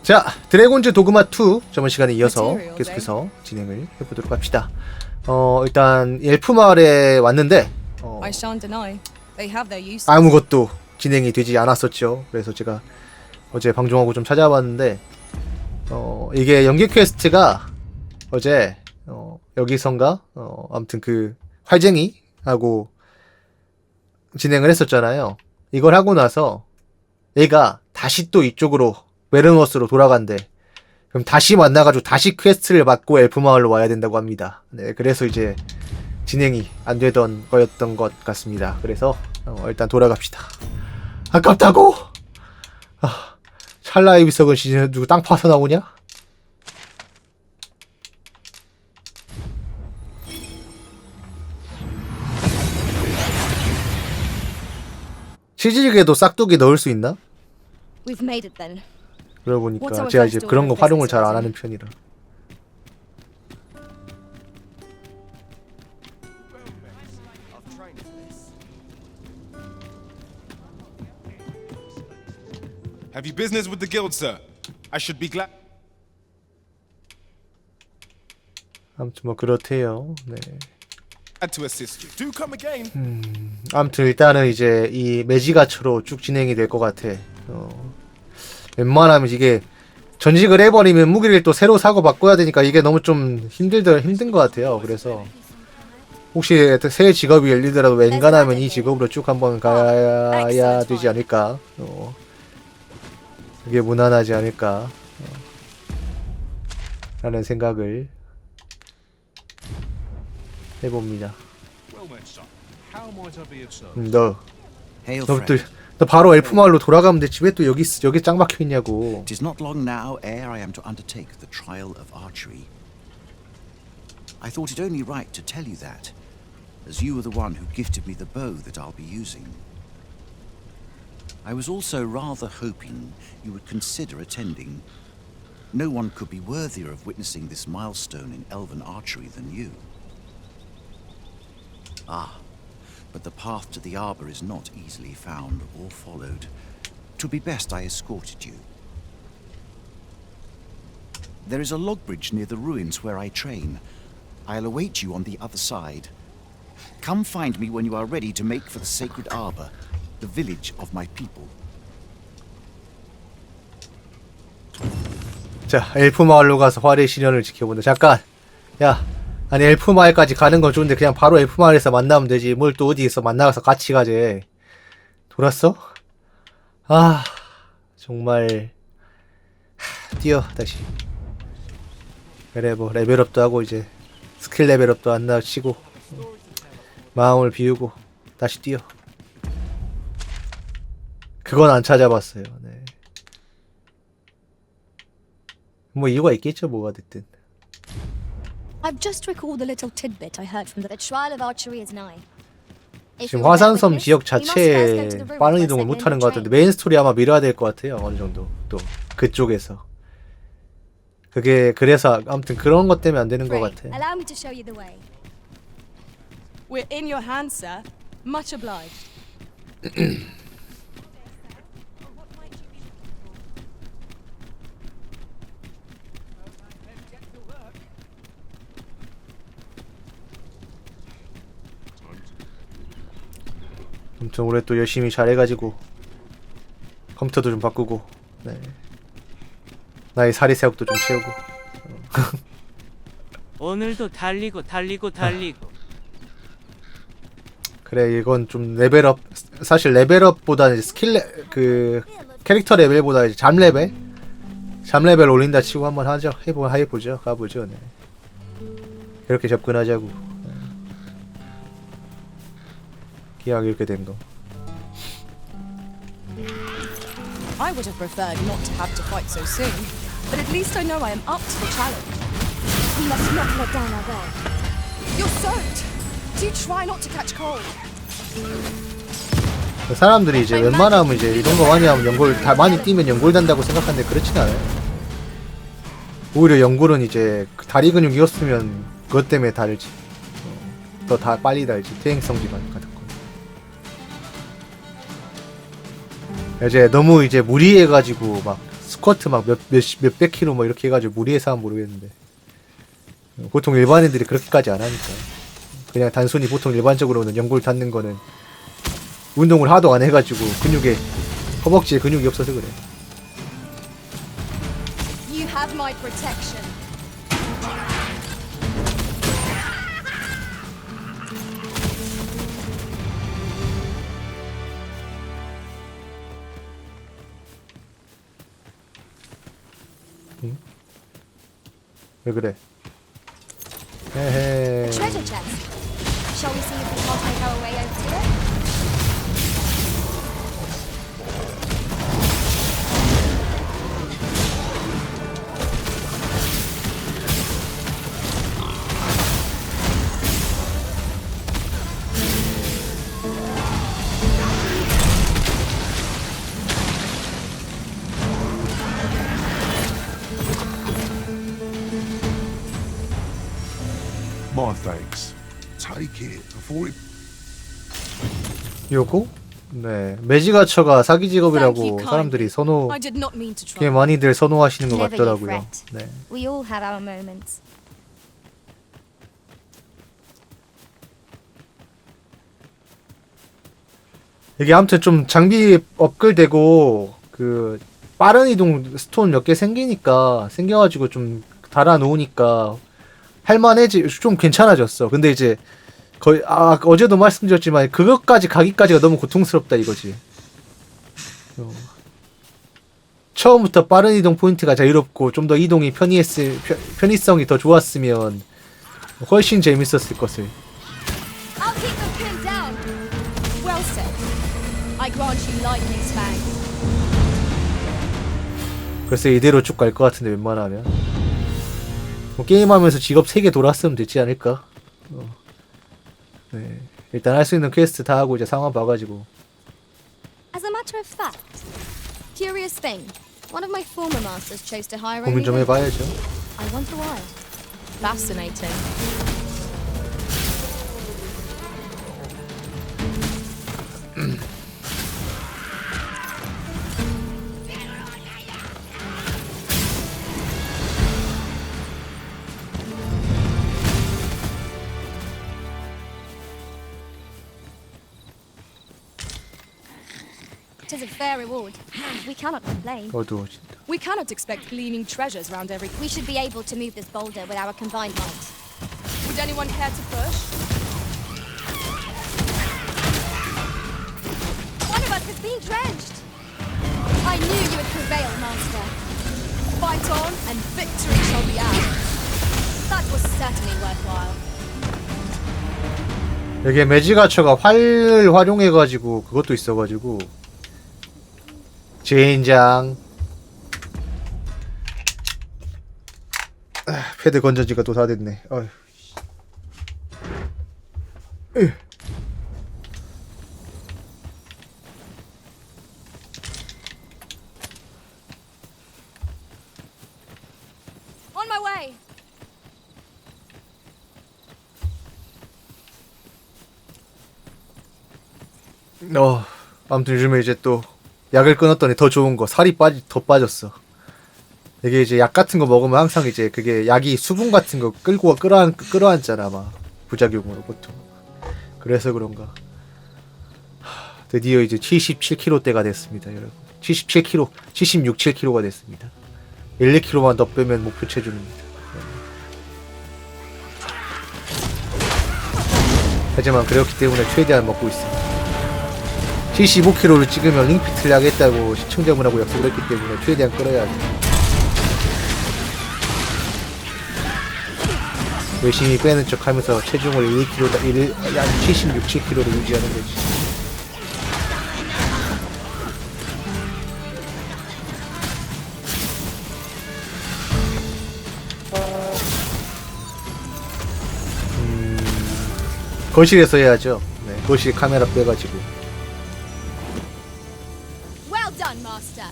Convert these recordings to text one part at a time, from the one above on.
자, 드래곤즈 도그마 2 저번 시간에 이어서 계속해서 진행을 해보도록 합시다. 일단 엘프 마을에 왔는데 아무것도 진행이 되지 않았었죠. 그래서 제가 어제 방송하고 좀 찾아봤는데 이게 연계 퀘스트가 어제 여기선가 아무튼 그 활쟁이하고 진행을 했었잖아요. 이걸 하고 나서 얘가 다시 또 이쪽으로 메르노스로 돌아간대. 그럼 다시 만나가지고 다시 퀘스트를 받고 엘프마을로 와야 된다고 합니다. 네, 그래서 이제 진행이 안 되던 거였던 것 같습니다. 그래서 일단 돌아갑시다. 아깝다고! 찰나의 비석은 진짜 누구 땅 파서 나오냐? 치즈에도 싹둑이 넣을 수 있나? 그러고 보니까 제가 이제 그런 거 활용을 잘 안 하는 편이라. Have you business with the guild, sir? I should be glad. 아무튼 뭐 그렇대요. 네. To assist you. Do come again. 아무튼 일단은 이제 이 매지가처로 쭉 진행이 될 것 같아. 웬만하면 이게 전직을 해버리면 무기를 또 새로 사고 바꿔야 되니까 이게 너무 좀 힘든 것 같아요. 그래서 혹시 새 직업이 열리더라도 웬간하면 이 직업으로 쭉 한번 가야 되지 않을까. 그게 무난하지 않을까 라는 생각을 해봅니다. 너 바로 엘프마을로 돌아가면 되지 왜 또 여기 짱 박혀 있냐고. It is not long now ere I am to undertake the trial of archery. I thought it only right to tell you that, as you were the one who gifted me the bow that I'll be using. I was also rather hoping you would consider attending. No one could be worthier of witnessing this milestone in elven archery than you. But the path to the arbor is not easily found or followed. 'Twould be best I escorted you. There is a log bridge near the ruins where I train. I'll await you on the other side. Come find me when you are ready to make for the sacred arbor, the village of my people. 자, 엘프마을로 가서 화려의 시련을 지켜본다. 잠깐! 야! 아니 엘프마을까지 가는 건 좋은데 그냥 바로 엘프마을에서 만나면 되지. 뭘 또 어디에서 만나서 같이 가재. 돌았어? 정말 뛰어 다시. 그래 뭐 레벨업도 하고 이제 스킬 레벨업도 안 나치고 마음을 비우고 다시 뛰어. 그건 안 찾아봤어요. 네. 뭐 이유가 있겠죠. 뭐가 됐든. I've just recalled the little tidbit I heard from the trial of archery is nigh. 지금 화산섬 지역 자체에 빠른 이동을 못하는 것 같은데 메인 스토리 아마 밀어야 될 것 같아요. 어느 정도 또 그쪽에서. 그게 그래서 아무튼 그런 것 때문에 안 되는 것 같아. Allow me to show you the way. We're in your hands, sir. Much obliged. 아무튼 올해 또 열심히 잘해가지고 컴퓨터도 좀 바꾸고 네. 나의 사리새옥도 좀 채우고 오늘도 달리고 그래 이건 좀 레벨업 사실 레벨업보다는 이제 그 캐릭터 레벨보다 이제 잠 레벨 올린다 치고 한번 하죠. 해보죠. 가보죠. 네. 이렇게 접근하자고. 기왕 이렇게 된 거. I would have preferred not to have to fight so soon, but at least I know I am up to the challenge. We must not let down our guard. You're soaked. Do try not to catch cold. 사람들이 이제 웬만하면 이제 이런 거 많이 하면 많이 뛰면 연골 단다고 생각하는데 그렇진 않아요. 오히려 연골은 이제 다리 근육이었으면 그것 때문에 달지. 더 빨리 달지. 퇴행성 기반 같은 거. 이제 너무 이제 무리해가지고 막 스쿼트 막 몇백 킬로 뭐 이렇게 해가지고 무리해서 하면 모르겠는데 보통 일반인들이 그렇게까지 안 하니까 그냥 단순히 보통 일반적으로는 연골 닿는 거는 운동을 하도 안 해가지고 근육에 허벅지에 근육이 없어서 그래. You have my protection. 왜 그래? 헤헤. Treasure chest. Shall we see if we can't make our way over to it? My thanks. Take it before it. 요거? 네. 매지가처가 사기 직업이라고 Thank you 사람들이 선호 I did not mean to 꽤 try. 많이들 선호하시는 것 Never you 같더라고요. fret. 네. We all have our moments. 이게 아무튼 좀 장비 업글되고 그 빠른 이동 스톤 몇 개 생겨가지고 좀 달아놓으니까 할만해지 좀 괜찮아졌어. 근데 이제 거의 어제도 말씀드렸지만 그것까지 가기까지가 너무 고통스럽다 이거지. 처음부터 빠른 이동 포인트가 자유롭고 좀 더 이동이 편의성이 더 좋았으면 훨씬 재밌었을 것을. I'll keep them pinned down. Well said. I grant you lightning spang. 글쎄 이대로 쭉 갈 것 같은데 웬만하면 뭐 게임하면서 직업 3개 돌았으면 됐지 않을까. 네. 일단 할 수 있는 퀘스트 다 하고 이제 상황 봐가지고. As a matter of fact, curious thing. One of my former masters chose to hire 고민 only 좀 women. 해봐야죠. I wonder why. Fascinating. It is a fair reward. We cannot complain. 어두워진다. We cannot expect gleaming treasures round every. We should be able to move this boulder with our combined might. Would anyone care to push? One of us has been drenched. I knew you would prevail, Master. Fight on, and victory shall be ours. That was certainly worthwhile. 여기에 매지가처가 활을 활용해가지고 그것도 있어가지고 젠장. 패드 건전지가 또 다 됐네. 어휴. On my way. 아무튼 요즘에 이제 또 약을 끊었더니 더 좋은 거 살이 더 빠졌어. 이게 이제 약 같은 거 먹으면 항상 이제 그게 약이 수분 같은 거 끌어안잖아 막 부작용으로 보통. 그래서 그런가. 드디어 이제 77kg대가 됐습니다, 여러분. 77kg, 7kg가 됐습니다. 1, 2kg만 더 빼면 목표 체중입니다. 하지만 그렇기 때문에 최대한 먹고 있습니다. 75kg를 찍으면 링피트를 하겠다고 시청자분하고 약속을 했기 때문에 최대한 끌어야 돼. 열심히 빼는 척 하면서 체중을 1kg, 76, 7kg로 유지하는 거지. 거실에서 해야죠. 네, 거실 카메라 빼가지고. Well done, Master.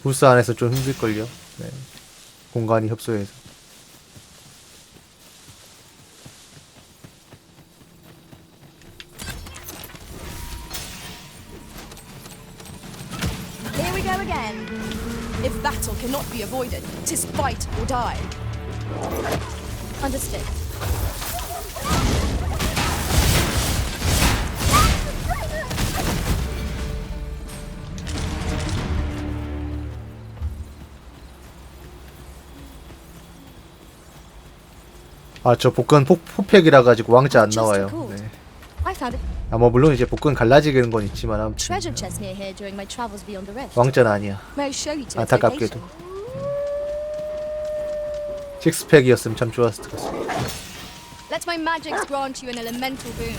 부스 안에서 좀 힘들걸요. 네, 공간이 협소해서. Here we go again. If battle cannot be avoided, 'tis fight or die. Understood. 아, 저 복근 포팩이라 가지고 왕자 안 Just 나와요. recalled. 네. I found a 아, 뭐 물론 이제 복근 갈라지는 건 있지만 아무튼 treasure chest near here during my travels beyond the rift. 왕자는 아니야. May I show you to its 안타깝게도. location? 식스팩이었으면 참 좋았을 것 같습니다. Let my magics grant you an elemental boon.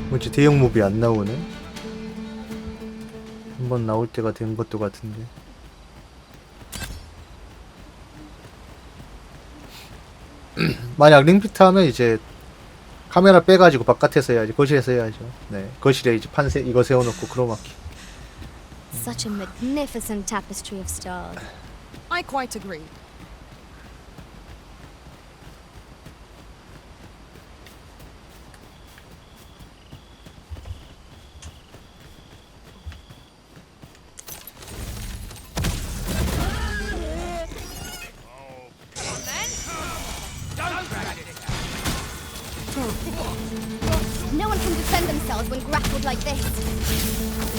뭐지 대형 몹이 안 나오네. 한번 나올 때가 된 것도 같은데. 만약 링피트 하면 이제 카메라 빼가지고 바깥에서 해야지. 거실에서 해야죠. 네, 거실에 이제 판세 이거 세워놓고 크로마키. Such a magnificent tapestry of stars. I quite agree. No one can defend themselves when grappled like this.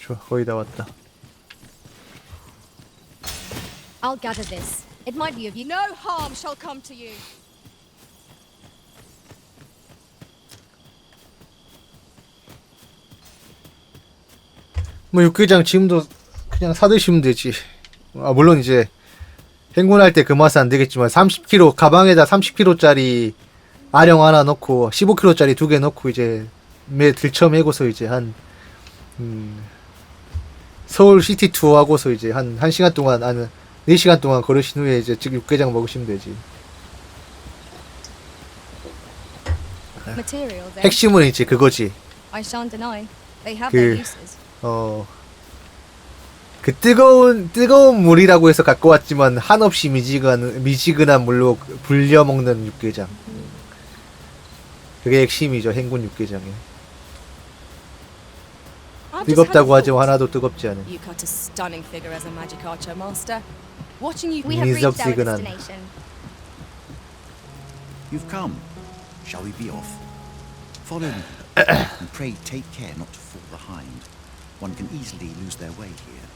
좋아, 거의 다 왔다. I'll gather this. It might be of you. No harm shall come to you. 뭐 육개장 지금도 그냥 사드시면 되지. 아, 물론 이제 행군할 때 그 맛은 안 되겠지만 30kg 가방에다 30kg짜리 아령 하나 넣고 15kg짜리 2개 넣고 이제 매 들쳐 매고서 이제 한 서울 시티 투어 하고서 이제 한 1시간 동안 한 4시간 동안 걸으신 후에 이제 즉 육개장 먹으시면 되지. Material then. 핵심은 이제 그거지. I shan't deny. They have 그- their uses. 그 뜨거운 물이라고 해서 갖고 왔지만 한없이 미지근한 물로 불려 먹는 육개장. 그게 핵심이죠, 행군 육개장에. I've just had a 뜨겁다고 하지만 thought. 하나도 뜨겁지 않은. You cut a stunning figure as a magic archer, master. Watching you. We have reached our 미적지근한. destination. You've come. Shall we be off? Follow me, and pray take care not to fall behind. One can easily lose their way here.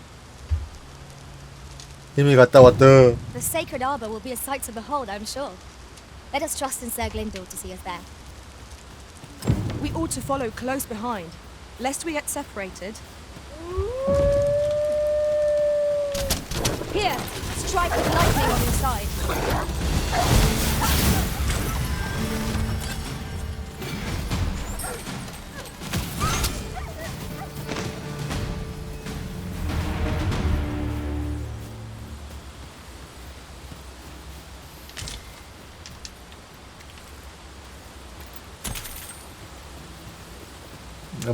이미 갔다 왔다. The sacred arbor will be a sight to behold, I'm sure. Let us trust in Sir Glindor to see us there. We ought to follow close behind, lest we get separated. Here, strike with lightning on your side.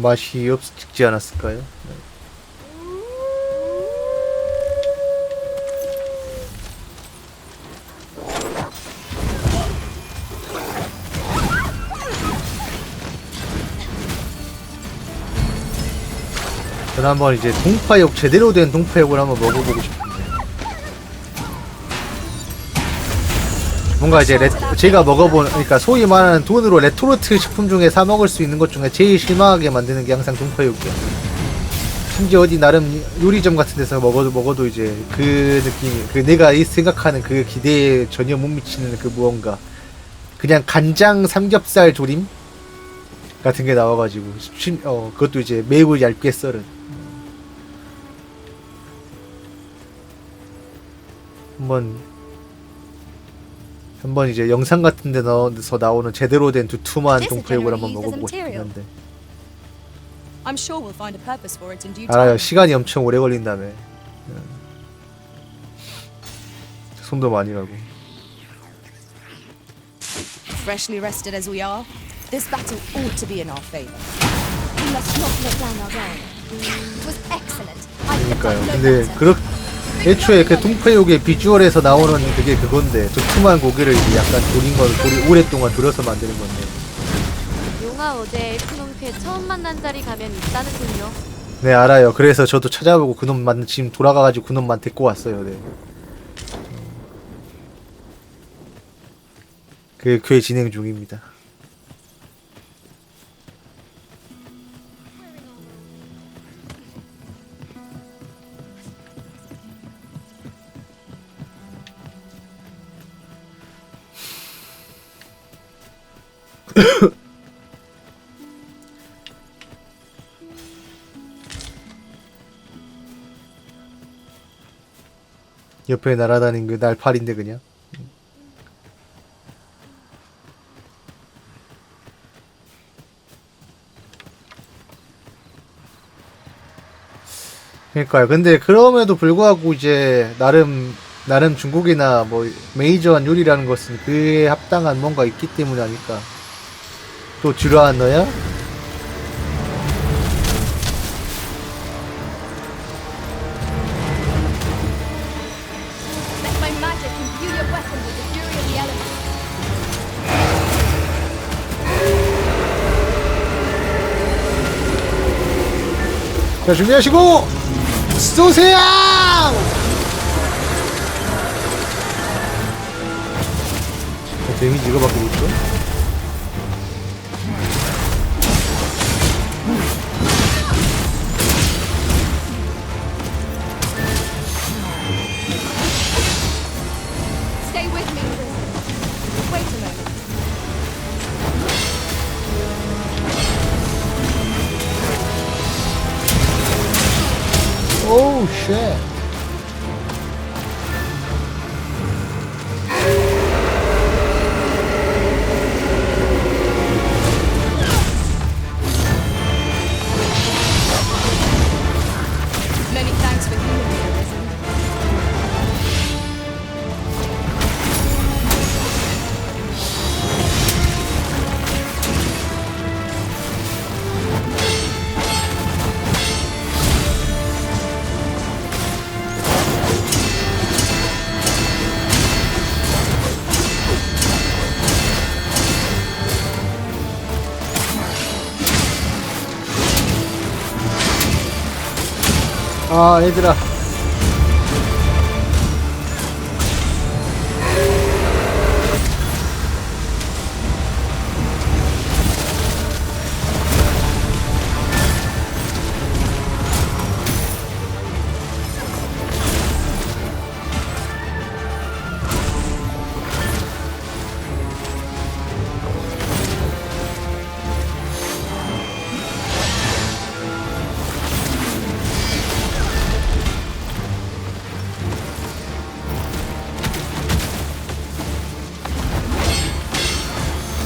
맛이 없지 않았을까요? 네. 저는 한번 이제 동파육 제대로 된 동파육을 한번 먹어보고 싶은데 뭔가 이제 제가 먹어본 그러니까 소위 말하는 돈으로 레토르트 식품 중에 사 먹을 수 있는 것 중에 제일 실망하게 만드는 게 항상 동파육이야. 심지어 어디 나름 요리점 같은 데서 먹어도 이제 그 느낌, 그 내가 생각하는 그 기대에 전혀 못 미치는 그 무언가 그냥 간장 삼겹살 조림 같은 게 나와가지고 그것도 이제 매우 얇게 썰은. 한번 한번 이제 영상 같은 데서 나오는 제대로 된 두툼한 This is 동파육을 generally 한번 used as a 먹어보고 싶긴 material. 한데. I'm sure we'll find a purpose for it in due 알아요. time. 시간이 엄청 오래 걸린다며. 손도 많이 가고. Freshly rested as we are, this battle ought to be in our favor. We must not let down our guard. It was excellent. I could 그러니까요. have no 근데 better. 애초에 그 동파육의 비주얼에서 나오는 그게 그건데 두툼한 고기를 이제 약간 오랫동안 졸여서 만드는 건데. 용화 어제 엘프놈께 처음 만난 자리 가면 있다는군요. 네 알아요. 그래서 저도 찾아보고 그놈만 지금 돌아가가지고 그놈만 데리고 왔어요. 네. 그 진행 중입니다. 옆에 날아다니는 그 날파리인데 그냥. 그러니까요. 근데 그럼에도 불구하고 이제 나름 중국이나 뭐 메이저한 요리라는 것은 그에 합당한 뭔가 있기 때문이 아닐까. 또 지루한 너야? Let my magic imbue your weapon with the fury of the elements. 자 준비하시고 쏘세요! 데미지 이거밖에 못 줘? Stay with me. Wait a moment. 오우 쉣. Many thanks for healing me, Arisen. 아 얘들아.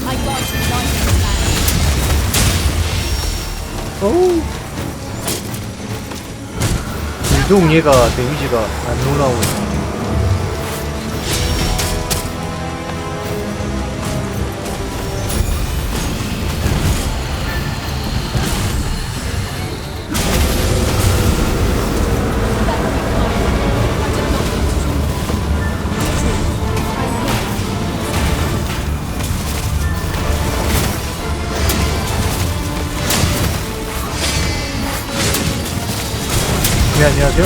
I grant you life in this land. 어우. 유독 얘가 데미지가 안 올라오네. 네 안녕하세요.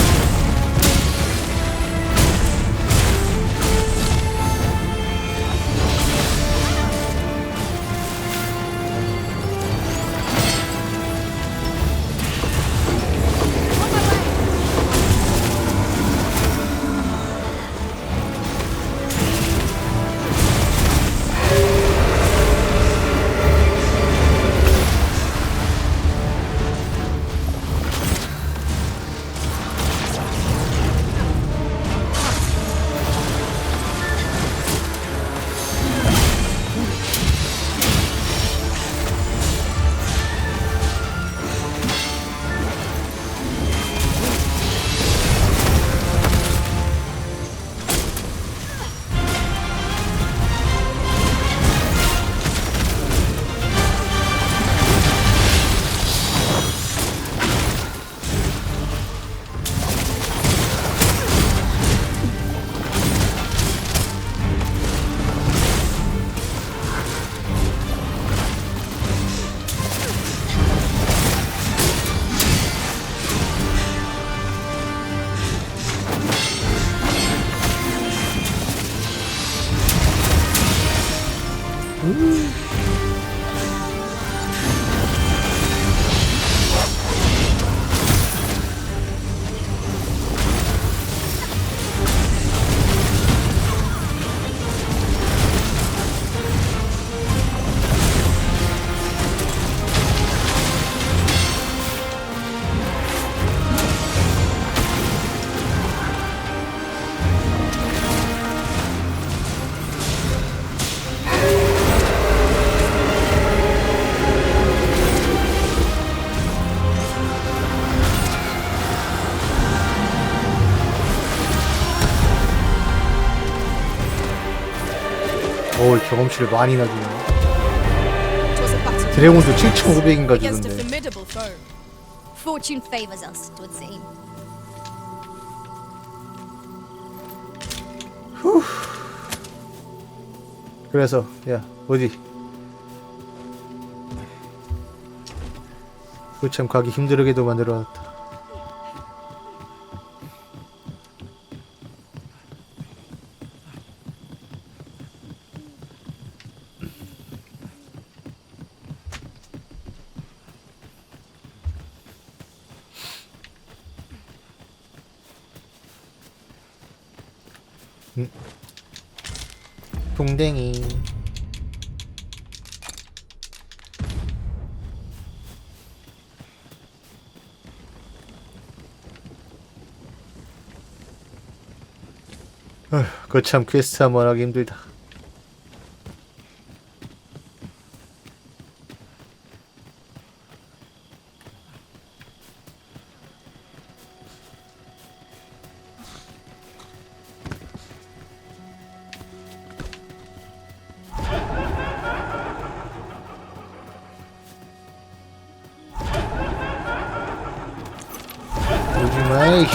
경험치를 많이 나주네. It was a battle 드래곤즈 7,500인가 against a 주던데. formidable foe. Fortune favors us, it would seem. 그래서 야 어디? 참 가기 힘들게도 만들어놨다. 동댕이. 거참 퀘스트 한번 하기 힘들다. 요즘에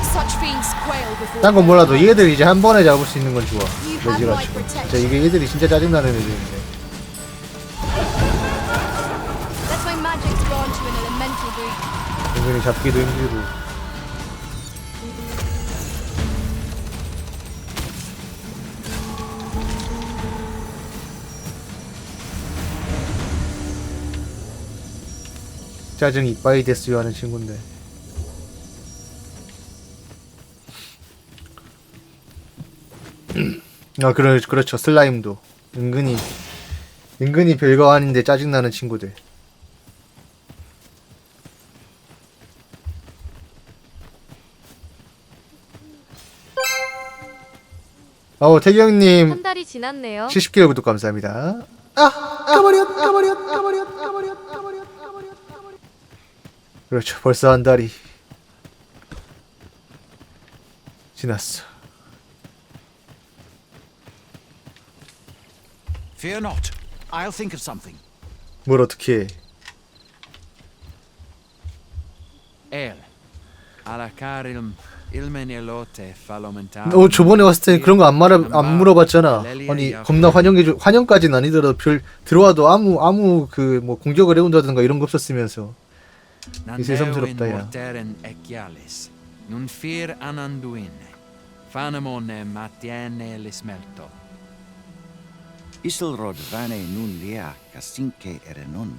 Such fiends quail before 딴 건 몰라도 얘들 이제 한 번에 잡을 수 있는 건 좋아. You have my 레지라치고. 진짜 protection. 이게 얘들이 진짜 짜증나는 애들인데. Let my magic grant you an elemental boon. 은근히 잡기도 힘들고. 짜증 이빠이 됐어요 하는 친구인데. 아 그렇죠. 슬라임도 은근히 별거 아닌데 짜증나는 친구들. 태경님 한 달이 지났네요. 70개월 구독 감사합니다. 까버렸. 그렇죠. 벌써 한 달이 지났어. Fear not. I'll think of something. 뭘 어떻게 해. El. Alla carim ilmen elote falomentare. 저번에 왔을 때 그런 거 안 물어봤잖아. 아니 겁나 환영까지는 아니더라도 들어와도 아무 그 뭐 공격을 해온다든가 이런 거 없었으면서. 이 새삼스럽다 야. Non fear ananduin. Fanamone matiene lismelto. Isilrod vane nun lia casinque erenon.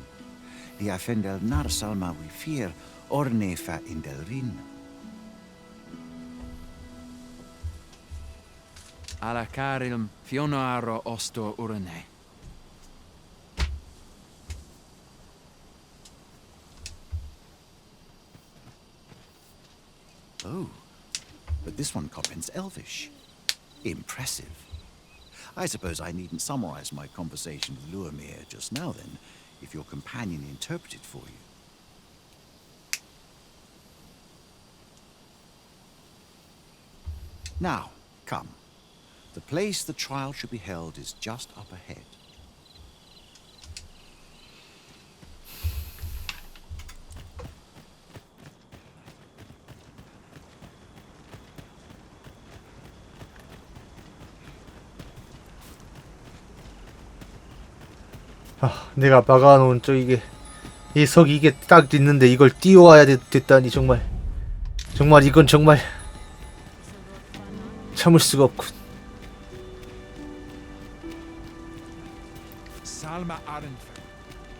Lia fendel nar salma vi fear orne fa indelrin. Alla carim fionoaro osto urne. Oh, but this one comprehends Elvish. Impressive. I suppose I needn't summarize my conversation with Luamir just now then, if your companion interpreted for you. Now, come. The place the trial should be held is just up ahead. 내가 막아놓은 이 석 이게 딱 있는데 이걸 띄워야 됐다니 정말 이건 정말 참을 수가 없군. Alma Arenfer.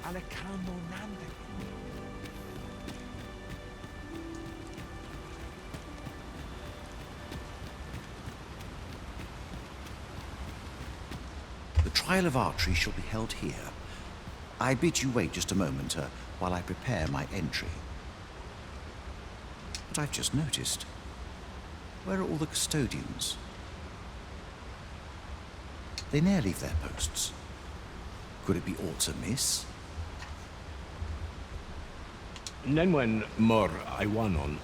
Alekamo Nande. The trial of archery shall be held here. I bid you wait just a moment while I prepare my entry. But I've just noticed. Where are all the custodians? They ne'er leave their posts. Could it be aught amiss? Nenwen mor aiwanon.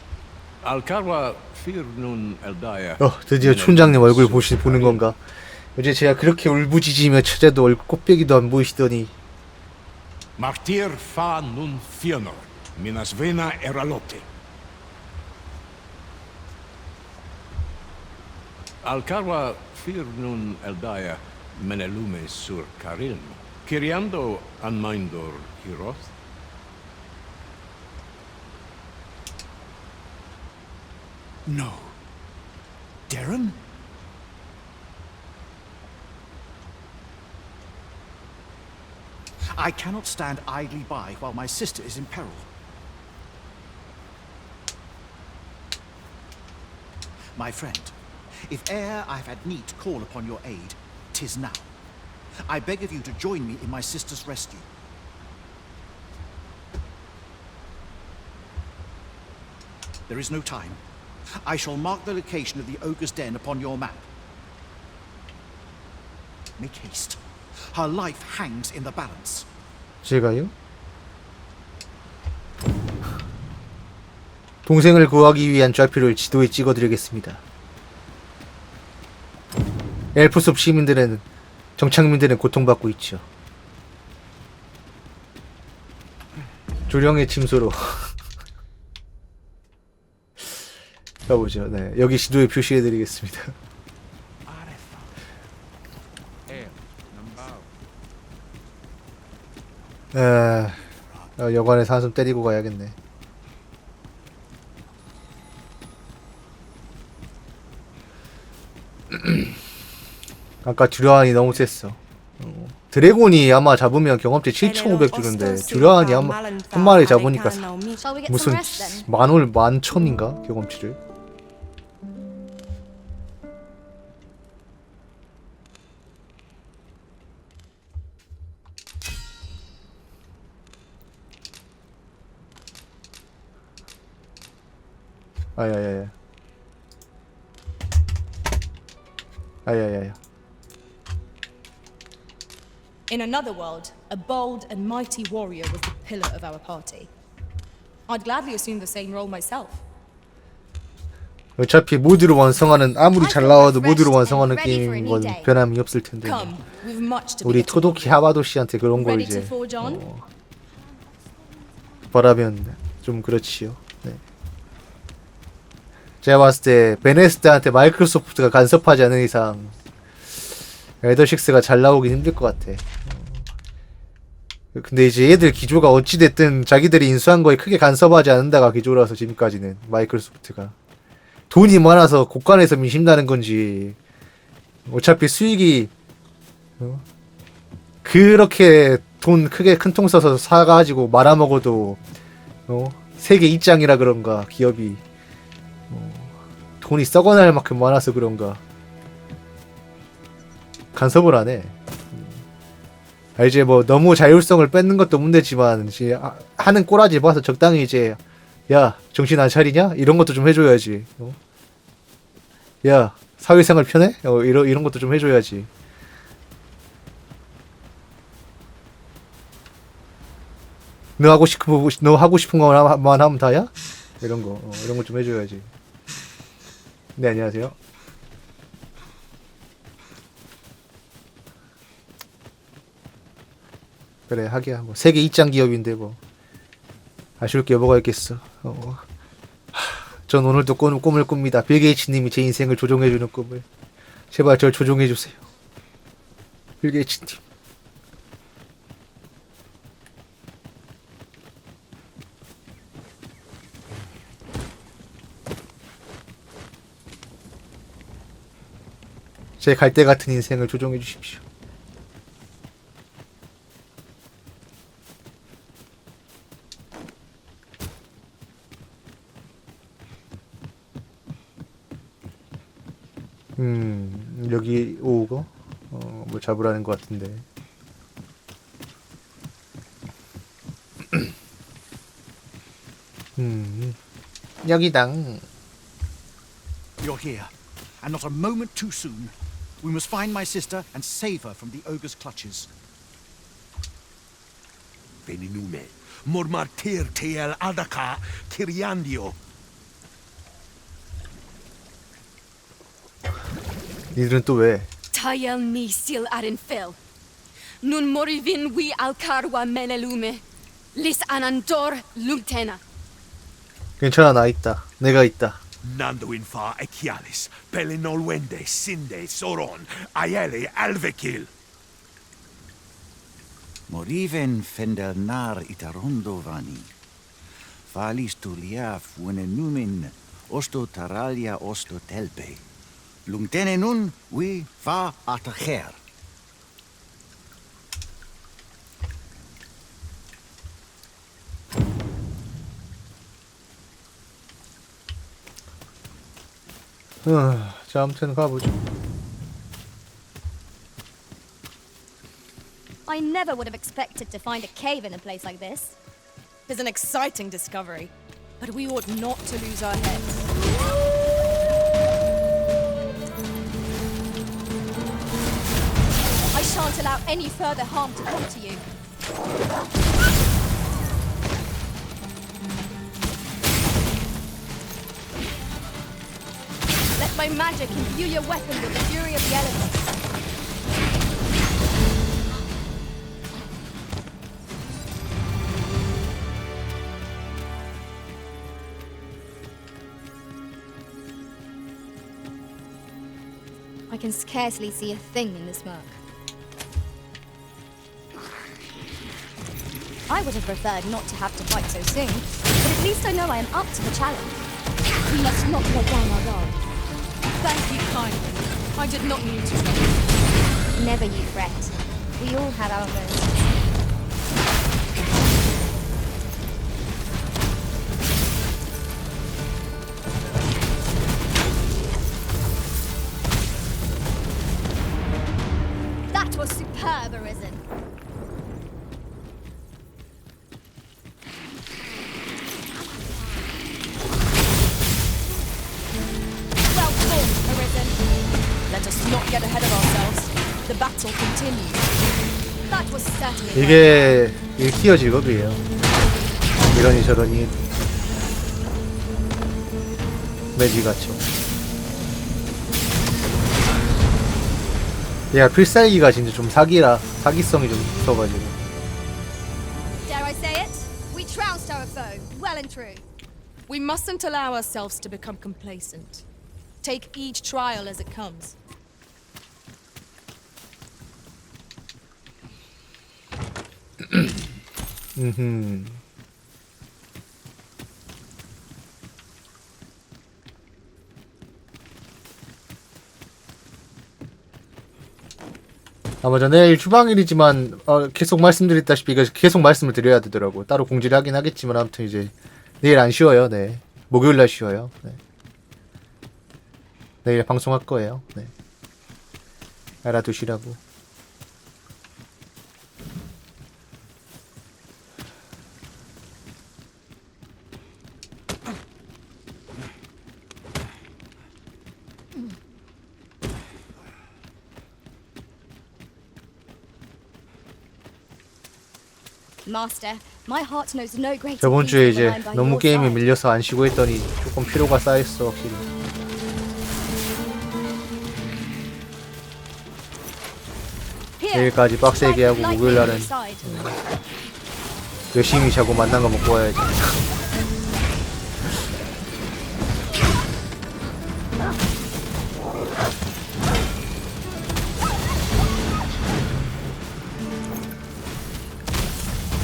Alcarwa firnun eldaya. 드디어 촌장님 얼굴 보는 건가? 어제 제가 그렇게 울부짖으며 찾아도 꽃배기도 안 보이시더니. Martir fa nun fionor, minas vena eralote. Alcarwa firnun eldaya menelume sur carilm. Kiriando anmaindor hiroth. No. Darren? I cannot stand idly by while my sister is in peril. My friend, if e'er I've had need to call upon your aid, 'tis now. I beg of you to join me in my sister's rescue. There is no time. I shall mark the location of the ogre's den upon your map. Make haste. Her life hangs in the balance. 제가요? 동생을 구하기 위한 좌표를 지도에 찍어드리겠습니다. 엘프숲 시민들은 정착민들은 고통받고 있죠. 조령의 침소로 가보죠. 네, 여기 지도에 표시해드리겠습니다. 여관에서 한숨 때리고 가야겠네. 아까 듀라한이 너무 셌어. 드래곤이 아마 잡으면 경험치 7,500 주는데 듀라한이 한 마리 잡으니까 무슨 만천인가 경험치를. 아야야야. 아야야야. In another world, a bold and mighty warrior was the pillar of our party. I'd gladly assume the same role myself. 어차피 모드로 완성하는 아무리 잘 나와도 모드로 완성하는 게임인 건 변함이 없을 텐데. Come, we've much to 우리 be 토도키 하바도 씨한테 그런 걸 ready to 이제 forge on. 바라면 좀 그렇지요. 네. 제가 봤을 때 베네스다한테 마이크로소프트가 간섭하지 않은 이상 엘더6가 잘 나오긴 힘들 것 같아. 근데 이제 얘들 기조가 어찌됐든 자기들이 인수한 거에 크게 간섭하지 않는다가 기조라서 지금까지는 마이크로소프트가 돈이 많아서 곳간에서 민심나는 건지 어차피 수익이 그렇게 돈 크게 큰 통 써서 사가지고 말아먹어도 세계 2장이라 그런가 기업이 돈이 썩어날 만큼 많아서 그런가 간섭을 안 해. 이제 뭐 너무 자율성을 뺏는 것도 문제지만 이제 하는 꼬라지 봐서 적당히 이제 야 정신 안 차리냐 이런 것도 좀 해줘야지. 야 사회생활 편해? 이런 것도 좀 해줘야지. 너 하고 싶은 거만 하면 다야? 이런 거 좀 해줘야지. 네 안녕하세요. 그래 하기야 뭐 세계 2장 기업인데 뭐 아쉬울 게 뭐가 있겠어. 전 오늘도 꿈을 꿉니다. 빌 게이츠님이 제 인생을 조종해주는 꿈을. 제발 절 조종해주세요. 빌 게이츠님. 제 갈대 같은 인생을 조종해 주십시오. 여기 오고 뭐 잡으라는 것 같은데. 여기당. You're here, and not a moment too soon. We must find my sister and save her from the ogre's clutches. Veninume, mormartir tel adaka kiriandio. 니들은 또 왜? Tayel ni sil arin fel. Nun morivin wi alkarwa menelume. Lis anandor lumtena. 괜찮아, 나 있다. 내가 있다. Nando infa ekialis, pelinolwende, sinde, soron, ayele, alvekil. Moriven fendelnar itarondovani. Falis tuliaf numen osto taralia osto telpe. Lungtene nun we fa atacher. 자, 아무튼 가보죠. I never would have expected to find a cave in a place like this. It's an exciting discovery, but we ought not to lose our heads. I shan't allow any further harm to come to you. Let my magic imbue your weapon with the fury of the elements. I can scarcely see a thing in this murk. I would have preferred not to have to fight so soon, but at least I know I am up to the challenge. We must not let down our guard. Thank you kindly. I did not mean to trouble you. Never you fret. We all have our moments. That was superb, Arisen. Well fought, Arisen. Let us not get ahead of ourselves. The battle continues. That was certainly 이게 1티어 직업이에요. 이러니 저러니 매지 같죠. 얘가 필살기가 진짜 좀 사기성이 좀 있어가지고. Dare I say it? We trounced our foe, well and true. We mustn't allow ourselves to become complacent. Take each trial as it comes. 아마 저 내일 휴방일이지만 계속 말씀드렸다시피 이거 계속 말씀을 드려야 되더라고. 따로 공지를 하긴 하겠지만 아무튼 이제 내일 안 쉬어요. 네, 목요일날 쉬어요. 네. 내일 방송할 거예요. 네. 알아두시라고. Master, my heart knows no greater 저번 주에 peace when 이제 I'm by 너무 your 게임에 side. 밀려서 안 쉬고 했더니 조금 피로가 쌓였어 확실히. Here, 내일까지 빡세게 하고 strike 목요일 날은 lightning on your side. 열심히 자고 만난 거 먹고 와야지.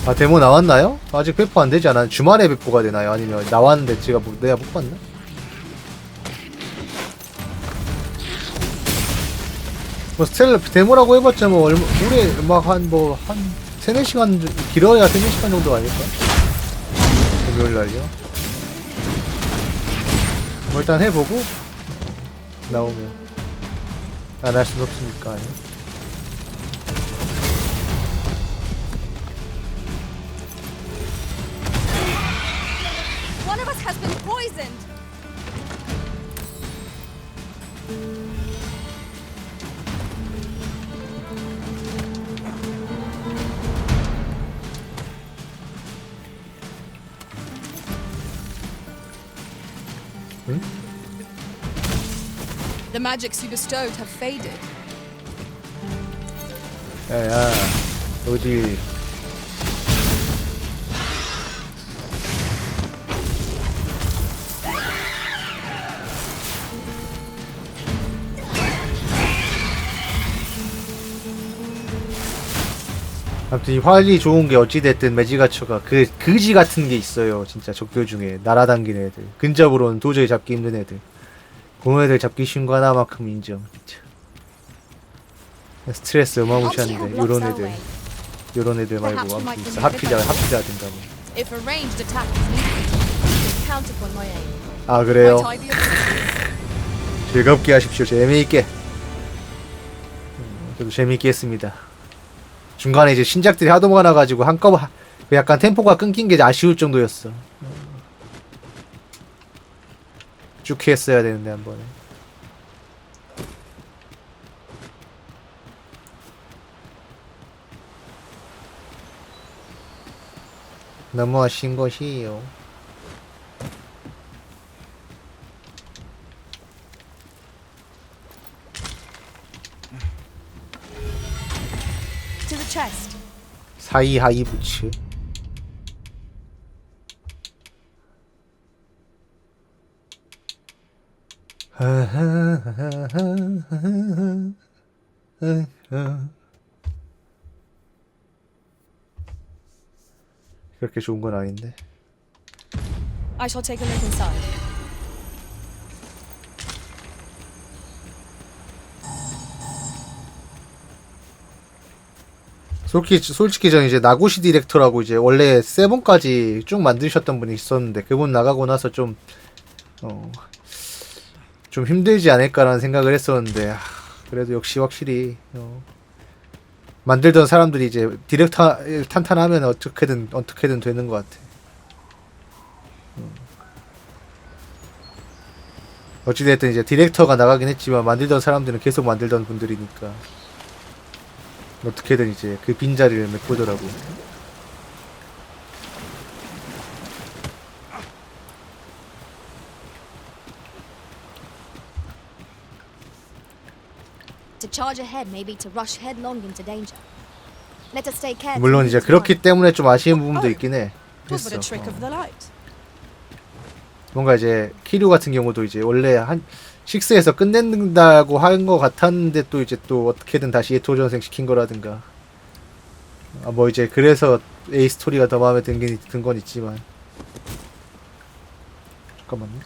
아, 데모 나왔나요? 아직 배포 안 되지 않아? 주말에 배포가 되나요? 아니면 나왔는데 제가 내가 못 봤나? 뭐 스텔라 데모라고 해봤자 뭐 오래 막 한 3-4시간 길어야 3-4시간 정도 아닐까? 금요일 날이요. 뭐 일단 해보고 나오면 안 할 수는 없으니까. One of us has been poisoned. The magics you bestowed have faded. 야야, 어디? 아무튼 이 활이 좋은 게 어찌됐든 매지가처가 그 그지 같은 게 있어요. 진짜 적들 중에 날아다니는 애들, 근접으로는 도저히 잡기 힘든 애들, 그런 애들 잡기 쉬운 거 하나만큼 인정. 진짜 스트레스 어마무시한데 요런 애들 말고 아무튼 진짜 하피자든가 뭐. If a ranged attack is needed, count upon my aim. 아 그래요. Might I be of assistance? 즐겁게 하십시오. 재미있게. 저도 재미있게 했습니다. 중간에 이제 신작들이 하도 많아가지고 한꺼번에 약간 템포가 끊긴 게 아쉬울 정도였어. 쭉 했어야 되는데 한 번에. 너무 아쉬운 것이에요. To the chest. 사이하이 부츠. 그렇게 좋은 건 아닌데. I shall take a look inside. 솔직히 저는 이제 나고시 디렉터라고 이제 원래 세븐까지 쭉 만드셨던 분이 있었는데 그분 나가고 나서 좀 힘들지 않을까라는 생각을 했었는데 그래도 역시 확실히 만들던 사람들이 이제 디렉터 탄탄하면 어떻게든 되는 것 같아. 어찌됐든 이제 디렉터가 나가긴 했지만 만들던 사람들은 계속 만들던 분들이니까 어떻게든 이제 그 빈자리를 메꾸더라고. To charge ahead may be to rush headlong into danger. Let us stay careful. 물론 이제 그렇기 때문에 좀 아쉬운 부분도 있긴 해. Was but a trick of the light. 뭔가 이제 키류 같은 경우도 이제 원래 한 6에서 끝낸다고 한 것 같았는데 또 이제 또 어떻게든 다시 예토전생 시킨 거라든가 뭐 이제 그래서 A 스토리가 더 마음에 든 건 있지만 잠깐만요.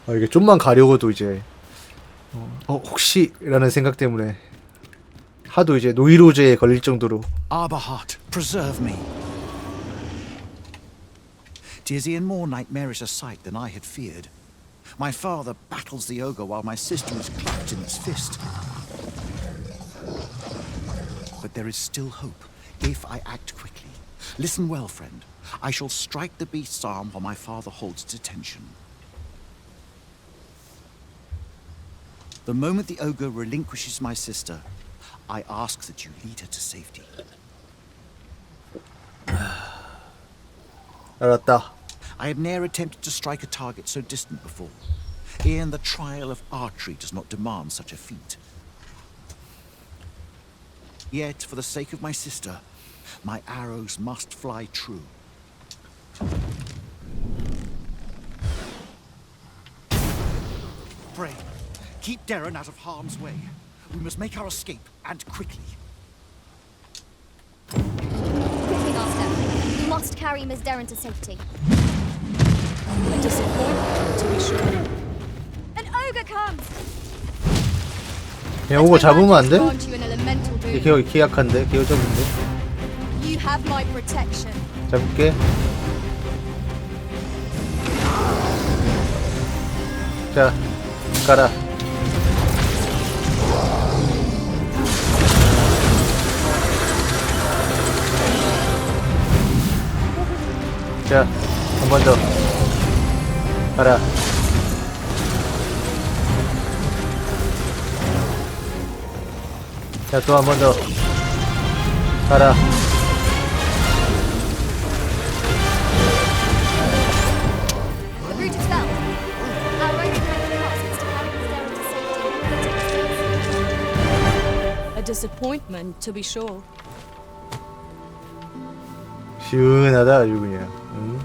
이게 좀만 가려고도 이제 혹시 라는 생각 때문에 하도 이제 노이로제에 걸릴 정도로. Arberheart, preserve me. 'Tis e'en more nightmarish a sight than I had feared. My father battles the ogre while my sister is clutched in its fist. But there is still hope, if I act quickly. Listen well, friend. I shall strike the beast's arm while my father holds its attention. The moment the ogre relinquishes my sister, I ask that you lead her to safety. 알았다. I have ne'er attempted to strike a target so distant before. E'en the trial of archery does not demand such a feat. Yet, for the sake of my sister, my arrows must fly true. Pray, keep Darren out of harm's way. We must make our escape, and quickly. Quickly, Master. We must carry Miss Darren to safety. A disappointment, to be sure. An ogre comes! 그냥 오고 잡으면 안 돼? Grant you an elemental boon. 걔 약한데? 걔 여자분데? You have my protection. 잡을게. 자, 가라. 자, 한 번 더. 가라. 자, 또 한 번 더. 가라. The route is fell. Our only hope cost is to carry the stair into safety. A disappointment, to be sure. 시원하다 아주 그냥. 응?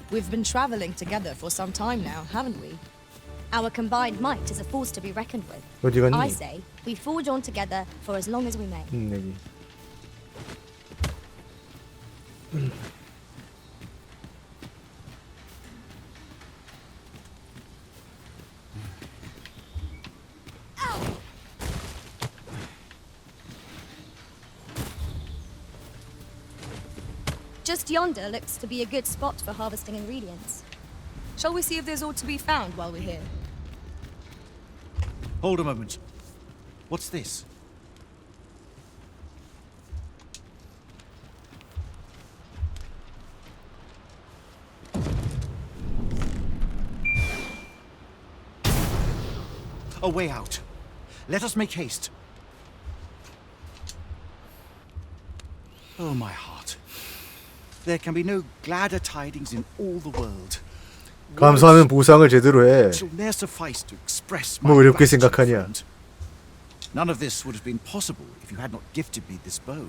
We've been traveling together for some time now, haven't we? Our combined might is a force to be reckoned with. 어디 갔니? I say we forge on together for as long as we may. 여기. Just yonder looks to be a good spot for harvesting ingredients. Shall we see if there's aught to be found while we're here? Hold a moment. What's this? A way out. Let us make haste. Oh, my heart. There can be no gladder tidings in all the world. 감사하면 보상을 제대로 해. Shall ne'er suffice to express my 뭐 이렇게 gratitude, 생각하냐? friend. None of this would have been possible if you had not gifted me this bow.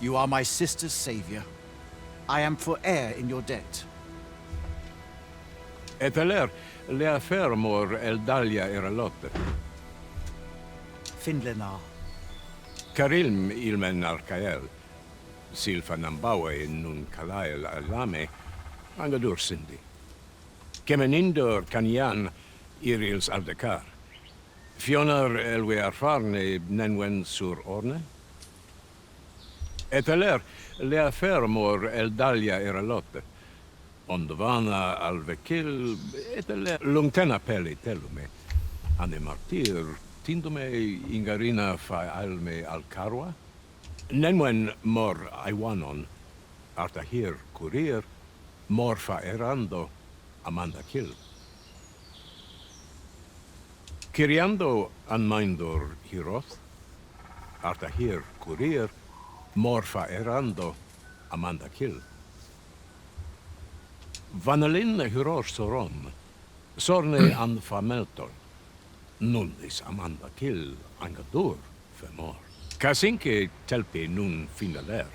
You are my sister's savior. I am forever in your debt. Eteler, le affermor eldalia eralotte. Finlenar. Karilm ilmen arkael. Silfa nambawe nun kalael alame. Angadur sindi. Kemenindor kanian irils aldekar. Fionar elwe arfarne nenwen sur orne. Eteler, le affermor eldalia eralotte. Ondvana alvekil etele lungtena peli telume. Ane martir tindume ingarina fa alme alcarwa. Nenwen mor aiwanon. Artahir kurir. Mor fa erando. Amanda kill. Kiriando anmindor hiroth. Artahir kurir. Mor fa erando. Amanda kill. Vanelin hyror soron, sorne an fameltor, nullis amanda kill angadur femor. Kasinke telpi nun finaler,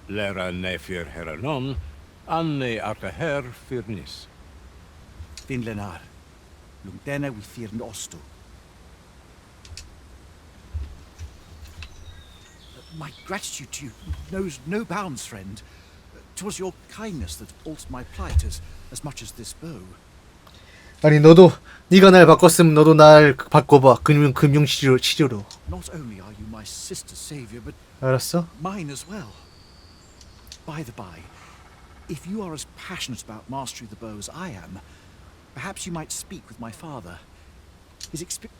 lera nefir heranon, anne artaher firnis. Finlenar. Lungtena we fear osto. My gratitude to you knows no bounds, friend. 'Twas your kindness that altered my plight as much as this bow. 아니 너도 네가 날 바꿨으면 너도 날 바꿔봐. 금융 치료로. Not only are you my sister's savior, but 알았어? mine as well. By the by, if you are as passionate about mastering the bow as I am, perhaps you might speak with my father. His experience.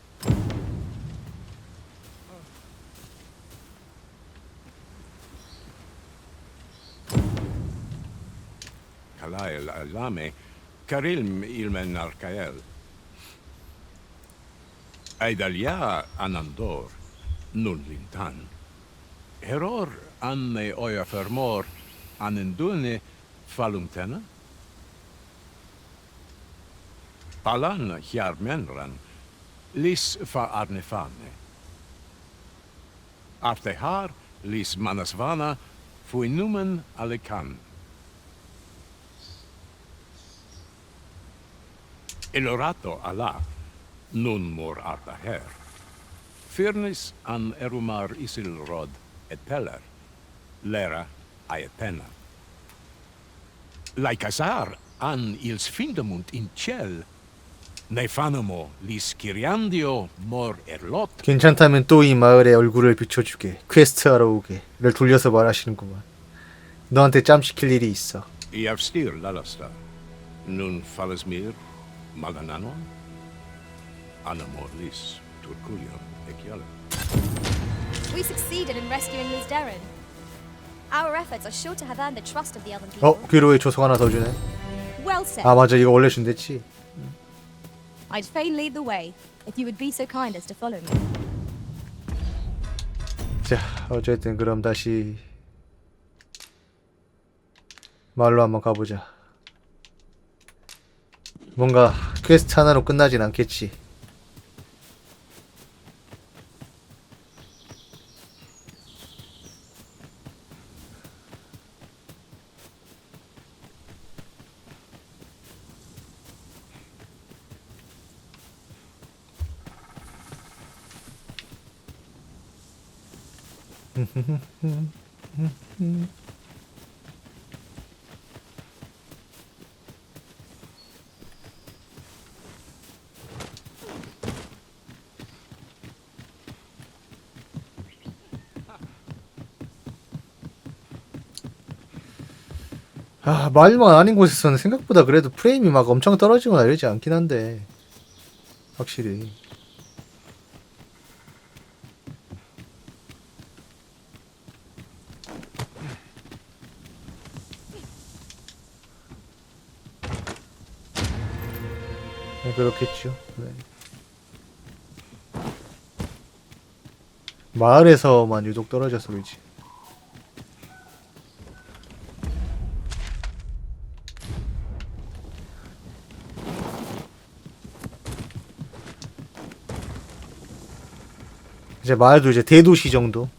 Kalael alame, karilm ilmen arkael. Aidalia anandor, nun lintan. Heror anne oia fermor, anen dune falumtena? Palan hjarmenran, lis fa arnefane. Artehar, lis manasvana, fuinumen alekan. Elorato ala, nun mor artaher. Firnis an erumar isilrod et peller, lera aetena. Laikasar an ils findamunt in ciel, nefanamo lis kiriandio mor erlot. 괜찮다면 또 이 마을에 얼굴을 비춰주게. 퀘스트하러 오게.를 돌려서 말하시는구만. 너한테 짬 시킬 일이 있어. Iavstir lalasta, nun falasmir magananon, anamor lis turculium eciale. We succeeded in rescuing Liz Darren. Our efforts are sure to have earned the trust of the other people. 귀로의 조석 하나 더 주네. Well said. 아 맞아, 이거 원래 준댔지. I'd fain lead the way, if you would be so kind as to follow me. 자, 어쨌든 그럼 다시 마을로 한번 가보자. 뭔가 퀘스트 하나로 끝나진 않겠지. 아, 마을만 아닌 곳에서는 생각보다 그래도 프레임이 막 엄청 떨어지거나 이러지 않긴 한데 확실히 네, 그렇겠죠. 네. 마을에서만 유독 떨어져서 그렇지. 이제 마을도 이제 대도시 정도,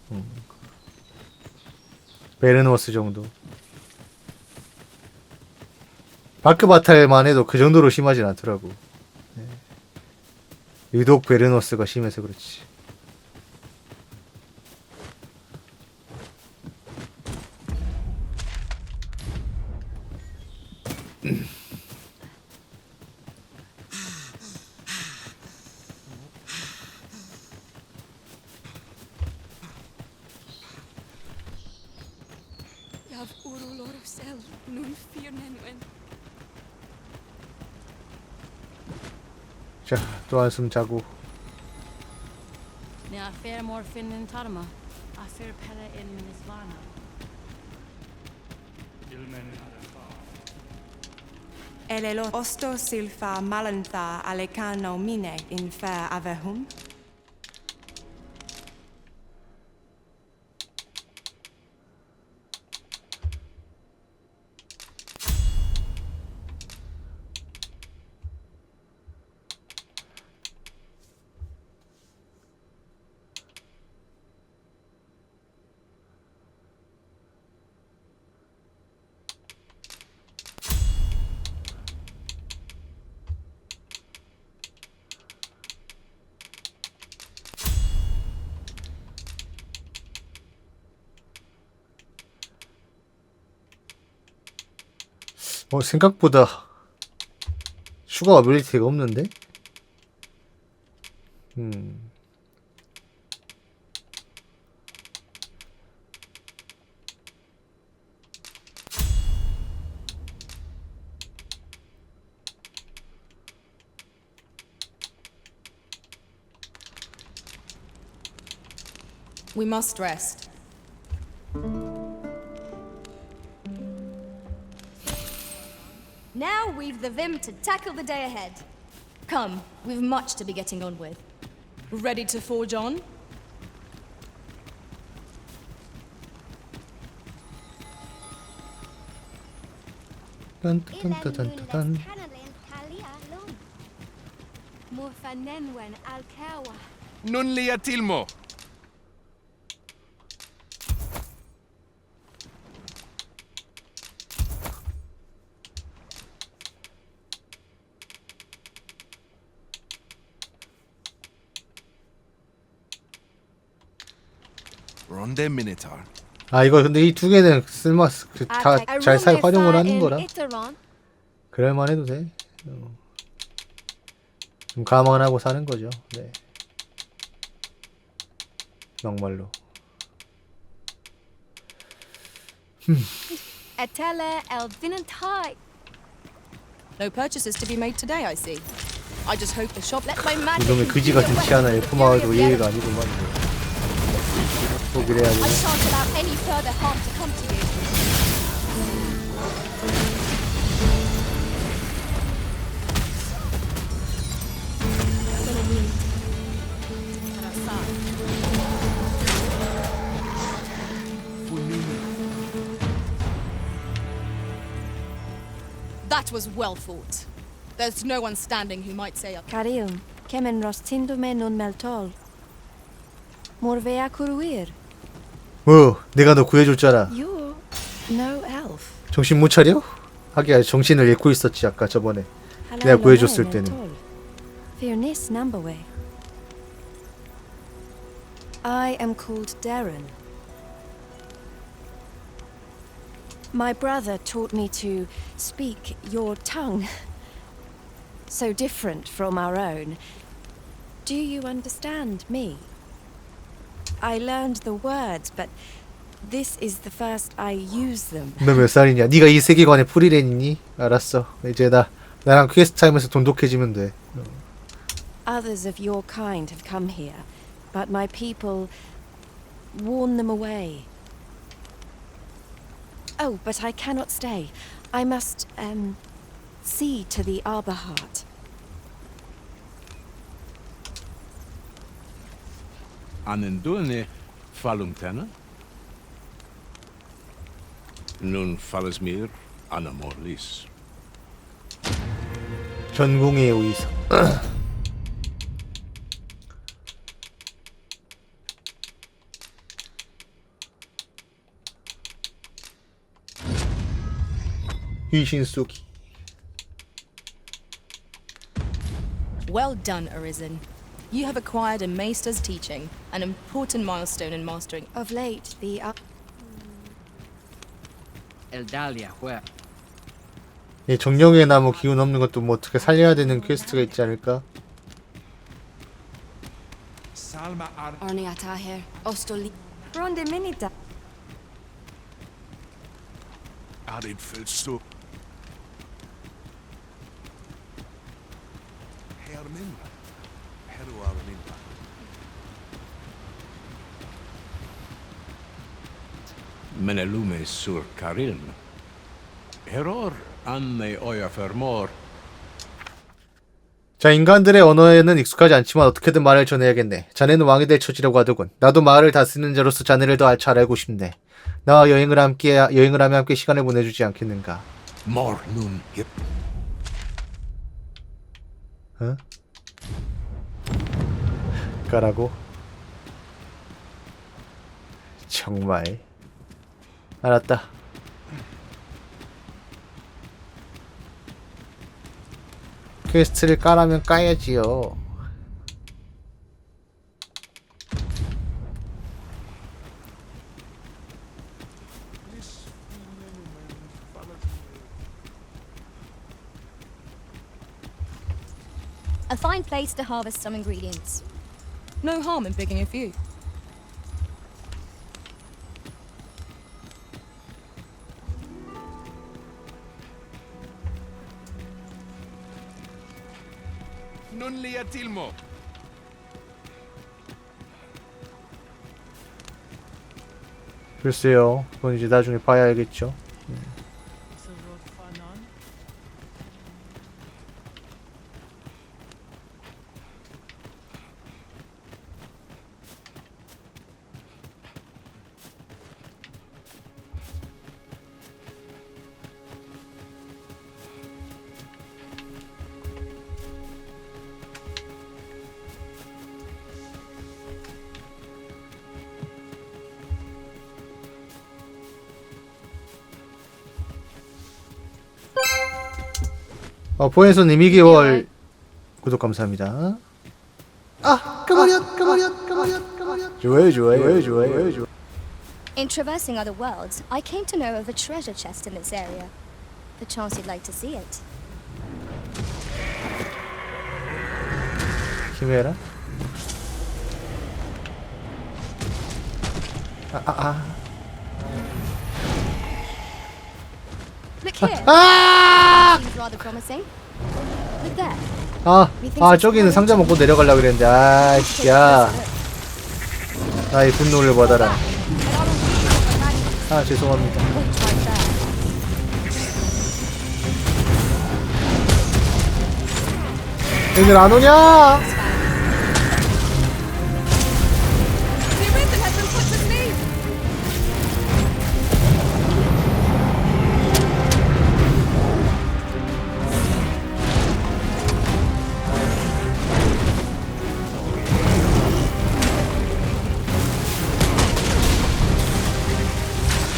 베르노스 정도. 바크바탈만 해도 그 정도로 심하진 않더라고. 네. 유독 베르노스가 심해서 그렇지. 자, 또 한숨 자고. Elelo osto silfa malantha alecano mine in fair avehum. 생각보다 추가 어빌리티가 없는데? We must rest. Now we've the vim to tackle the day ahead. Come, we've much to be getting on with. Ready to forge on? 딴딴딴딴딴. Non li atilmo. Ronde Minotaur. 아 이거 근데 이 두 개는 다잘 활용을 하는 거라 그럴만 해도 돼. 좀 감안하고 사는 거죠. 네. 정말로. No purchases to be made today, I see. I just hope the shop let my magic. 이놈의 그지 같은 치아나 F마을도 예의가 아니구만. 포기를 해야지. I shan't allow any further harm to come to you. That was well fought. There's no one standing who might say Karim, kemen rostindume non meltol. Morvea kuruir. 내가 너 구해줬잖아. You're no elf. 정신 못 차려? 하기야 정신을 잃고 있었지 아까 저번에. 내가 구해줬을 때는. Fearnis numberway. I am called Darren. My brother taught me to speak your tongue. So different from our own. Do you understand me? I learned the words, but this is the first I use them. 너 몇 살이냐? 네가 이 세계관에 프리랜이니? 알았어. 이제 나랑 퀘스트 하면서 돈독해지면 돼. Others of your kind have come here, but my people warn them away. Oh, but I cannot stay. I must, see to the arbor heart. Anendone falumtena? Nun falles mir anamorlis. 전공의 의사. 귀신 쏘기. Well done, Arisen. You have acquired a maester's teaching, an important milestone in mastering. Of late, the 이 정령의 나무 기운 없는 것도 뭐 어떻게 살려야 되는 퀘스트가 있지 않을까? Salma ar Orniata here. Ostoli. Ronde minita. Arid Felso. Herminda. Heru Arminda. Menelume sur Karilm. Heror anne oya fermor. 자, 인간들의 언어에는 익숙하지 않지만 어떻게든 말을 전해야겠네. 자네는 왕이 될 처지라고 하더군. 나도 마을을 다스리는 자로서 자네를 더 잘 알고 싶네. 나와 여행을 하며 함께 시간을 보내주지 않겠는가? Mor nun 어? 가라고? 정말. 알았다. 퀘스트를 까라면 까야지요. A fine place to harvest some ingredients. No harm in picking a few. Non li atilmo. 글쎄요. 그건 이제 나중에 봐야 알겠죠. 포엔소님 2개월 구독 감사합니다. 아, 까버렸. 좋아요. In traversing other worlds, I came to know of a treasure chest in this area. Perchance you'd like to see it. 키메라? Look here. 아! Seems rather promising. Look there. 저기는 상자 먹고 내려가려고 그랬는데, 야. 나의 분노를 받아라. 죄송합니다. Wait right there. 얘들 안 오냐?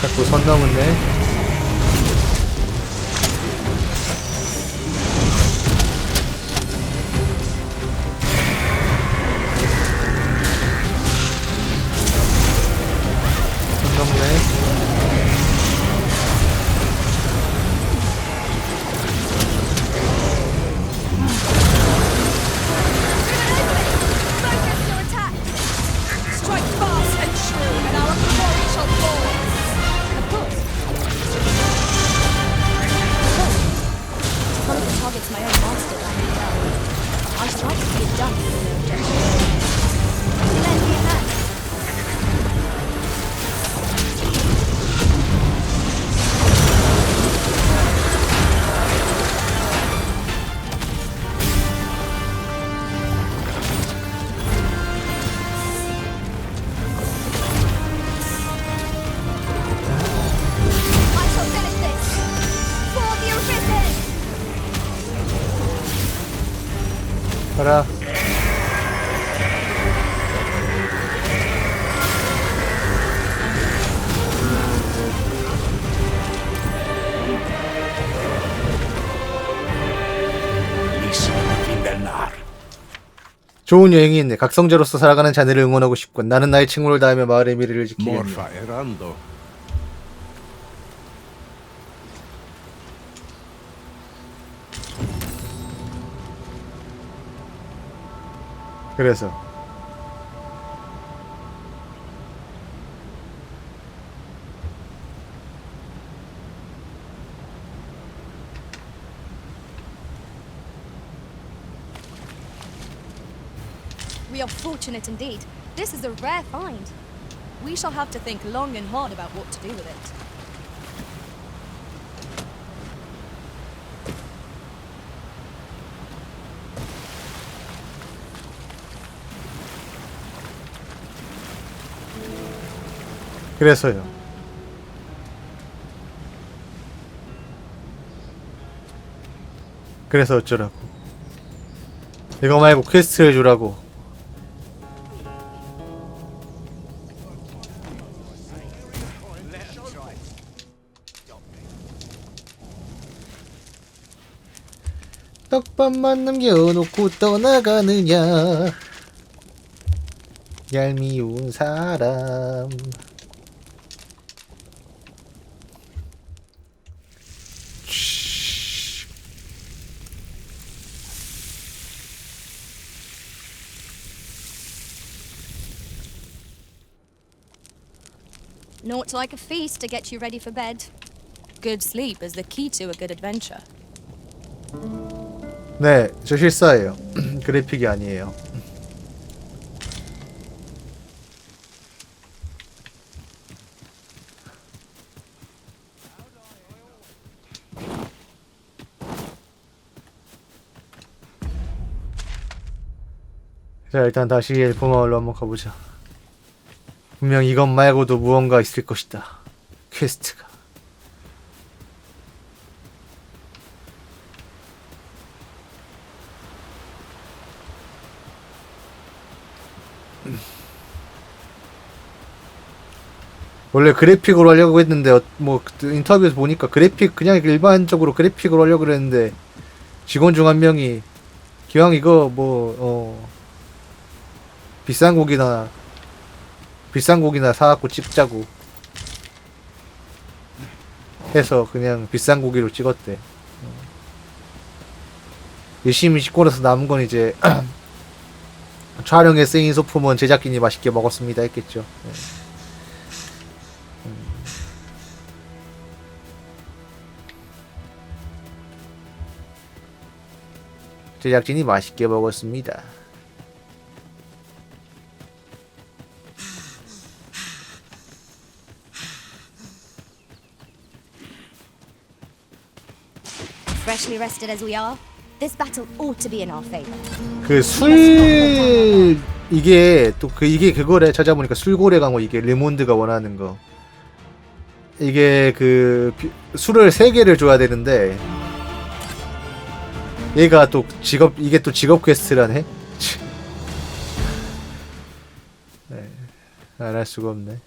자꾸 선 넘었네. 가라. 좋은 여행이 있네. 각성제로서 살아가는 자네를 응원하고 싶군. 나는 나의 칭호를 다하며 마을의 미래를 지키겠네. 그래서 We are fortunate indeed. This is a rare find. We shall have to think long and hard about what to do with it. 그래서요. 그래서 어쩌라고. 이거 말고 퀘스트를 주라고. 떡밥만 남겨놓고 떠나가느냐, 얄미운 사람. Naught like a feast to get you ready for bed. Good sleep is the key to a good adventure. 네, 저 실사예요. 그래픽이 아니에요. 자, 일단 다시 엘프마을로 한번 가보자. 분명 이것 말고도 무언가 있을 것이다. 퀘스트가. 원래 그래픽으로 하려고 했는데 뭐 인터뷰에서 보니까 그래픽 그냥 일반적으로 그래픽으로 하려고 그랬는데 직원 중 한 명이 기왕 이거 뭐 비싼 고기나 사갖고 찍자고 해서 그냥 비싼 고기로 찍었대. 열심히 찍고 나서 남은 건 이제 촬영에 쓰인 소품은 제작진이 맛있게 먹었습니다 했겠죠. 제작진이 맛있게 먹었습니다. Freshly rested as we are, this battle ought to be in our favor. 그 술 이게 또 이게 그거래. 찾아보니까 술고래 강호 이게 르몬드가 원하는 거. 이게 그 술을 3개를 줘야 되는데 얘가 또 이게 또 직업 퀘스트라네. 네, 안 할 수가 없네.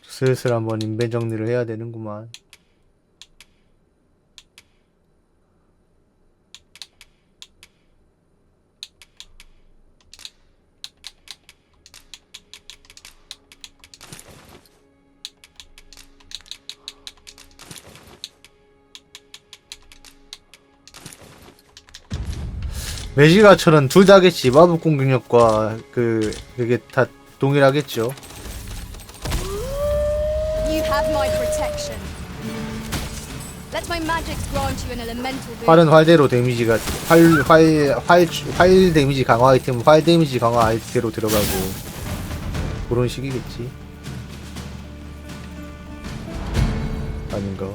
슬슬 한번 인벤 정리를 해야 되는구만. 매지가처럼 둘 다겠지. 마법 공격력과 그게 다 동일하겠죠. You have my protection. Let my magics grant you an elemental boon. 활은 활대로 데미지가 활 데미지 강화 아이템은 활 데미지 강화 아이템으로 들어가고 그런 식이겠지. 아닌가?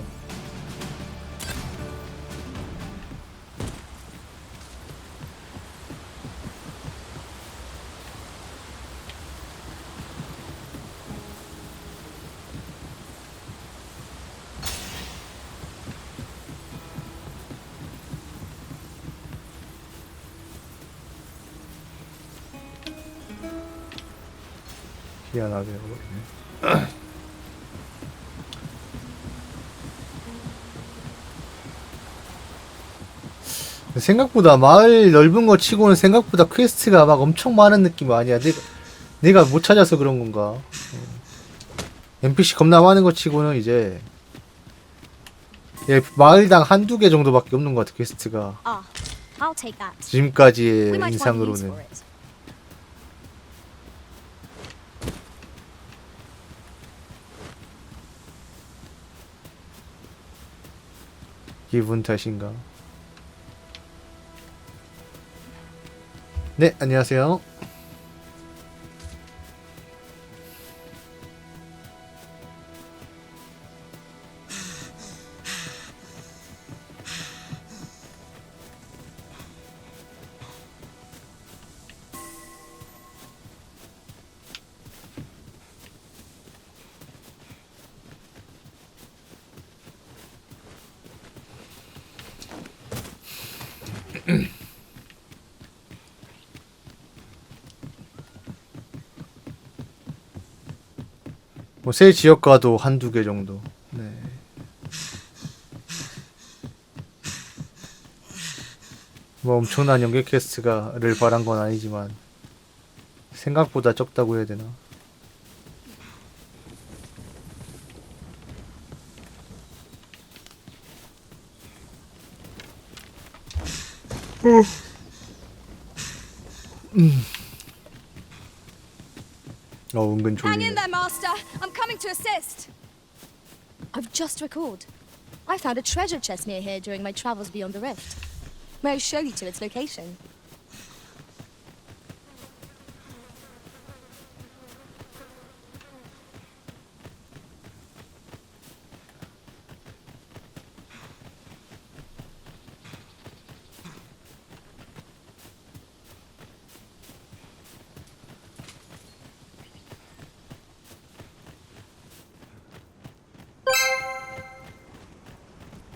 희한하게 해버리네. 생각보다 마을 넓은 거 치고는 생각보다 퀘스트가 막 엄청 많은 느낌 아니야. 내가 못 찾아서 그런 건가? NPC 겁나 많은 거 치고는 이제 마을당 한두 개 정도밖에 없는 것 같아, 퀘스트가. I'll take that. 지금까지의 인상으로는. 기분 탓인가? 네, 안녕하세요. 뭐 새 지역가도 한두 개 정도. 네. 뭐 엄청난 연계 퀘스트가를 바란 건 아니지만 생각보다 적다고 해야 되나? 은근 Hang 졸리네. in there, master. I'm coming to assist. I've I've just recalled. I found a treasure chest near here during my travels beyond the rift. May I show you to its location?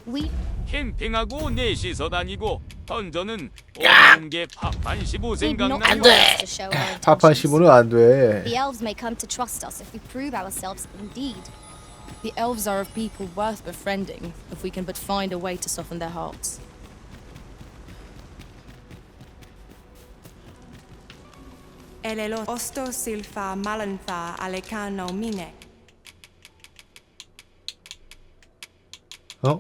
We 캠핑하고 넷이서 다니고 던전은 오는 게 팝한 15 need not 생각나요. be to show our 파판 intentions. 15는 안 돼. The elves may come to trust us if we prove ourselves indeed. The elves are a people worth befriending if we can but find a way to soften their hearts. Elelo osto silfa malantha alekano mine. 어?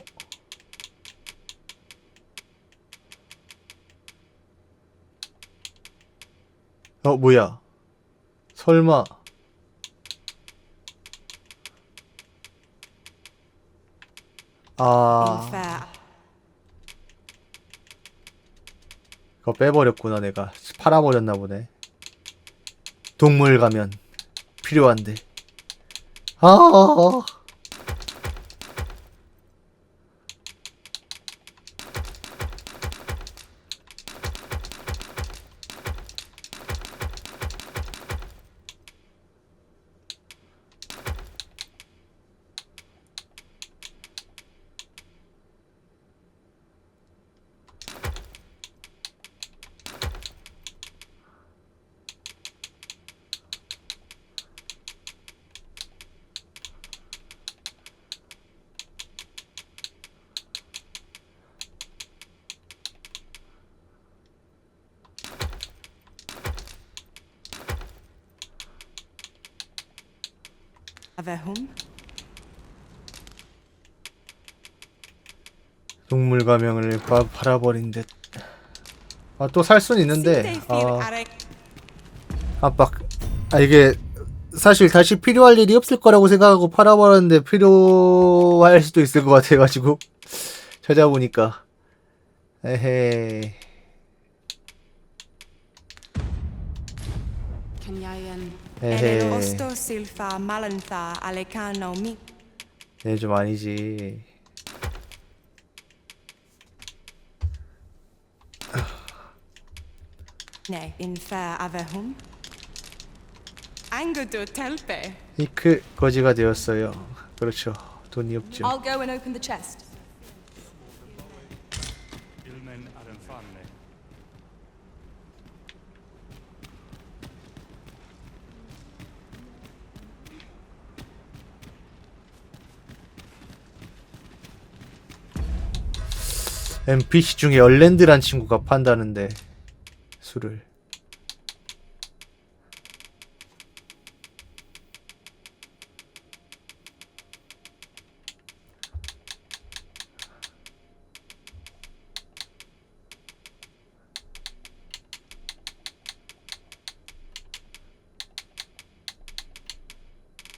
뭐야? 설마 그거 빼버렸구나. 내가 팔아버렸나 보네. 동물 가면 필요한데. Avehum. 동물 가명을 팔아버린 듯. 또 살 순 있는데 이게 사실 다시 필요할 일이 없을 거라고 생각하고 팔아버렸는데 필요할 수도 있을 것 같아가지고 찾아보니까 에헤이. Elelo osto silfa malantha alekano mi. 좀 아니지. Ne infer avehum. Angudo telpe. 이크 거지가 되었어요. 그렇죠. 돈이 없죠. I'll go and open the chest. NPC 중에 얼랜드란 친구가 판다는데 술을.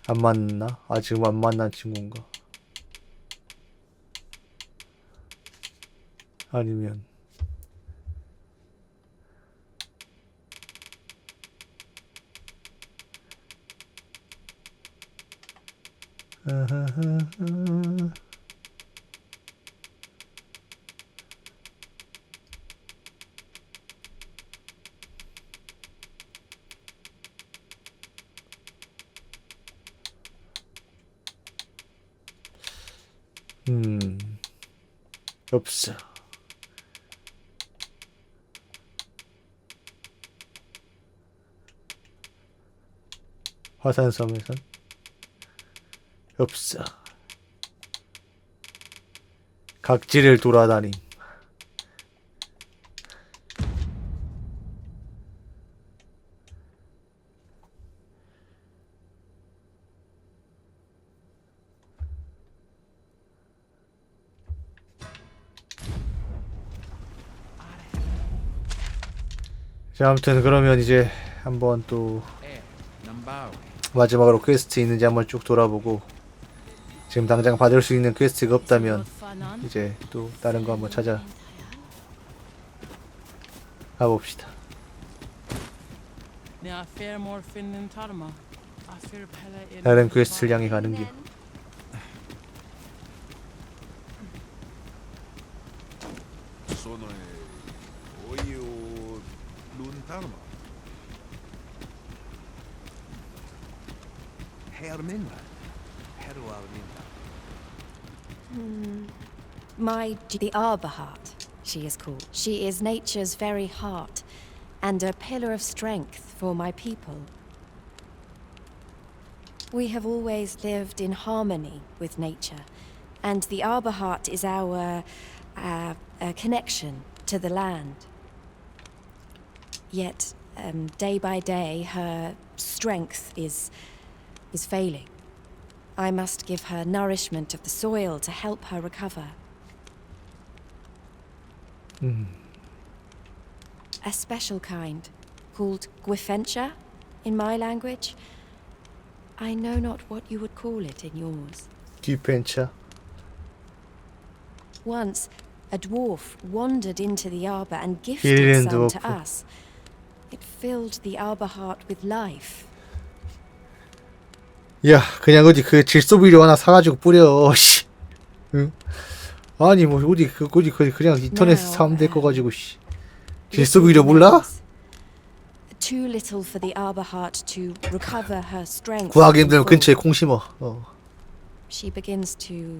안 만났나? 아직 안 만난 친구인가? 아니면 없어. 화산섬에선 없어. 각지를 돌아다님. 자, 아무튼 그러면 이제 한번 또 마지막으로 퀘스트 있는지 한번 쭉 돌아보고 지금 당장 받을 수 있는 퀘스트가 없다면 이제 또 다른 거 한번 찾아 가봅시다. 다른 퀘스트를 향해 가는 길. Sono oio luntarma. Herminra. Heru Arminra. The Arbor Heart, she is called. She is nature's very heart, and a pillar of strength for my people. We have always lived in harmony with nature, and the Arbor Heart is our connection to the land. Yet, day by day, her strength is failing. I must give her nourishment of the soil to help her recover. A special kind, called Gwifencha in my language. I know not what you would call it in yours. Gwifencha. Once, a dwarf wandered into the arbor and gifted some to us. It filled the arbor heart with life. 야, 그냥 어디 그 질소비료 하나 사가지고 뿌려. 씨. 응? 아니 뭐 어디 그냥 인터넷에서 사면 될 거 가지고 씨. 질소비료 몰라? Too little for the arbor heart to recover her strength. 구하기 힘들면 근처에 콩 심어. She begins to.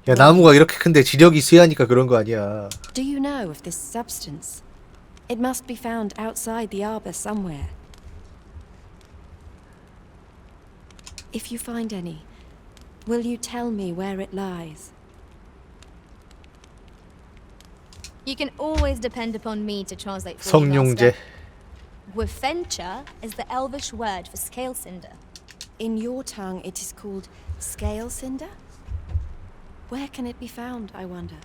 야, 나무가 이렇게 큰데 지력이 쇠하니까 그런 거 아니야. Do you know of this substance? It must be found outside the arbor somewhere. If you find any, will you tell me where it lies? You can always depend upon me to translate for you, 성룡제. Gwifencha is the Elvish word for scale cinder. In your tongue, it is called scale cinder? Where can it be found, I wonder?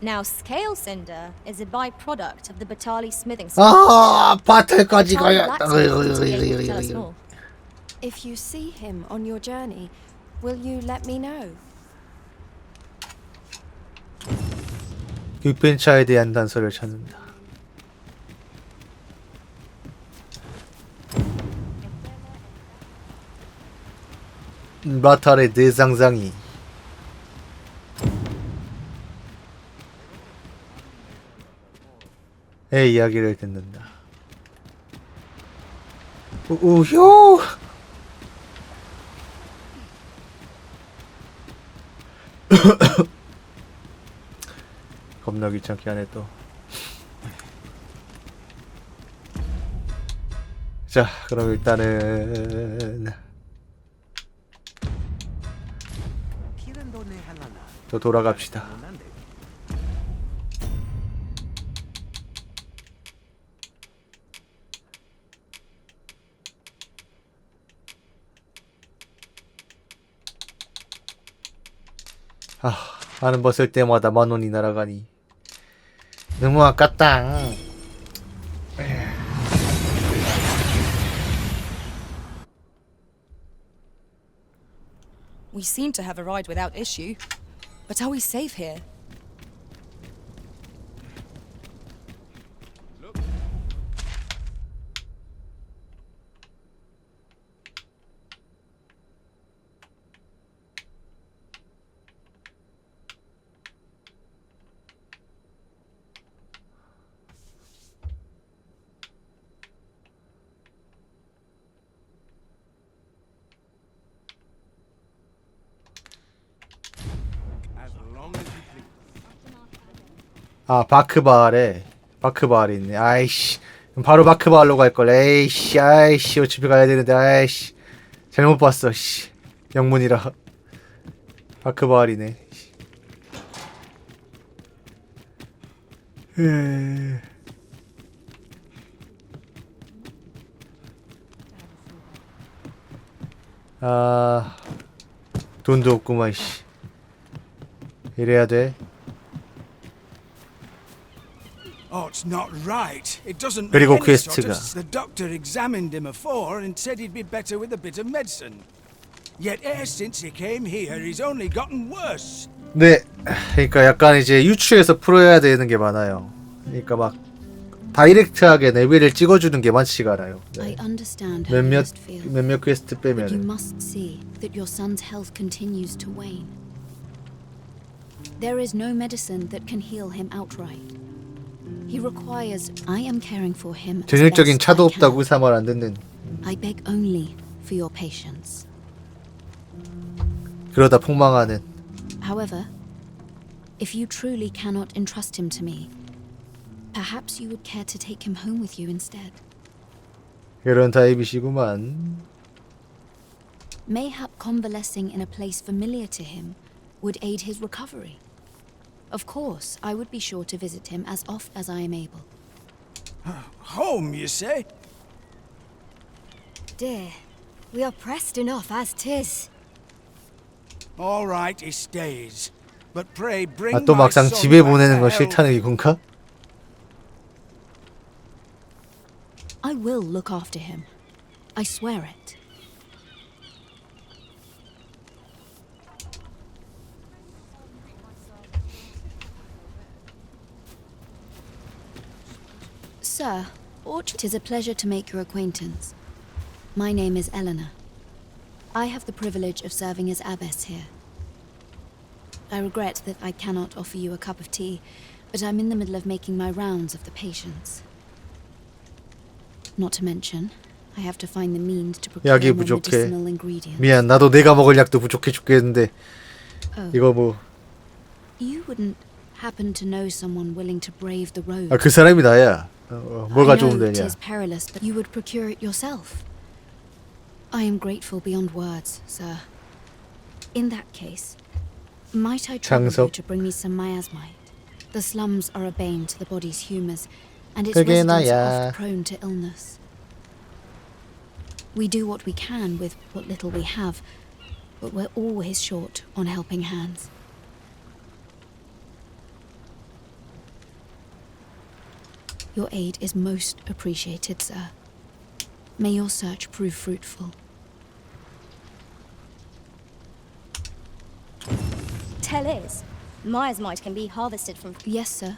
Now, scale cinder is a byproduct of the Batali smithing 아, 바탈까지 가야. If you see him on your journey, will you let me know? gwifencha에 대한 단서를 찾는다. 바탈의 대상상이 의 이야기를 듣는다. 우효. 겁나 귀찮게 하네 또. 자, 그럼 일단은 또 돌아갑시다. 아, 하는 거 쓸 때마다 10,000원이 날아가니 너무 아깝다. We seem to have arrived without issue. But are we safe here? 아, 바크바알에 바크바알이 있네. 아이씨, 바로 바크바알로 갈걸. 에이씨, 아이씨, 어차피 가야 되는데. 아이씨, 잘못 봤어. 씨, 영문이라. 바크바알이네. 아, 돈도 없구만. 씨, 이래야 돼. Oh, it's not right. It doesn't make 그리고 any sort 퀘스트가 of... The doctor examined him afore and said he'd be better with a bit of medicine. Yet ever since he came here, he's only gotten worse. 네, 그러니까 약간 이제 유추해서 풀어야 되는 게 많아요. 그러니까 막 다이렉트하게 내비를 찍어주는 게 많지가 않아요. 네. 몇몇 퀘스트 빼면. You must see that your son's health continues to wane. There is no medicine that can heal him outright. He requires. I am caring for him. 전형적인 차도 없다고 의사 말 안 듣는. I beg only for your patience. 그러다 폭망하는. However, if you truly cannot entrust him to me, perhaps you would care to take him home with you instead. 이런 타입이시구만. Mayhap convalescing in a place familiar to him would aid his recovery. Of course, I would be sure to visit him as oft as I am able. Home, you say? Dear, we are pressed enough as 'tis. All right, he stays. But pray bring 아, 또 my 막상 son 집에 back 보내는 to 건 health. 싫다는 이건가? I will look after him. I swear it. Sir, it is a pleasure to make your acquaintance. My name is Eleanor. I have the privilege of serving as abbess here. I regret that I cannot offer you a cup of tea, but I'm in the middle of making my rounds of the patients. Not to mention, I have to find the means to procure 약이 more 부족해. medicinal ingredients. 미안, 나도 내가 먹을 약도 부족해 죽겠는데. 이거 뭐? You wouldn't happen to know someone willing to brave the road? 아, 그 사람이 나야. 뭐가 좋으면 I know it 되냐? is perilous, but you would procure it yourself. I am grateful beyond words, sir. In that case, might I trouble you to bring me some miasmite? The slums are a bane to the body's humours, and its 그게 residents are 나야. oft prone to illness. We do what we can with what little we have, but we're always short on helping hands. Your aid is most appreciated, sir. May your search prove fruitful. Tell is, miasmite can be harvested from... Yes, sir.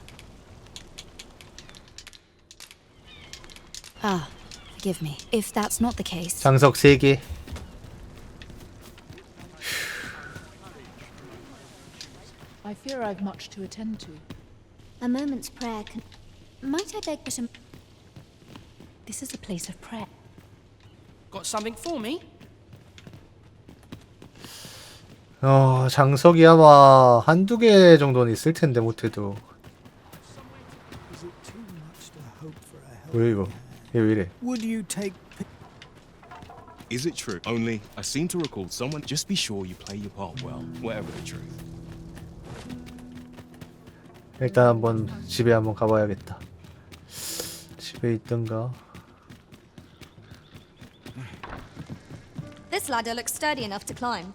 Ah, forgive me. If that's not the case... 장석 3개. I fear I've much to attend to. A moment's prayer can... Might I beg for some... This is a place of prayer. Got something for me? 장석이 아마 한두 개 정도는 있을 텐데 못해도. 왜 이거? 얘 왜 이래? Would you take... Is it true? Only, I seem to recall someone. Just be sure you play your part well, whatever the truth. 일단 한번 집에 한번 가봐야겠다. 집에 있던가? This ladder looks sturdy enough to climb.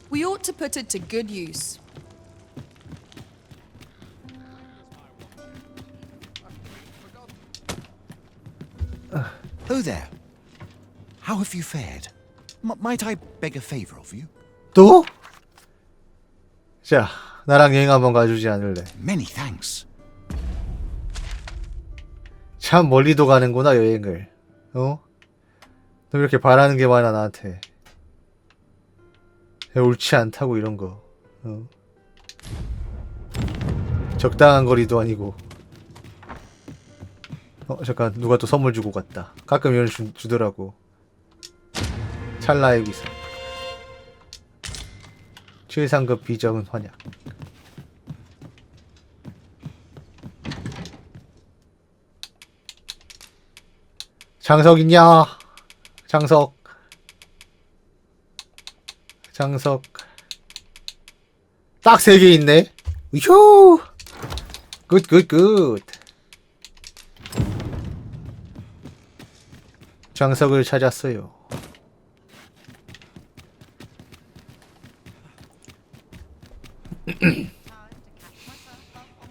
We ought to put it to good use. Oh there. How have you fared? Might I beg a favor of you? 또? 자, 나랑 여행 한번 가주지 않을래? Many thanks. 참 멀리도 가는구나 여행을. 너 이렇게 바라는 게 많아 나한테. 옳지 않다고 이런 거. 적당한 거리도 아니고. 잠깐 누가 또 선물 주고 갔다. 가끔 이런 주더라고. 찰나의 기사. 최상급 비정은 환약. 장석 있냐? 장석. 장석. 딱 3개 있네. 휴. 굿. 장석을 찾았어요.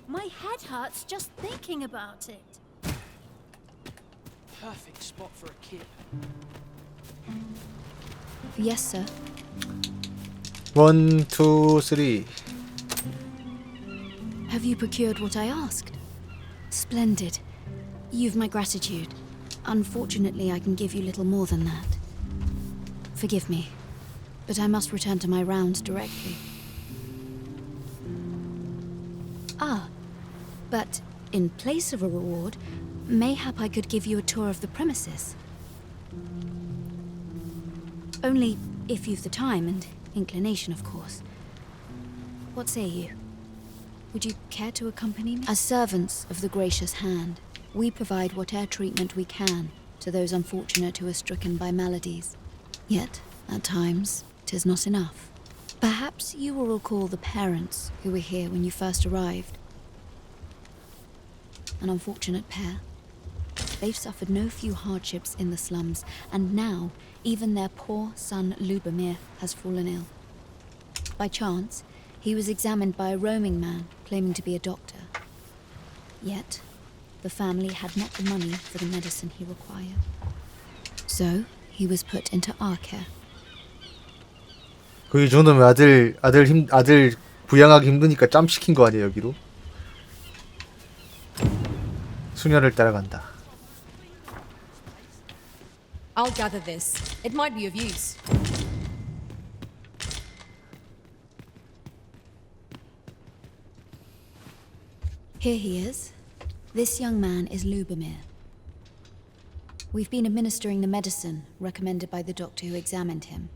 My head hurts just thinking about it. Perfect spot for a kid. Yes, sir. 1, 2, 3. Have you procured what I asked? Splendid. You've my gratitude. Unfortunately, I can give you little more than that. Forgive me, but I must return to my round directly. Ah, but in place of a reward, mayhap I could give you a tour of the premises. Only if you've the time and inclination, of course. What say you? Would you care to accompany me? As servants of the gracious hand, we provide whatever treatment we can to those unfortunate who are stricken by maladies. Yet, at times, 'tis not enough. Perhaps you will recall the parents who were here when you first arrived. An unfortunate pair. They've suffered no few hardships in the slums, and now even their poor son Lubomir has fallen ill. By chance, he was examined by a roaming man claiming to be a doctor. Yet, the family had not the money for the medicine he required. So, he was put into our care. 그 이 정도면 아들 부양하기 힘드니까 짬 시킨 거 아니에요, 여기로? 수녀를 따라간다. I'll gather this. It might be of use. Here he is. This young man is Lubomir. We've been administering the medicine recommended by the doctor who examined him,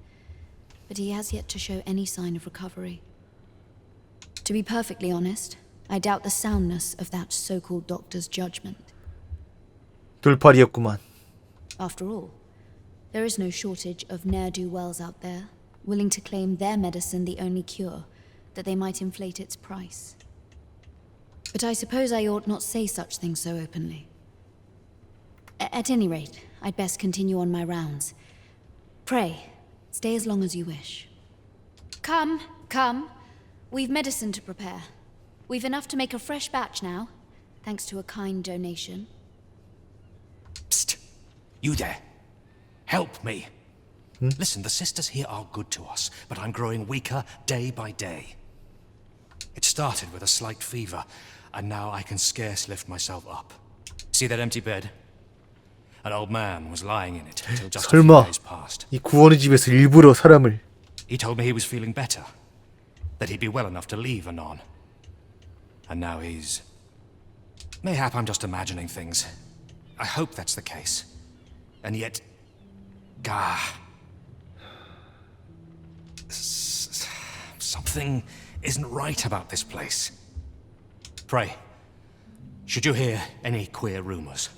but he has yet to show any sign of recovery. To be perfectly honest, I doubt the soundness of that so-called doctor's judgment. 돌팔이었구만. After all, there is no shortage of ne'er-do-wells out there, willing to claim their medicine the only cure, that they might inflate its price. But I suppose I ought not say such things so openly. At any rate, I'd best continue on my rounds. Pray, stay as long as you wish. Come, come. We've medicine to prepare. We've enough to make a fresh batch now, thanks to a kind donation. Psst! You there. Help me. Listen, the sisters here are good to us, but I'm growing weaker day by day. It started with a slight fever, and now I can scarce lift myself up. See that empty bed? An old man was lying in it until just a few 설마 days past. 이 구원의 집에서 일부러 사람을. He told me he was feeling better, that he'd be well enough to leave anon. And now he's... Mayhap I'm just imagining things. I hope that's the case. And yet... Gah... Something isn't right about this place. Pray, should you hear any queer rumors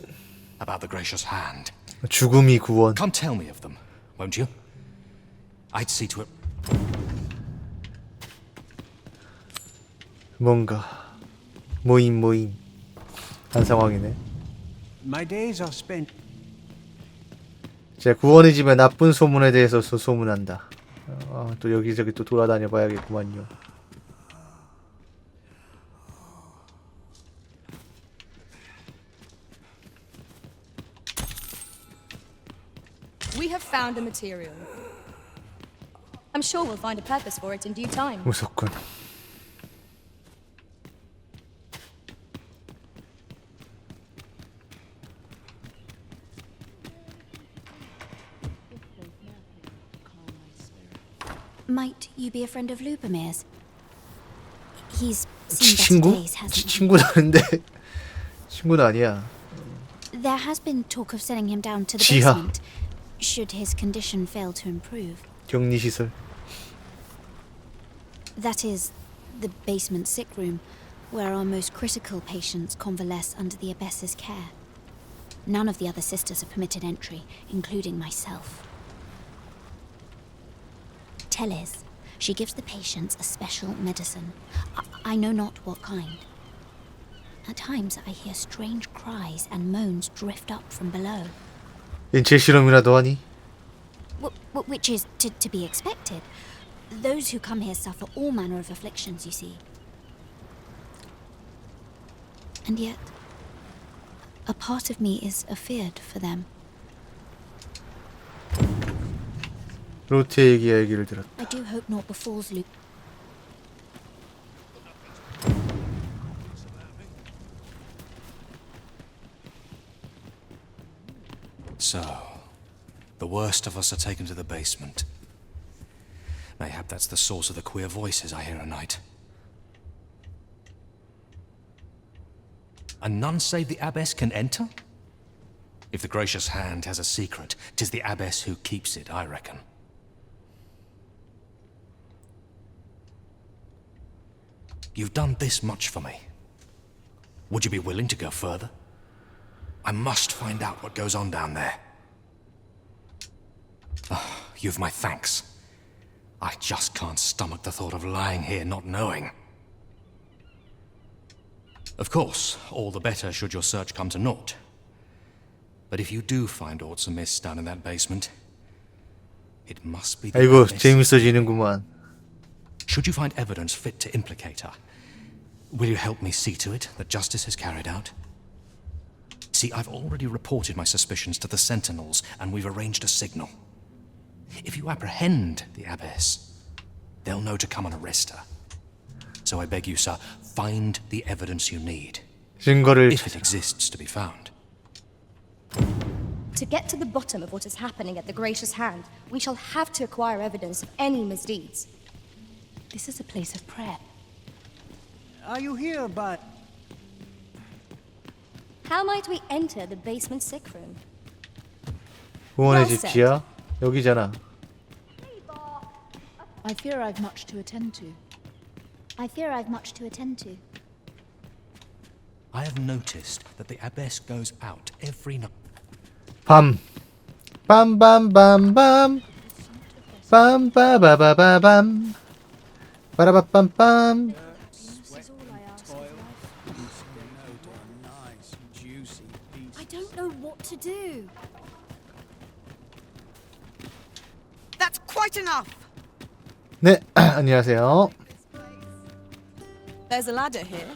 about the gracious hand, 죽음이 구원. come tell me of them, won't you? I'd see to it. 뭔가 모임 한 상황이네. My days are spent. 제 구원의 집의 나쁜 소문에 대해서 소문한다. 또 여기저기 또 돌아다녀 봐야겠구만요. We have found a material. I'm sure we'll find a purpose for it in due time. 무섭군. Might you be a friend of Lubomir's? He's seen better 친구? days, hasn't he? 친구는 아닌데. 친구는 아니야. There has been talk of sending him down to the 지하. basement, should his condition fail to improve. 격리시설. That is, the basement sick room, where our most critical patients convalesce under the abbess's care. None of the other sisters are permitted entry, including myself. Tell Liz, she gives the patients a special medicine. I know not what kind. At times I hear strange cries and moans drift up from below. 인체 실험이라도 하니? Which is to be expected. Those who come here suffer all manner of afflictions, you see. And yet, a part of me is afeared for them. 로트의 이야기를 들었다. I do hope naught befalls Luke. So, the worst of us are taken to the basement. Mayhap that's the source of the queer voices I hear at night. And none save the abbess can enter? If the gracious hand has a secret, 'tis the abbess who keeps it, I reckon. You've done this much for me. Would you be willing to go further? I must find out what goes on down there. Oh, you've my thanks. I just can't stomach the thought of lying here not knowing. Of course, all the better should your search come to naught. But if you do find aught amiss down in that basement, it must be the 아이고, abbess. 재밌어지는구만. Should you find evidence fit to implicate her, will you help me see to it that justice is carried out? See, I've already reported my suspicions to the Sentinels, and we've arranged a signal. If you apprehend the abbess, they'll know to come and arrest her. So I beg you, sir, find the evidence you need, 증거를 if it exists to be found. To get to the bottom of what is happening at the Gracious Hand, we shall have to acquire evidence of any misdeeds. This is a place of prayer. Are you here, but... How might we enter the basement sick room? 구원의 집 지하? 여기잖아. I fear I've much to attend to. I fear I've much to attend to. I have noticed that the abbess goes out every night. 밤. 빰빰빰빰. 빰빠바바바밤. 빠라바빰빰. I don't know what to do. That's quite enough. 네, 안녕하세요. There's a ladder here.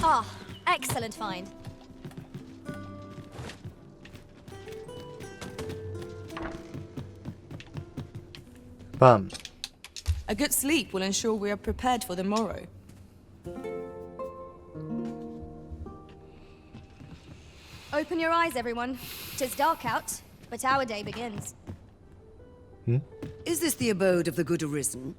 Ah, excellent find. 밤. A good sleep will ensure we are prepared for the morrow. Open your eyes, everyone. 'Tis dark out, but our day begins. Is this the abode of the good arisen?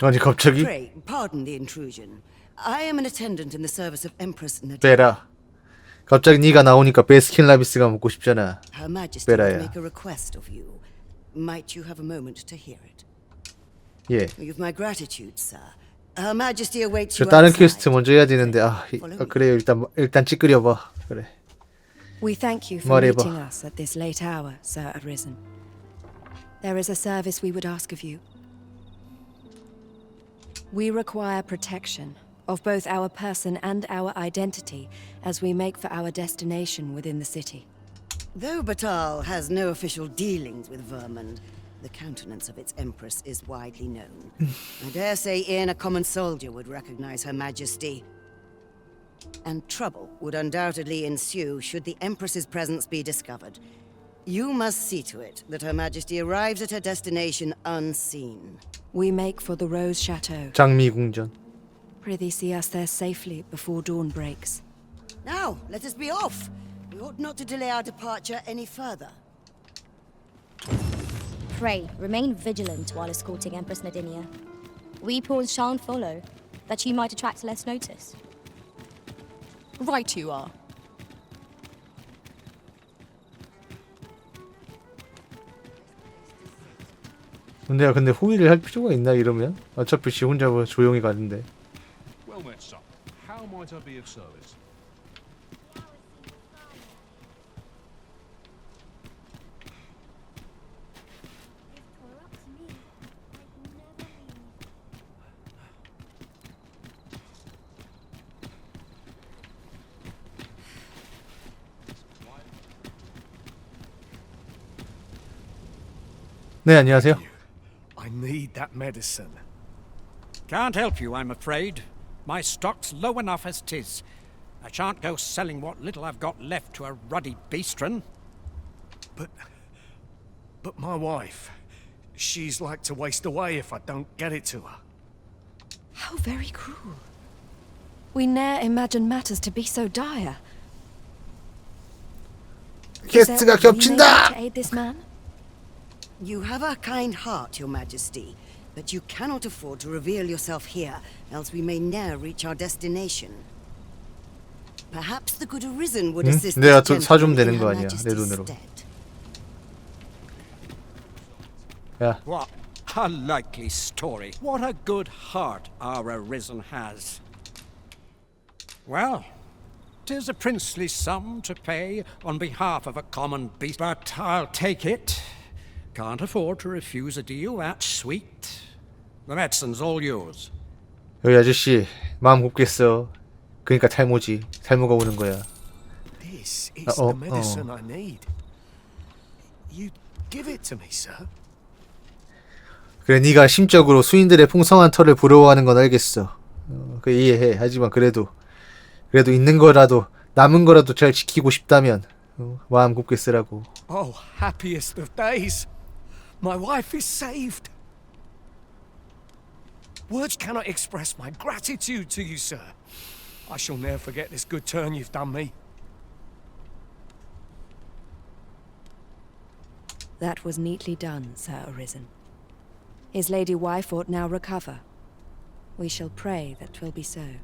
아니 갑자기 Pray, pardon the intrusion. I am an attendant in the service of Empress Nadia. 베라. 갑자기 네가 나오니까 베스킨 라빈스가 먹고 싶잖아. Her Majesty would 베라야. make a request of you. Might you have a moment to hear it? 예. You've my gratitude, sir. Her Majesty awaits 저 you 다른 outside. 퀘스트 먼저 해야 되는데 그래요. 일단 찌끄려봐. 그래. We thank you for 말해봐. meeting us at this late hour, Sir Arisen. There is a service we would ask of you. We require protection of both our person and our identity as we make for our destination within the city. Though Batal has no official dealings with Vermund, the countenance of its Empress is widely known. I dare say even a common soldier would recognize Her Majesty. And trouble would undoubtedly ensue should the Empress's presence be discovered. You must see to it that Her Majesty arrives at her destination unseen. We make for the Rose Chateau. 장미궁전. Prithee see us there safely before dawn breaks. Now, let us be off. We ought not to delay our departure any further. Pray, remain vigilant while escorting Empress Nadinia. We pawns shan't follow, that you might attract less notice. Right you are. 근데 호의를 할 필요가 있나 이러면? 어차피 지 혼자 조용히 가는데. Well met, sir. How might I be of service? 네, 안녕하세요. I need that medicine. Can't help you, I'm afraid. My stock's low enough as 'tis. I shan't go selling what little I've got left to a ruddy beastren. But my wife, She's like to waste away if I don't get it to her. How very cruel. We ne'er imagined matters to be so dire. 퀘스트가 겹친다. To aid this man? You have a kind heart, Your Majesty, but you cannot afford to reveal yourself here, else we may ne'er reach our destination. Perhaps the good Arisen would assist 내가 this 사주면 gentleman 되는 in 거 Her 아니야, 내 Majesty's 돈으로. stead. 야, What a likely story. What a good heart our Arisen has. Well, 'tis a princely sum to pay on behalf of a common beast, but I'll take it. Can't afford to refuse a deal that sweet. The medicine's all yours. 여기 아저씨 마음 곱겠어. 그러니까 탈모지. 탈모가 오는 거야. This is the medicine I need. You give it to me, sir. 그래, 네가 심적으로 수인들의 풍성한 털을 부러워하는 건 알겠어. 그 이해해. 하지만 그래도 있는 거라도 남은 거라도 잘 지키고 싶다면 마음 곱게 쓰라고. Oh, happiest of days. My wife is saved. Words cannot express my gratitude to you, sir. I shall never forget this good turn you've done me. That was neatly done, Sir Arisen. His lady wife ought now recover. We shall pray that 'twill be so.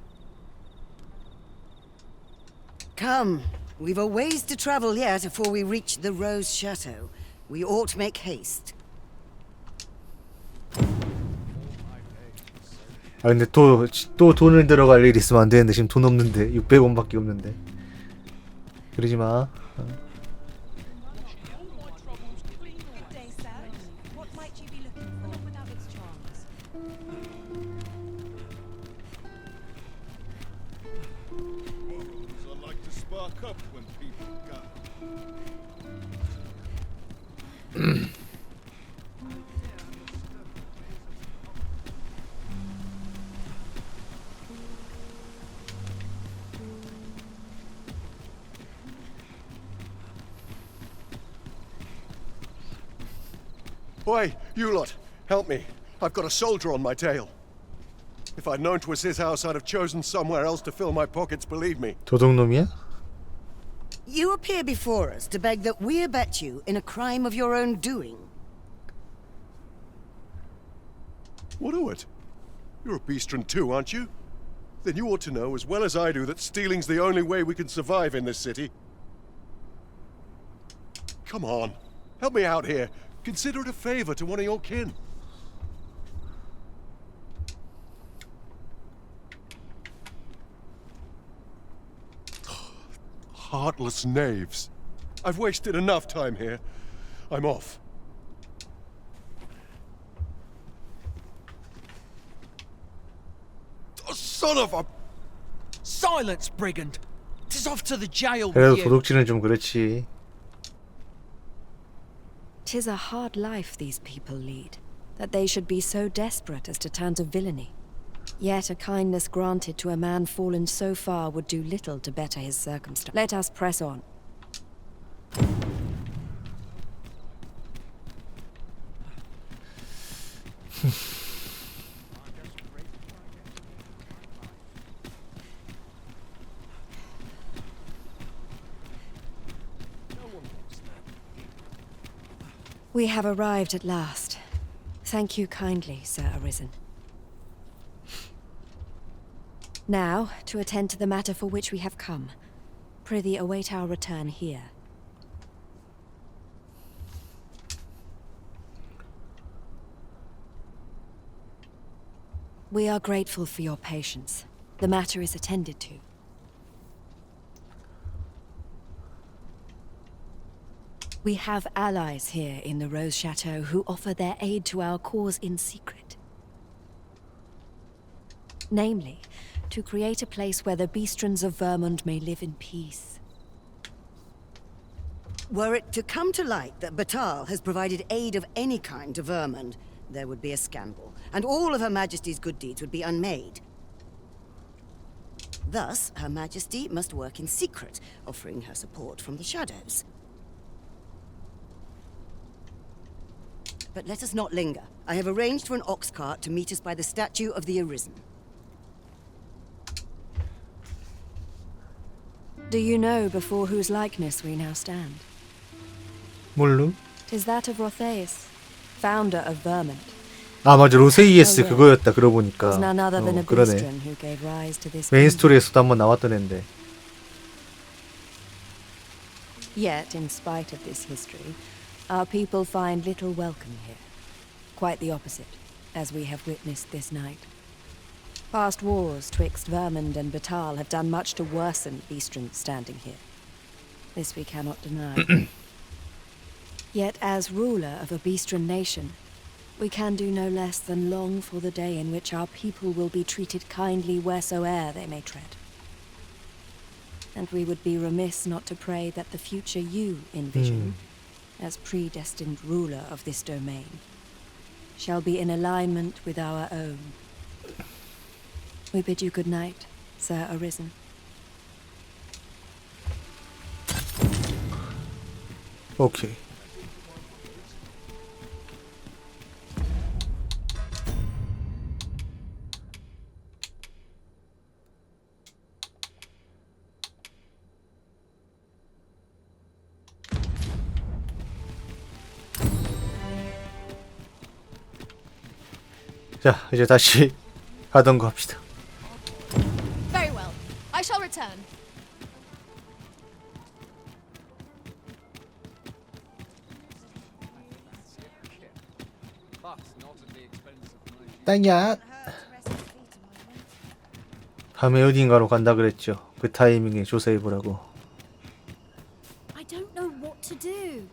Come, we've a ways to travel yet before we reach the Rose Chateau. We ought to make haste. 아 근데 또 돈을 들어갈 일 있으면 안 되는데 지금 돈 없는데 600원밖에 없는데. 그러지 마. Oi, you lot, help me. I've got a soldier on my tail. If I'd known 'twas his house, I'd have chosen somewhere else to fill my pockets, believe me. 도둑놈이야? You appear before us to beg that we abet you in a crime of your own doing. What of it? You're a beastron too, aren't you? Then you ought to know as well as I do that stealing's the only way we can survive in this city. Come on, help me out here. Consider it a favor to one of your kin. Heartless knaves. I've wasted enough time here. I'm off. Oh, son of a... Silence, brigand! 'Tis off to the jail 그래도 with you. 도둑질은 좀 그렇지. 'Tis a hard life these people lead, that they should be so desperate as to turn to villainy. Yet a kindness granted to a man fallen so far would do little to better his circumstance. Let us press on. We have arrived at last. Thank you kindly, Sir Arisen. Now, to attend to the matter for which we have come. Prithee await our return here. We are grateful for your patience. The matter is attended to. We have allies here in the Rose Chateau who offer their aid to our cause in secret. Namely, to create a place where the beastrons of Vermund may live in peace. Were it to come to light that Batal has provided aid of any kind to Vermund, there would be a scandal, and all of Her Majesty's good deeds would be unmade. Thus, Her Majesty must work in secret, offering her support from the shadows. But let us not linger. I have arranged for an ox cart to meet us by the statue of the Arisen. Do you know before whose likeness we now stand? 뭘로? 'Tis that of Rotheus, founder of Vermont. 아 맞아 로세이에스 그거였다 그러고 보니까 Was none other than a 그러네 beastren who gave rise to this 메인 kingdom. 스토리에서도 한번 나왔던 앤데 Yet, in spite of this history, our people find little welcome here. Quite the opposite, as we have witnessed this night. Past wars twixt Vermund and Batal have done much to worsen beastrons standing here. This we cannot deny. Yet, as ruler of a beastron nation, we can do no less than long for the day in which our people will be treated kindly wheresoe'er they may tread. And we would be remiss not to pray that the future you envision, as predestined ruler of this domain, shall be in alignment with our own. We bid you good night, Sir Arisen. 오케이 자 이제 다시 하던 거 합시다. Very well. I shall return. 땅야 밤에 어딘가로 간다 그랬죠. 그 타이밍에 조사해보라고. I don't know what to do.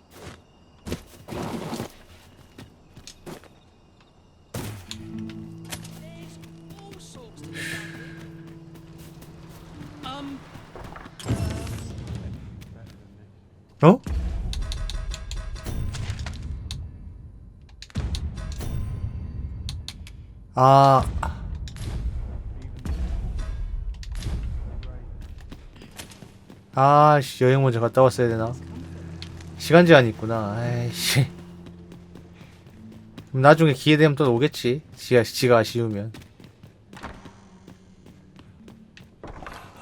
어? 아 아씨 여행 먼저 갔다 왔어야 되나? 시간 제한이 있구나. 아이씨 그럼 나중에 기회 되면 또 오겠지. 지가 아쉬우면.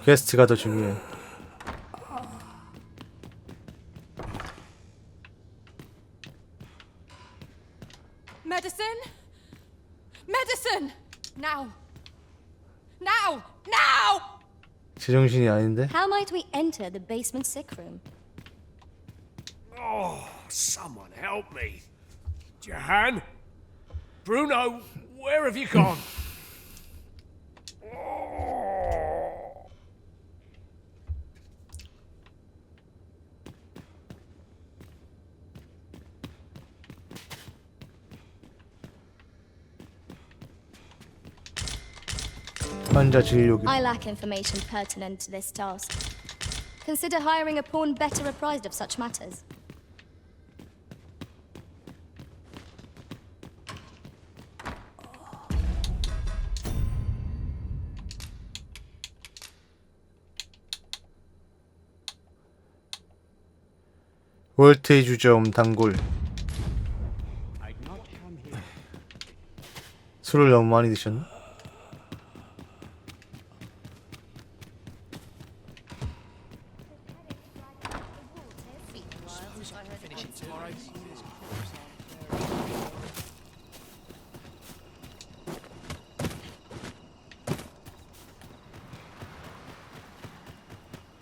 퀘스트가 더 중요해. Medicine? Medicine! Now! Now! Now! 제정신이 아닌데? How might we enter the basement sick room? Oh, someone help me. Jahan? Bruno, where have you gone? 환자 진료기. I lack information pertinent to this task. Consider hiring a pawn better apprised of such matters. 월트의 주점 단골. 술을 너무 많이 드셨나?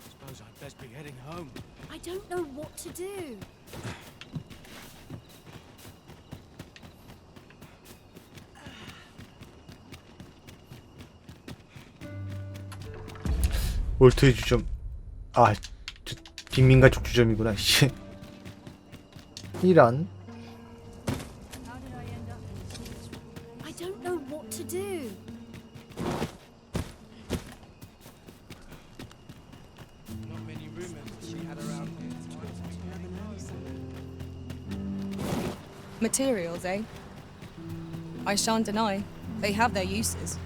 Suppose I'd best be heading home. I don't know what to do. 월트의 주점. 아, 저 빈민가족 주점이구나. 씨. 이란. I don't know what to do. Materials, eh? I shan't deny. They have their uses.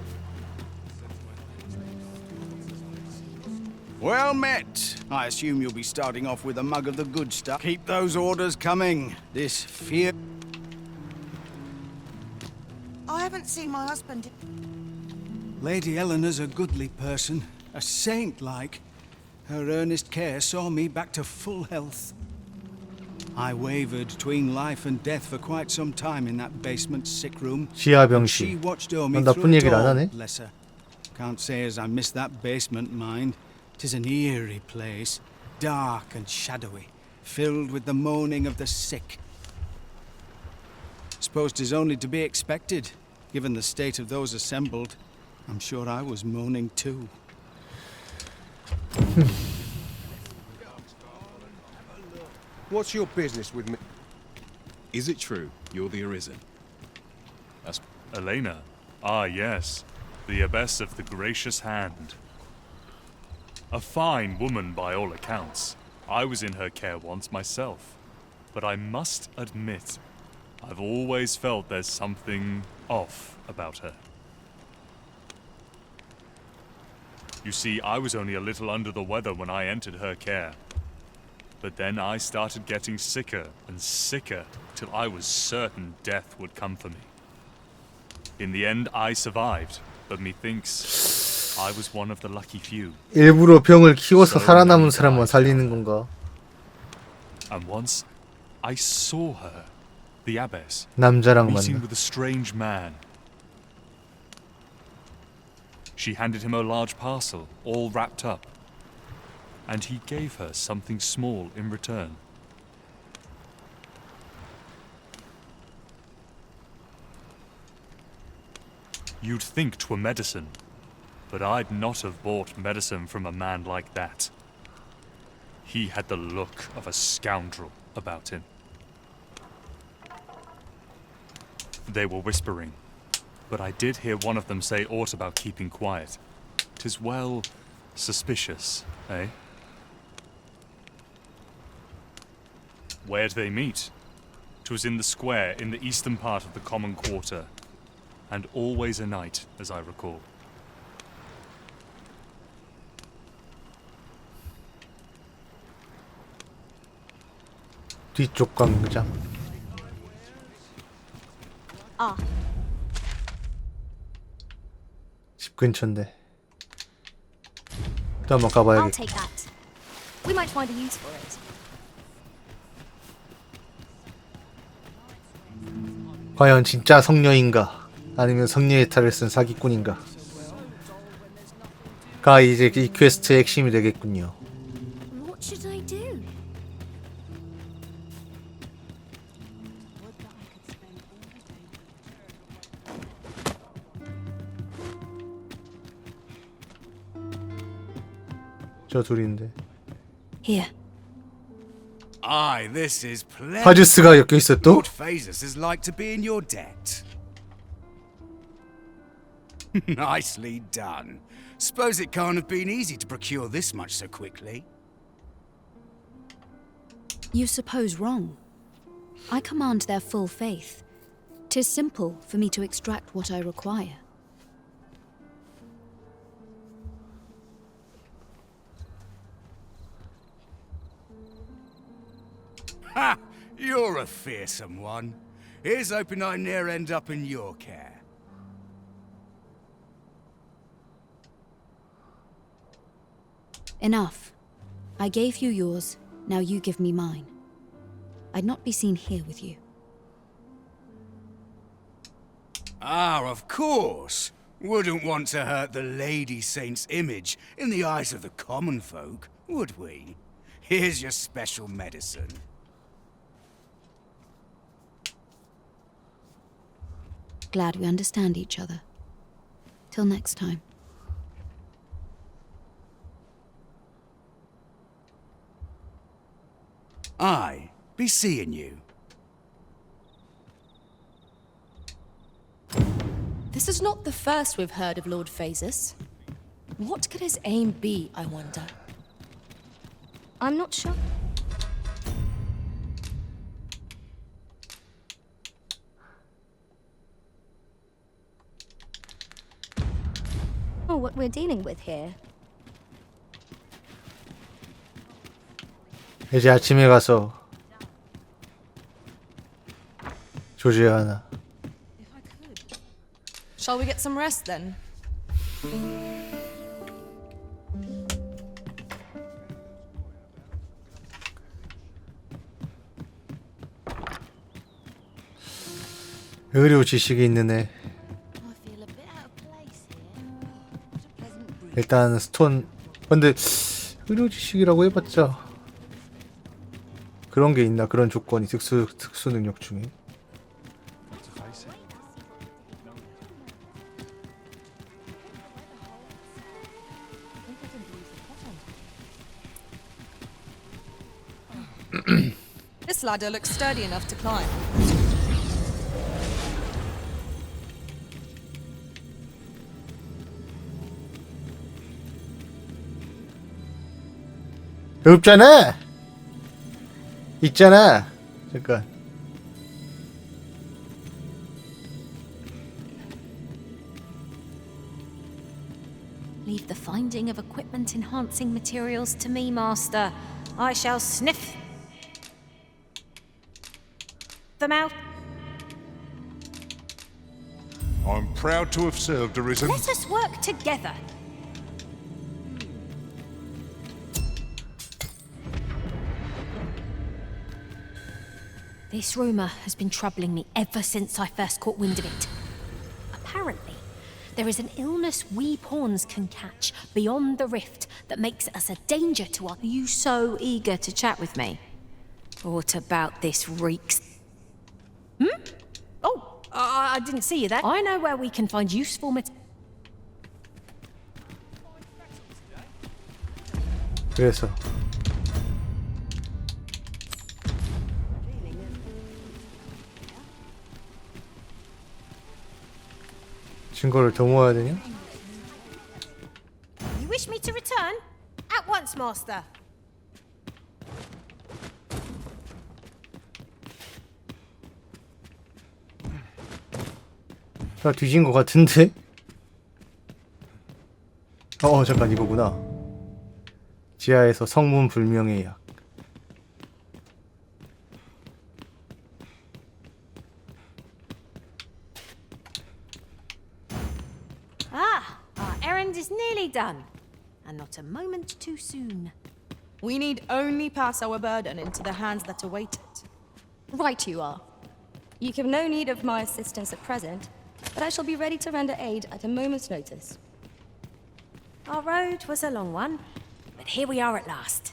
Well met. I assume you'll be starting off with a mug of the good stuff. Keep those orders coming. This fear... haven't seen my husband. Lady Eleanor's a goodly person, a saint-like. Her earnest care saw me back to full health. I wavered between life and death for quite some time in that basement sick room. 지하병실. 넌 나쁜 얘기를 안 하네. Bless her. Can't say as I miss that basement, mind. 'Tis an eerie place, dark and shadowy, filled with the moaning of the sick. Suppose 'tis only to be expected, given the state of those assembled. I'm sure I was moaning too. What's your business with me? Is it true you're the Arisen? That's Elena. Ah, yes. The abbess of the gracious hand. A fine woman by all accounts. I was in her care once myself. But I must admit, I've always felt there's something off about her. You see, I was only a little under the weather when I entered her care. But then I started getting sicker and sicker till I was certain death would come for me. In the end, I survived, but methinks I was one of the lucky few. 일부러 병을 키워서 살아남은 사람만 살리는 건가? And once I saw her, the abbess, 남자랑 meeting 만나. with a strange man. She handed him a large parcel, all wrapped up, and he gave her something small in return. You'd think 'twere medicine, but I'd not have bought medicine from a man like that. He had the look of a scoundrel about him. They were whispering, but I did hear one of them say aught about keeping quiet. 'Tis well suspicious, eh? Where'd they meet? 'Twas in the square in the eastern part of the common quarter, and always a night, as I recall. 뒤쪽 광장. Ah, 집 근처인데. 또 한번 I'll 가봐야겠다. take that. We might find a use for it. 과연 진짜 성녀인가? 아니면 성녀의 탈을 쓴 사기꾼인가? 가 이제 이 퀘스트의 핵심이 되겠군요. What should I do? 저 둘인데. Here. Aye, this is plenty. 파주스가 엮여 있어 또? Lord Phasus is like to be in your debt. Nicely done. Suppose it can't have been easy to procure this much so quickly. You suppose wrong. I command their full faith. 'Tis simple for me to extract what I require. Ha! You're a fearsome one. Here's hoping I ne'er end up in your care. Enough. I gave you yours, now you give me mine. I'd not be seen here with you. Ah, of course. Wouldn't want to hurt the Lady Saint's image in the eyes of the common folk, would we? Here's your special medicine. Glad we understand each other. Till next time. Aye, be seeing you. This is not the first we've heard of Lord Phasus. What could his aim be, I wonder? I'm not sure. Oh, what we're dealing with here. 이제 아침에 가서 조져야 하나. Shall we get some rest then? 의료 지식이 있는 애. 일단 스톤. 근데 의료 지식이라고 해봤자 그런 게 있나? 그런 조건이 특수 능력 중에. This ladder looks sturdy enough to climb. 없잖아. 있잖아. 잠깐. Leave the finding of equipment enhancing materials to me, Master. I shall sniff them out. I'm proud to have served, Arisen. Let us work together. This rumor has been troubling me ever since I first caught wind of it. Apparently, there is an illness we pawns can catch beyond the rift that makes us a danger to our... Are you so eager to chat with me? What about this reeks? Oh, I didn't see you there. I know where we can find useful 그래서 증거를 더 모아야 되냐? You wish me to return? At once, Master. 다 뒤진 것 같은데? 잠깐 이거구나. 지하에서 성문 불명의 약. Our errand is nearly done, and not a moment too soon. We need only pass our burden into the hands that await it. Right you are. You have no need of my assistance at present, but I shall be ready to render aid at a moment's notice. Our road was a long one, but here we are at last.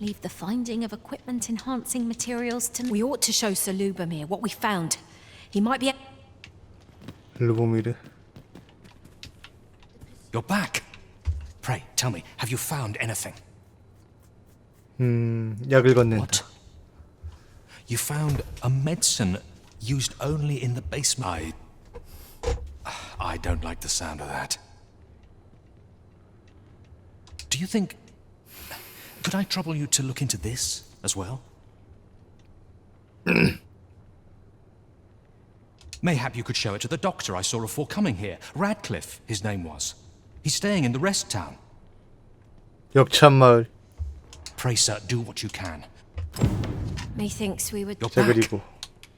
Leave the finding of equipment enhancing materials to me. We ought to show Sir Lubomir what we found. He might be... 르보미르. You're back. Pray, tell me, have you found anything? 약을 건넨다. You found a medicine used only in the basement. I don't like the sound of that. Do you think... Could I trouble you to look into this as well? Mayhap you could show it to the doctor I saw before coming here. Radcliffe, his name was. He's staying in the rest town. 역참마을. Pray, sir, do what you can. Methinks we would... 자, 그리고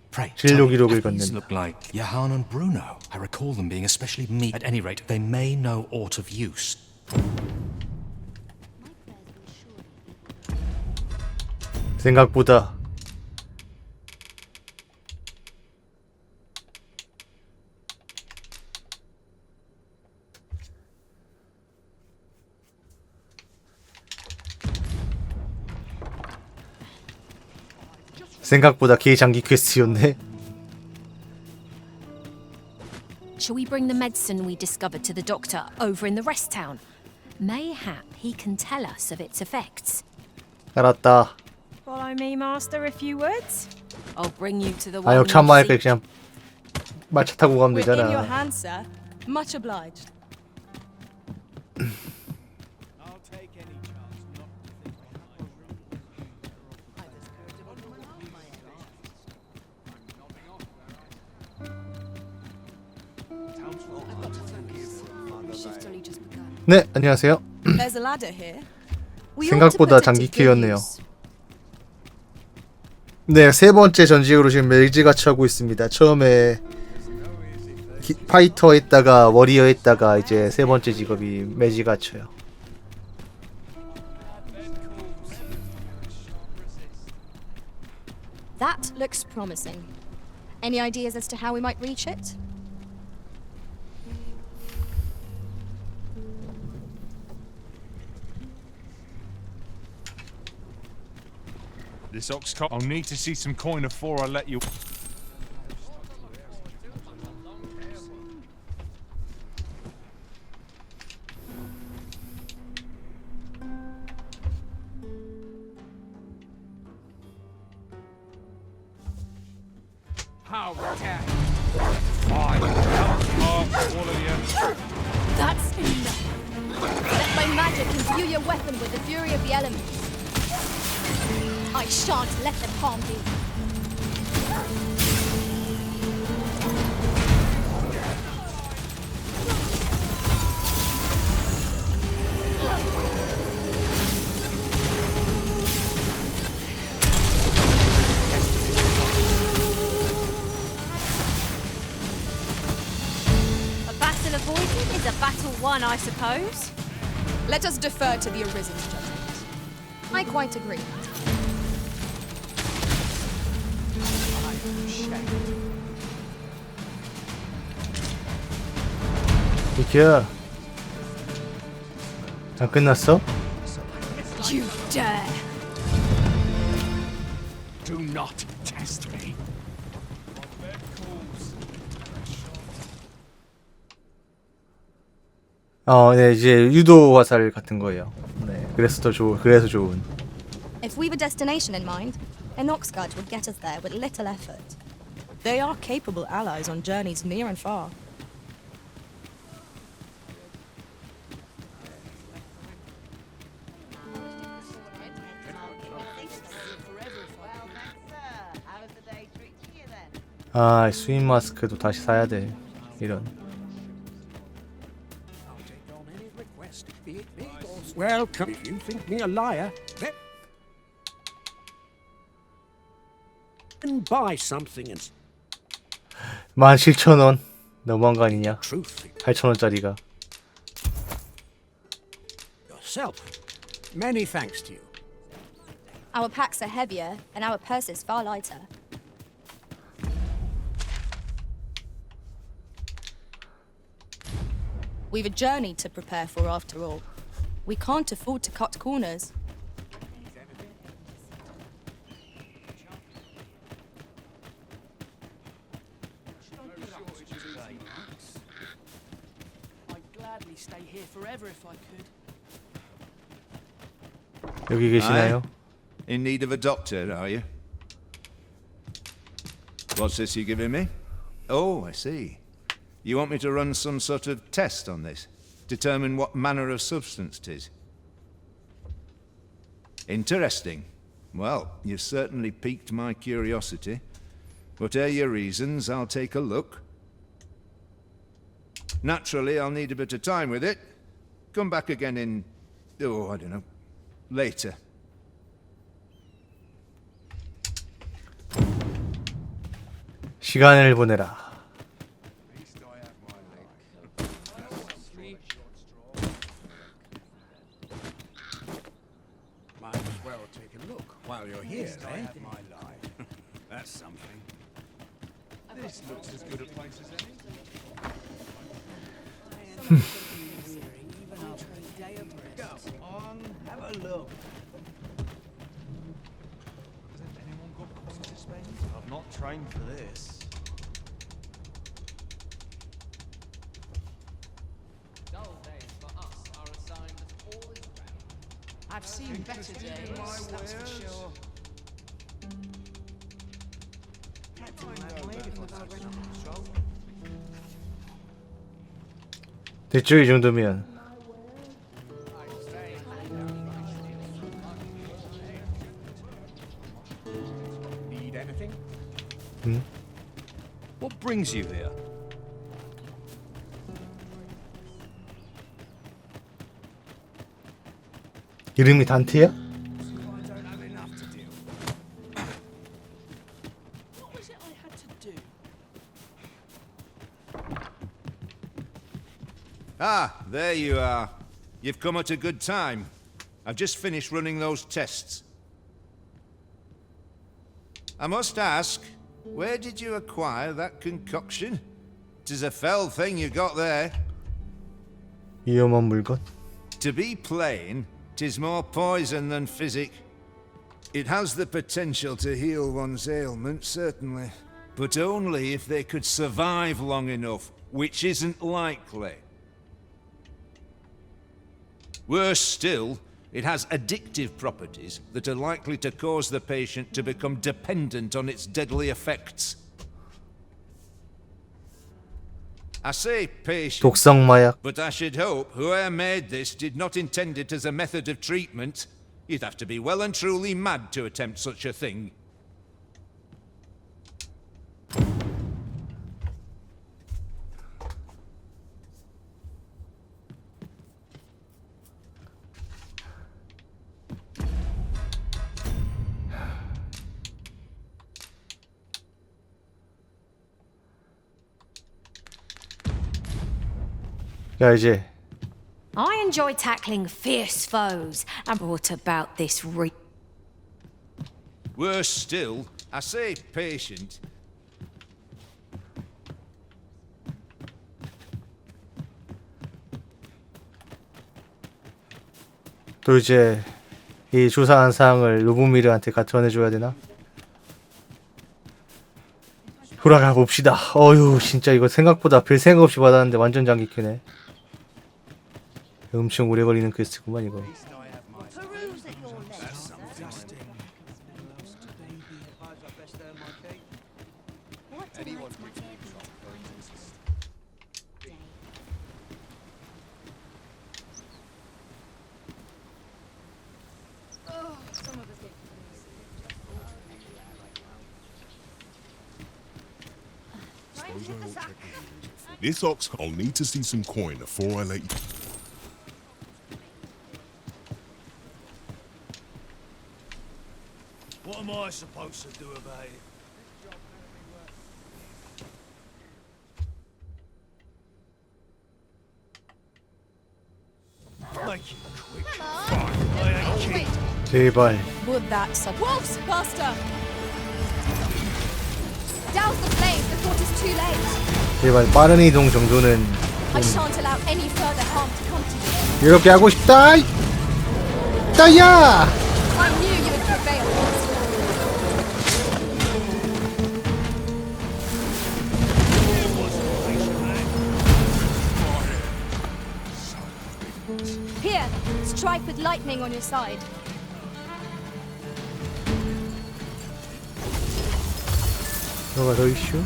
Pray, 진료 기록을 these 건넨다. look like Johan and Bruno. I recall them being especially meek. At any rate, they may know aught of use. 생각보다 개장기 퀘스트였네. Shall we bring the medicine we discovered to the doctor over in the rest town? Mayhap he can tell us of its effects. 알았다. Follow me, Master, if you would. I'll bring you to the one. 역참마을 때 그냥 마차 타고 가면 We're in your 되잖아. hands, sir. Much obliged. 네, 안녕하세요. There's a ladder here. We ought to 생각보다 put it to good 장기키였네요. use. 네, 세 번째 전직으로 지금 매지같이 하고 있습니다. 처음에 파이터 했다가 워리어 했다가 이제 세 번째 직업이 매지가쳐요. That looks promising. Any ideas as to how we might reach it? This ox cart. I'll need to see some coin before I let you. How dare you? Fine. All of you. That's enough. Let my magic imbue your weapon with the fury of the elements. I shan't let them harm you. A battle avoided is a battle won, I suppose. Let us defer to the Arisen's judgment. I quite agree. 비켜. 다 끝났어? You dare! Do not test me. 네, 이제 유도 화살 같은 거예요. 네, 그래서 좋은. If we've a destination in mind, an ox cart would get us there with little effort. They are capable allies on journeys near and far. 아, 수인 마스크도 다시 사야 돼. 이런. Welcome. If you think me a liar, then buy something and 17,000원. 너무한 거 아니냐? 8,000원짜리가. yourself. Many thanks to you. Our packs are heavier and our purses far lighter. We've a journey to prepare for after all. We can't afford to cut corners. I'd gladly stay here forever if I could. 여기 계시나요? In need of a doctor, are you? What's this you're giving me? Oh, I see. You want me to run some sort of test on this? Determine what manner of substance 'tis? Interesting. Well, you've certainly piqued my curiosity. Whatever your reasons, I'll take a look. Naturally, I'll need a bit of time with it. Come back again in... oh, I don't know. Later. 시간을 보내라. Might as well take a look while you're here, eh? That's something. This looks as good a place as any. Come on, have a look. Hasn't anyone got coin to spend? I've not trained for this. I've seen better days, that's for sure. 됐죠, 이 정도면. Need anything? What brings you here? 이름이 단테야? Ah, there you are. You've come at a good time. I've just finished running those tests. I must ask, where did you acquire that concoction? 'Tis a fell thing you got there. 위험한 물건. To be plain, 'tis more poison than physic. It has the potential to heal one's ailments, certainly. But only if they could survive long enough, which isn't likely. Worse still, it has addictive properties that are likely to cause the patient to become dependent on its deadly effects. I say patient, 독성 마약. but I should hope whoever made this did not intend it as a method of treatment. You'd have to be well and truly mad to attempt such a thing. 야 이제 I enjoy tackling fierce foes and brought about this Worse still, I say patient. 또 이제 이 조사한 사항을 루브미르한테 같이 전해줘야 되나? 돌아가 봅시다. 어휴 진짜 이거 생각보다 별 생각 없이 받았는데 완전 장기캐네. 엄청 오래 걸리는 퀘스트구만 이거. This ox, I'll need to see some coin before I let you. What am I supposed to do about it? Make it quick. Fuck, I ain't kidding. 제발. Would that Wolves, faster! Douse the flames before it is too late. 제발 빠른 이동 정도는 I shan't allow any further harm to come to you. 이렇게 하고 싶다. 따야. I knew you would prevail. Here, strike with lightning on your side. 너가 더 이슈.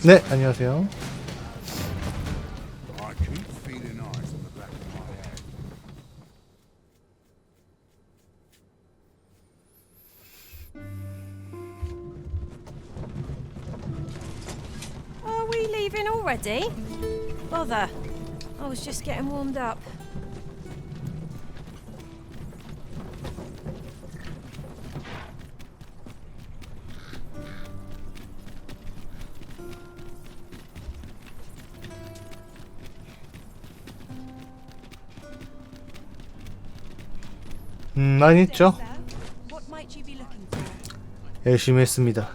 네, 안녕하세요. Are we leaving already? Bother. I was just getting warmed up. 많이 했죠. 열심히 했습니다.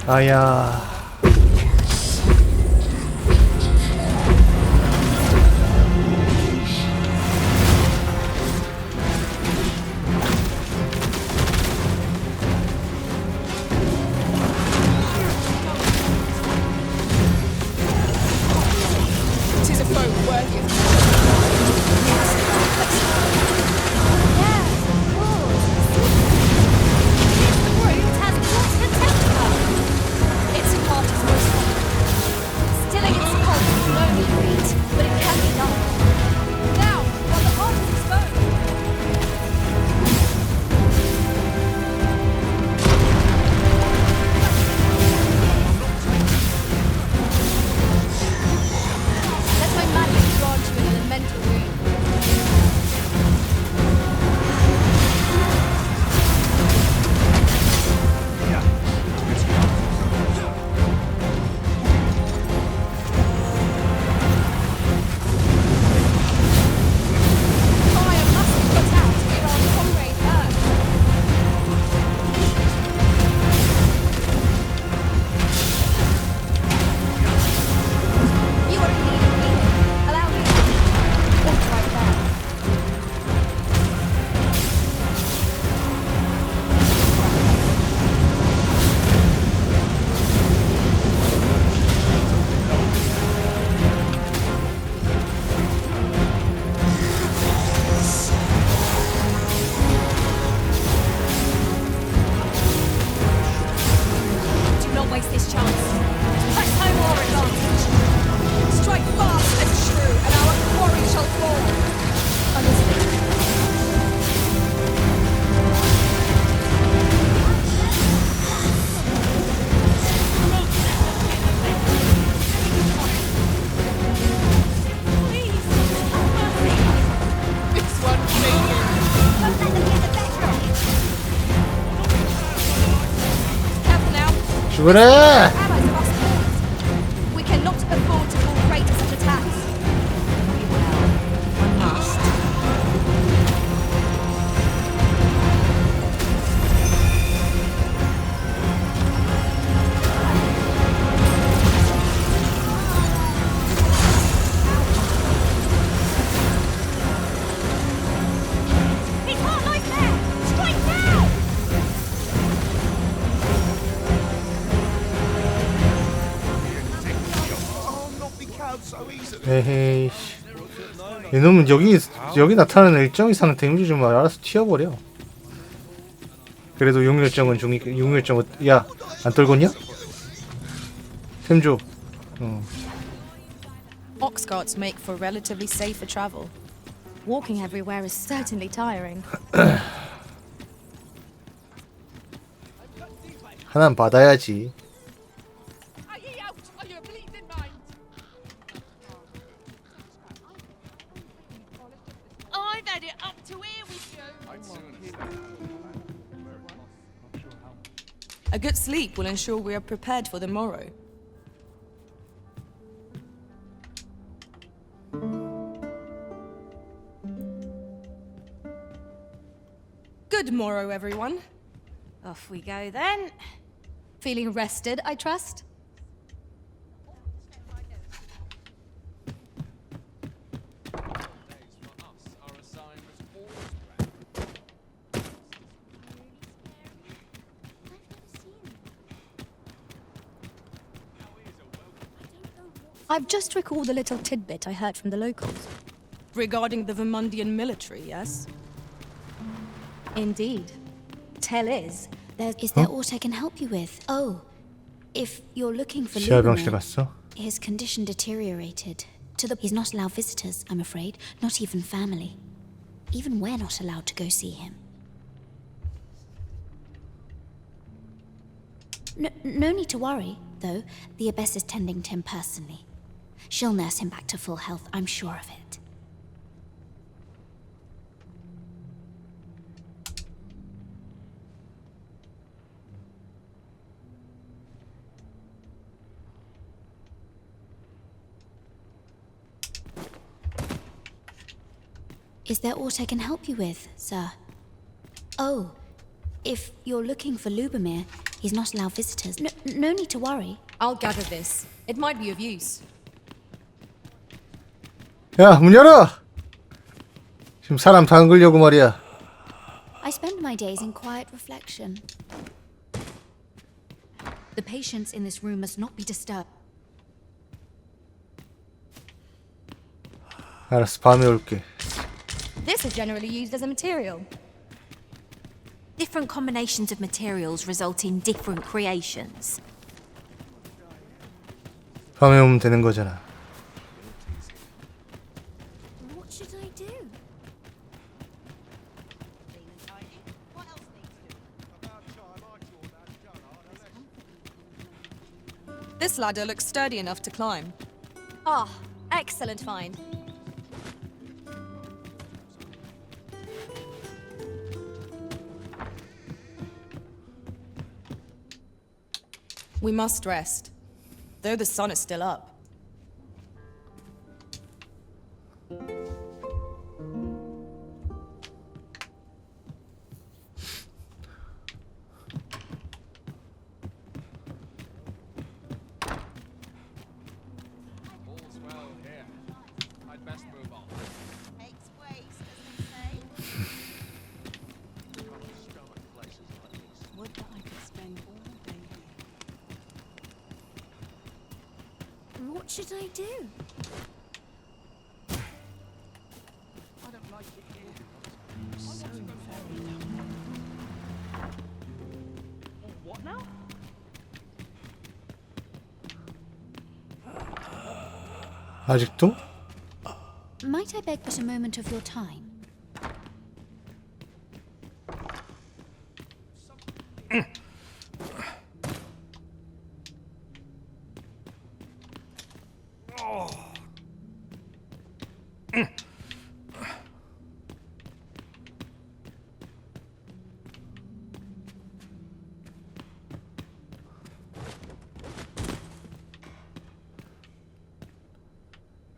아야. Stilling its pulse is no mean feat, but it 죽어라! Allies of us first. We cannot afford to fall prey to such attacks. One must. He's not like there! Strike now! 에헤이 씨. 이놈은 여기 나타나는 일정 이상 데미지 좀 알아서 튀어버려. 그래도 용혈정은 용혈정은 야 안 떨궜냐? 템 줘. Ox carts make for relatively safer travel. Walking everywhere is certainly tiring. 하나는 받아야지. I've had it up to here with you. A good sleep will ensure we are prepared for the morrow. Good morrow, everyone. Off we go then. Feeling rested, I trust? I've just recalled a little tidbit I heard from the locals. Regarding the Vermundian military, yes? Indeed. Tell is, Is there aught I can help you with? Oh, if you're looking for 시야병실 Luberman, 갔어? his condition deteriorated. He's not allowed visitors, I'm afraid. Not even family. Even we're not allowed to go see him. No need to worry, though. The Abbess is tending to him personally. She'll nurse him back to full health, I'm sure of it. Is there aught I can help you with, sir? Oh, if you're looking for Lubomir, he's not allowed visitors. No need to worry. I'll gather this. It might be of use. 야, 문 열어! 지금 사람 담그려고 말이야. I spend my days in quiet reflection. The patients in this room must not be disturbed. 알았어, 밤에 올게. this is generally used as a material. Different combinations of materials result in different creations. 밤에 오면 되는 거잖아. What should I do? This ladder looks sturdy enough to climb. Ah, excellent find. We must rest, though the sun is still up. What should I do? What now? 아직도? Might I beg but a moment of your time?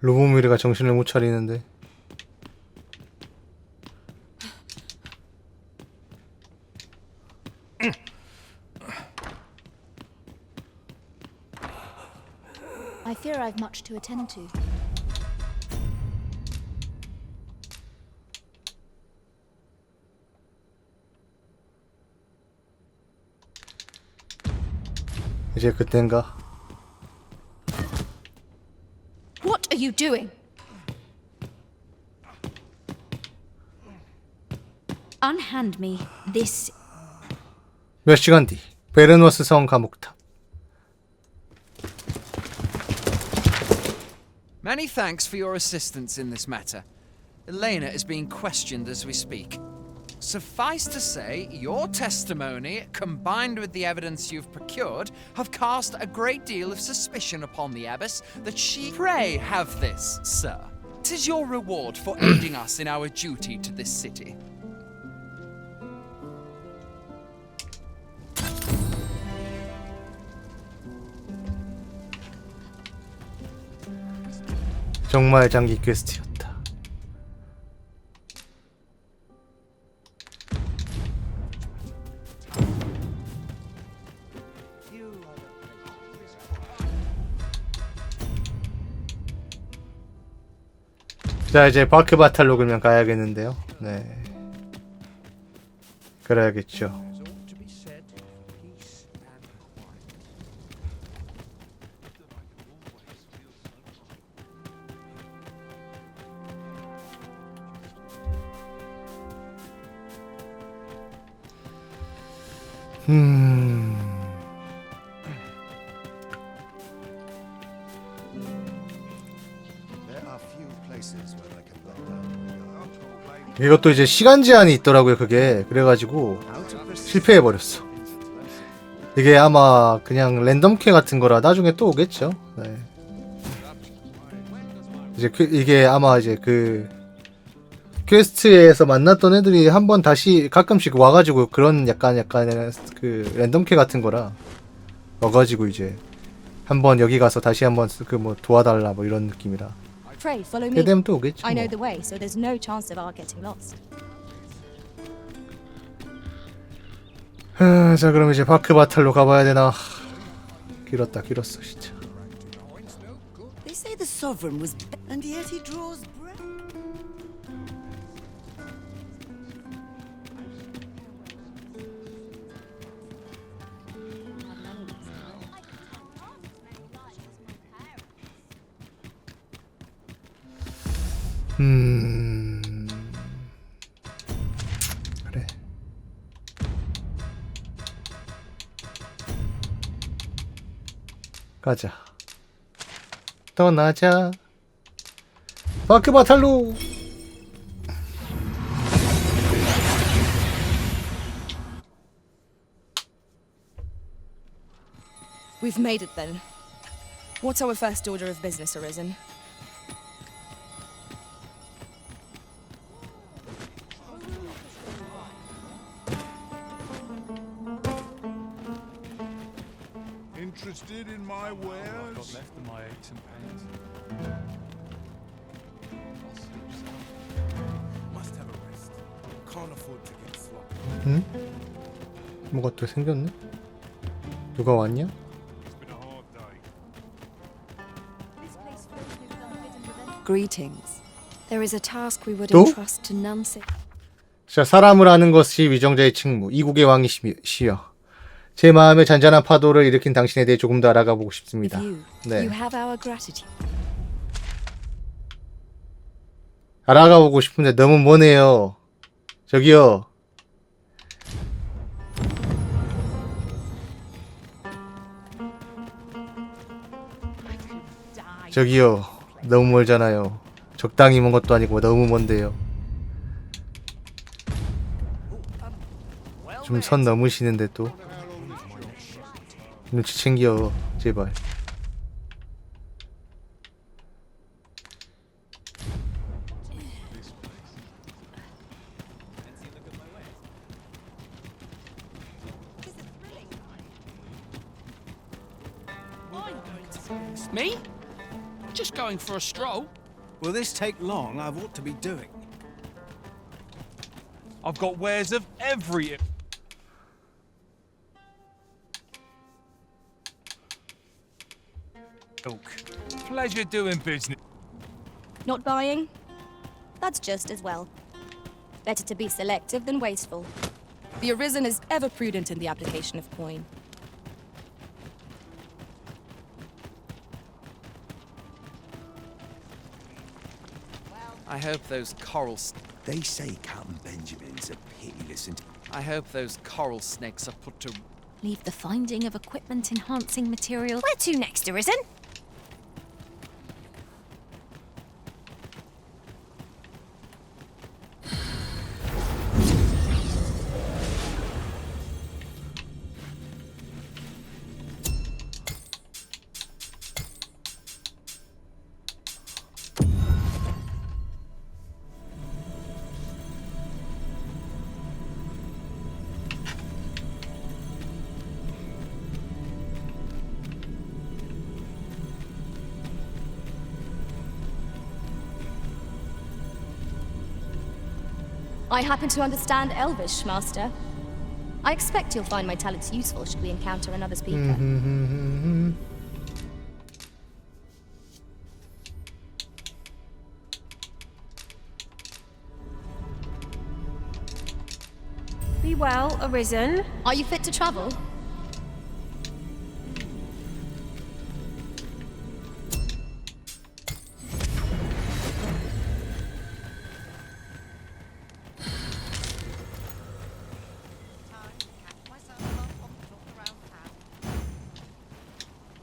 로보미르가 정신을 못 차리는데. I fear I've much to attend to. 이제 그땐가? What are you doing? Unhand me this. 몇 시간 뒤 베르노스 성 감옥탑. Many thanks for your assistance in this matter. Elena is being questioned as we speak. Suffice to say, your testimony, combined with the evidence you've procured, have cast a great deal of suspicion upon the abbess that she... Pray have this, sir. 'Tis your reward for aiding us in our duty to this city. 정말 장기 퀘스트였다. 자, 이제 바크바탈로 그러면 가야겠는데요. 네, 그래야겠죠. 이것도 이제 시간 제한이 있더라고요. 그게 그래가지고 실패해버렸어. 이게 아마 그냥 랜덤캐 같은 거라 나중에 또 오겠죠. 네. 이제 이게 아마 이제 그 퀘스트에서 만났던 애들이 한번 다시 가끔씩 와가지고 그런 약간 그 랜덤캐 같은 거라 와가지고 이제 한번 여기 가서 다시 한번 그 뭐 도와달라 뭐 이런 느낌이라. Pray, follow me. 되면 또 오겠지. I know 뭐. the way, so there's no chance of our getting lost. 자, 그럼 이제 바크바탈로 가봐야 되나? 길었어 진짜. They say the sovereign was, and yet he draws breath. 그래. 가자. 떠나자. 바크바탈로. We've made it then. What's our first order of business, Arisen? Interested in my wares? Got left of my aches and pains. Must have a rest. Can't afford to get sloppy. 응? 뭐가 또 생겼네? 누가 왔냐? Greetings. There is a task we would 또? entrust to none save. 자, 사람을 아는 것이 위정자의 책무. 이국의 왕이시여. 제 마음의 잔잔한 파도를 일으킨 당신에 대해 조금 더 알아가 보고 싶습니다. You 네. have our gratitude. 알아가 보고 싶은데 너무 머네요. 저기요. 저기요. 너무 멀잖아요. 적당히 먼 것도 아니고 너무 먼데요. 좀 선 넘으시는데 또 눈치 챙겨 제발. Me? Just going for a stroll. Will this take long? I've ought to be doing. I've got wares of every... ilk. Pleasure doing business. Not buying? That's just as well. Better to be selective than wasteful. The Arisen is ever prudent in the application of coin. I hope those corals... They say Captain Benjamin's a pitiless and... I hope those coral snakes are put to... Leave the finding of equipment-enhancing material. Where to next, Arisen? I happen to understand Elvish, Master. I expect you'll find my talents useful should we encounter another speaker. Be well, Arisen. Are you fit to travel?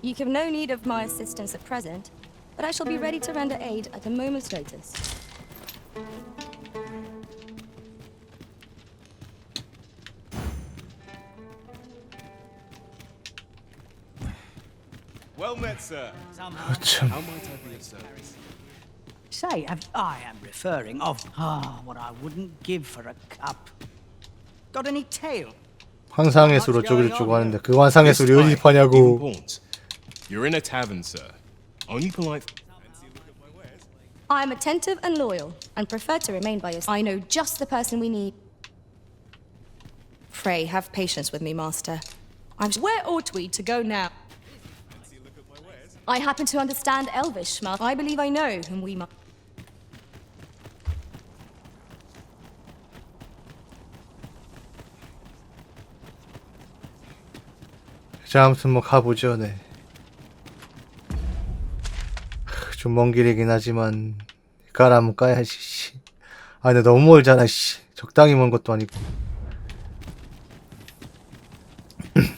You have no need of my assistance at present, but I shall be ready to render aid at a moment's notice. Well met, sir. 참. How might I be of service? Say, I am referring of what I wouldn't give for a cup. Got any tail? 환상의 수로 저기를 주고 하는데 그 환상의 수를 어디 파냐고. You're in a tavern, sir. Only polite. I am attentive and loyal, and prefer to remain by your side. I know just the person we need. Pray, have patience with me, Master. Where ought we to go now? I happen to understand Elvish, Master. I believe I know whom we must. 자, 아무튼 뭐 가보죠. 네. 좀 먼 길이긴 하지만 가라면 까야지. 씨. 아 근데 너무 멀잖아. 씨. 적당히 먼 것도 아니고.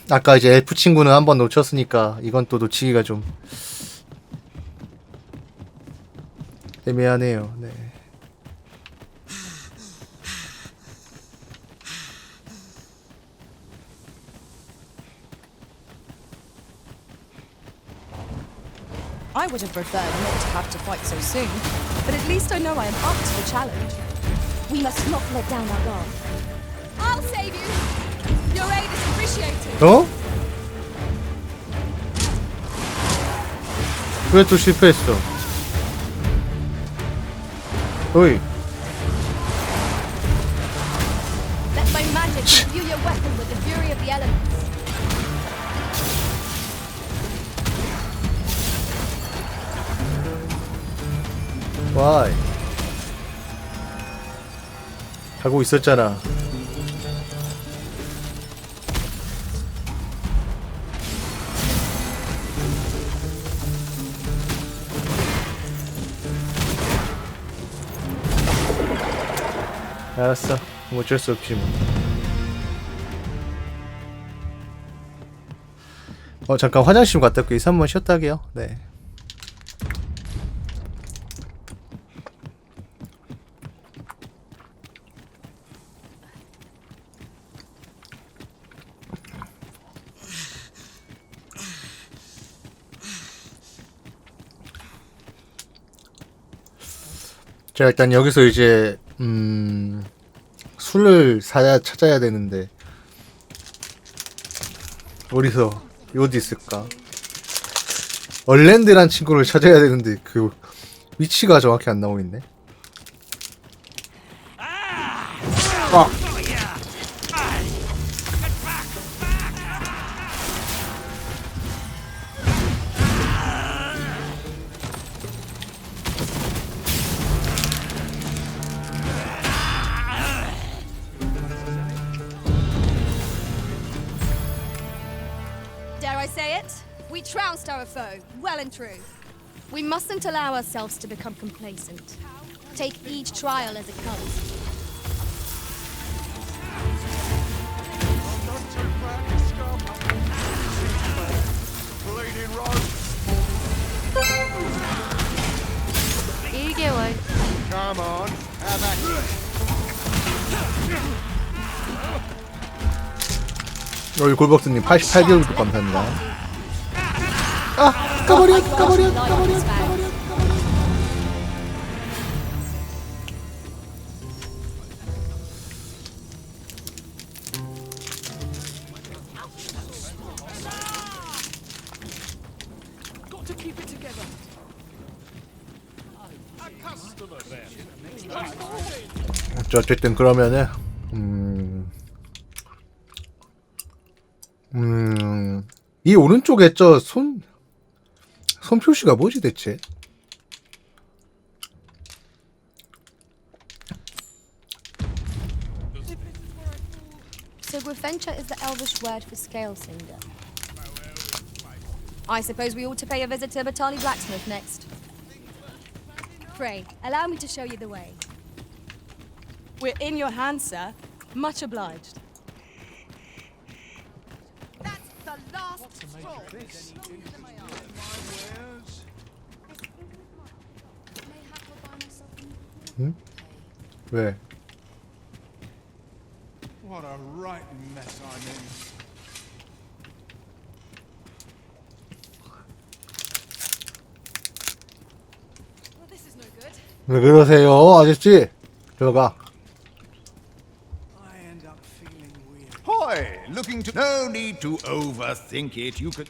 아까 이제 엘프 친구는 한번 놓쳤으니까 이건 또 놓치기가 좀 애매하네요. 네. I would have preferred not to have to fight so soon, but at least I know I am up to the challenge. We must not let down our guard. I'll save you. Your aid is appreciated. 어? 왜 또 실패했어? 어이. Let my magic imbue your weapon with the fury of the elements. 와이. 하고 있었잖아. 알았어. 뭐 어쩔 수 없지 뭐. 잠깐 화장실 좀 갔다 올게요. 이사 한번 쉬었다 하게요. 네. 자, 일단 여기서 이제 술을 찾아야 되는데 어디 있을까? 얼랜드란 친구를 찾아야 되는데 그 위치가 정확히 안 나오고 있네. Dare I say it? We trounced our foe, well and true. We mustn't allow ourselves to become complacent. Take each trial as it comes. Bleeding road. 1개월. Come on, have at it. 여기 골벅스님 88개월 구독 감사합니다. 아, 까버려. Got to keep it together. A customer there. 어쨌든 그러면은 이 오른쪽에 저 손 표시가 뭐지 대체? So Gwynfencha is the Elvish word for scale cinder. I suppose we ought to pay a visit to Batali Blacksmith next. Pray, allow me to show you the way. We're in your hands, sir. Much obliged. That's the last straw. 왜? What a right mess I'm in. Well, this is no good. 왜 그러세요, 아저씨? 들어가. Hoy, looking to... No need to overthink it. You could...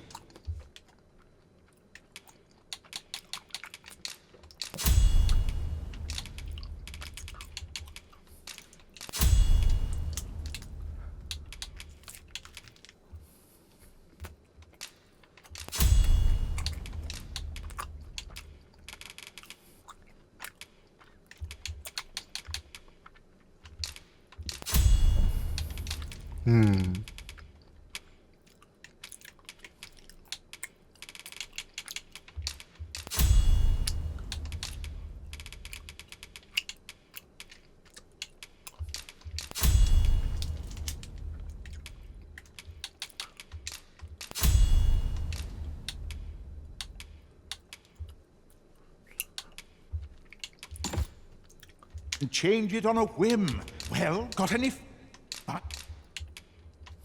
Change it on a whim. Well, got any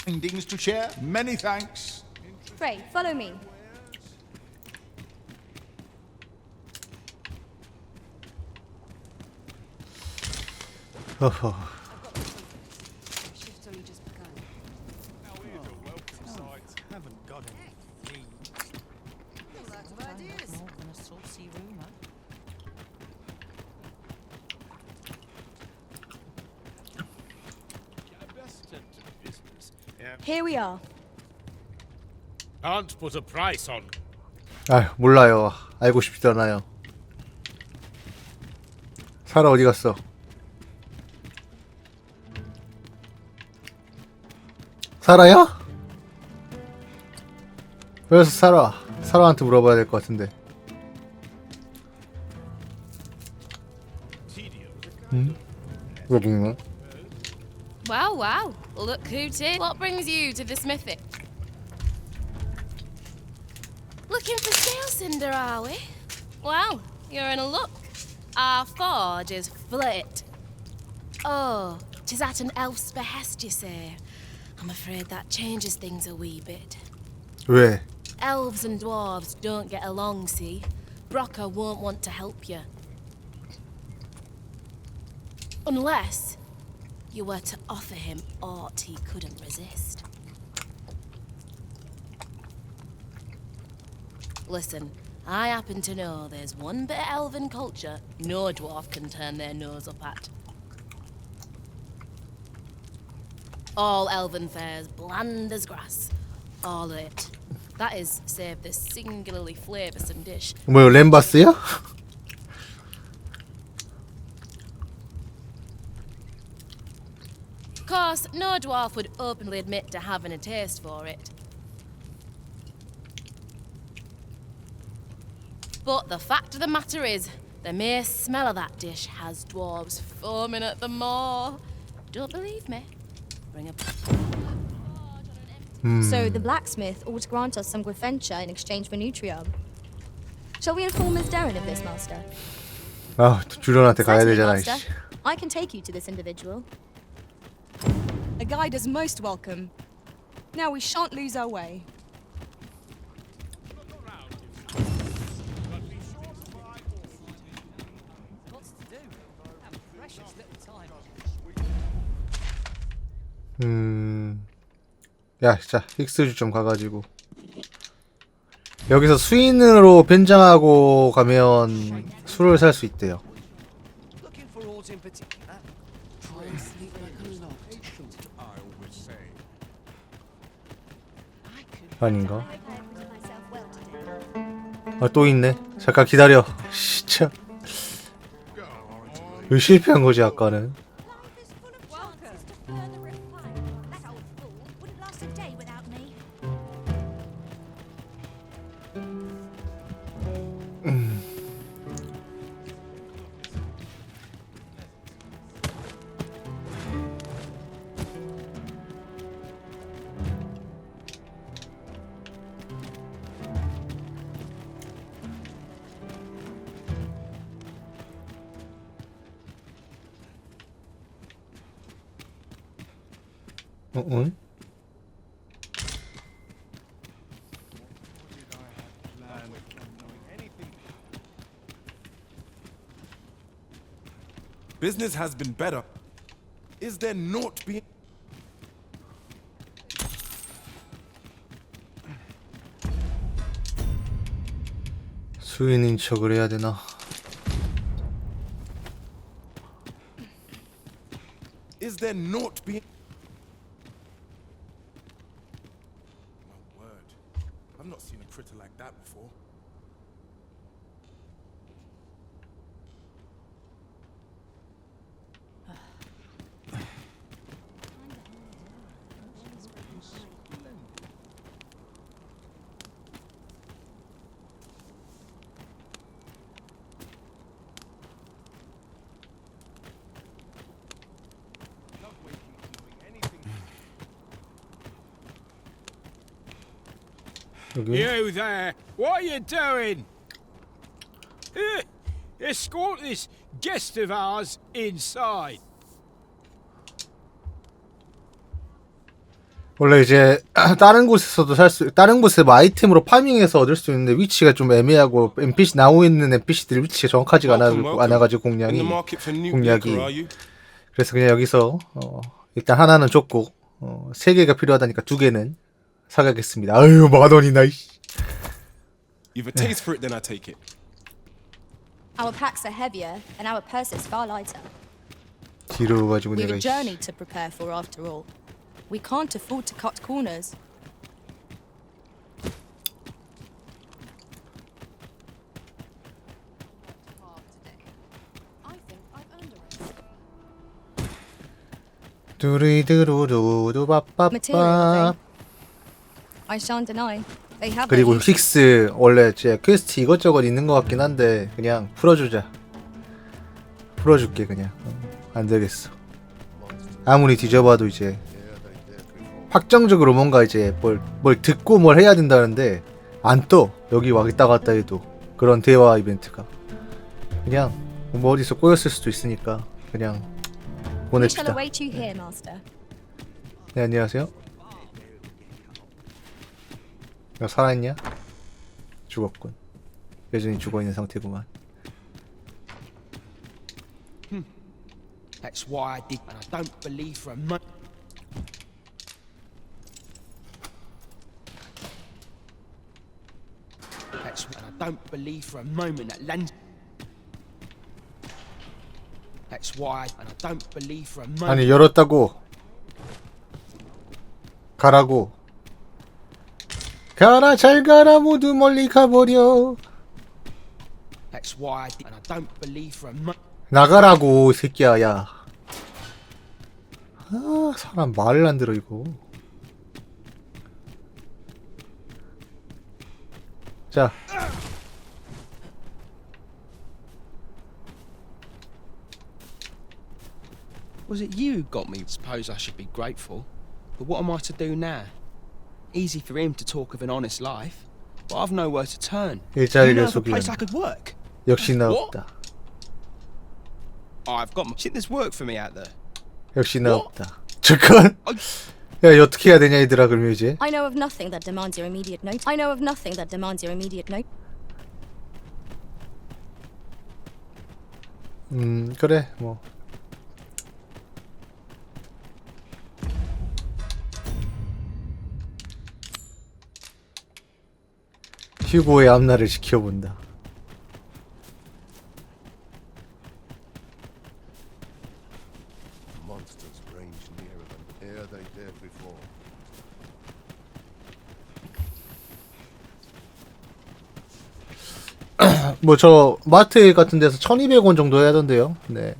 findings to share? Many thanks. Pray, follow me. 허허. Here we are. Can't put a price on. 아, 몰라요. 알고 싶지도 않아요. 사라 어디 갔어? 사라야? 그래서 사라한테 물어봐야 될 것 같은데. 여기 있네. Wow, wow. Look who's here. What brings you to the smithy? Looking for scale cinder, are we? Well, you're in a luck. Our forge is flit. Oh, 'tis at an elf's behest, you say. I'm afraid that changes things a wee bit. 왜? Elves and dwarves don't get along, see? Brocker won't want to help you. Unless you were to offer him aught he couldn't resist. Listen, I happen to know there's one bit of elven culture no dwarf can turn their nose up at. All elven fare's bland as grass. All of it. That is, save this singularly flavoursome dish. 뭐요, 램바스야? Of course, no dwarf would openly admit to having a taste for it. But the fact of the matter is, the mere smell of that dish has dwarves foaming at the maw. Don't believe me? Bring a... So the blacksmith ought to grant us some Gwynfenture in exchange for Nutrium. Shall we inform Miss Darren of this, Master? 아, 주련한테 가야 Certainly, 되잖아. Master. 이씨. I can take you to this individual. A guide is most welcome. Now we shan't lose our way. 야, 자, 힉스주 좀 가가지고 여기서 수인으로 변장하고 가면 술을 살 수 있대요. 아닌가? 아, 또 있네. 잠깐 기다려. 진짜. 왜 실패한 거지 아까는? 응? Business has been better. Is there naught being... 수인인 척을 해야 되나? Is there naught being... My word. I've not seen a critter like that before. You there! What are you doing? Escort this guest of ours inside. 원래 이제 다른 곳에서도 다른 곳에 뭐 아이템으로 파밍해서 얻을 수 있는데 위치가 좀 애매하고 NPC 나오고 있는 NPC들의 위치가 정확하지가 않아가지고 공략이 그래서 그냥 여기서 일단 하나는 줬고 3개가 필요하다니까 2개는 사가겠습니다. 아유 10,000원이나. You've a taste for it, then I take it. Our packs are heavier and our purses far lighter. 뒤로 가지고 We've 내가 a journey to prepare for after all. We can't afford to cut corners. 두리두루두두 빠빠빠. I shan't deny. They have 그리고 their 힉스 원래 제 퀘스트 이것저것 있는 것 같긴 한데 그냥 풀어주자. 풀어줄게 그냥. 안 되겠어. 아무리 뒤져봐도 이제 확정적으로 뭔가 이제 뭘 듣고 뭘 해야 된다는데 안 떠. 여기 왔다 갔다 해도 그런 대화 이벤트가 그냥 뭐 어디서 꼬였을 수도 있으니까 그냥 We shall 보냅시다. await you here, Master. 네, 안녕하세요. 너 살아있냐? 죽었군. 여전히 죽어있는 상태구만. That's why I did, and I don't believe for a moment. That's don't believe for a moment that land. That's why, and I don't believe for a moment. 아니 열었다고. 가라고. 가라 잘 가라 모두 멀리 가버려. That's why, and I don't believe for a moment. 나가라고 이 새끼야 야. 아 사람 말을 안 들어 이거. 자. Was it you who got me? Suppose I should be grateful. But what am I to do now? Easy for him to talk of an honest life, but I've nowhere to turn. 일자리를 a place 속이는. I could work. 역시나 What? 없다. I've got my shit. There's work for me out there. 역시나 없다. 잠깐. 야, 이거 어떻게 해야 되냐 얘들아 그러면 이제. I know of nothing that demands your immediate note. I know of nothing that demands your immediate note. 그래 뭐. 휴고의 앞날을 지켜본다. Monsters range nearer than e'er they dared before. 뭐 저 마트 같은 데서 1200원 정도 해야 하던데요. 네.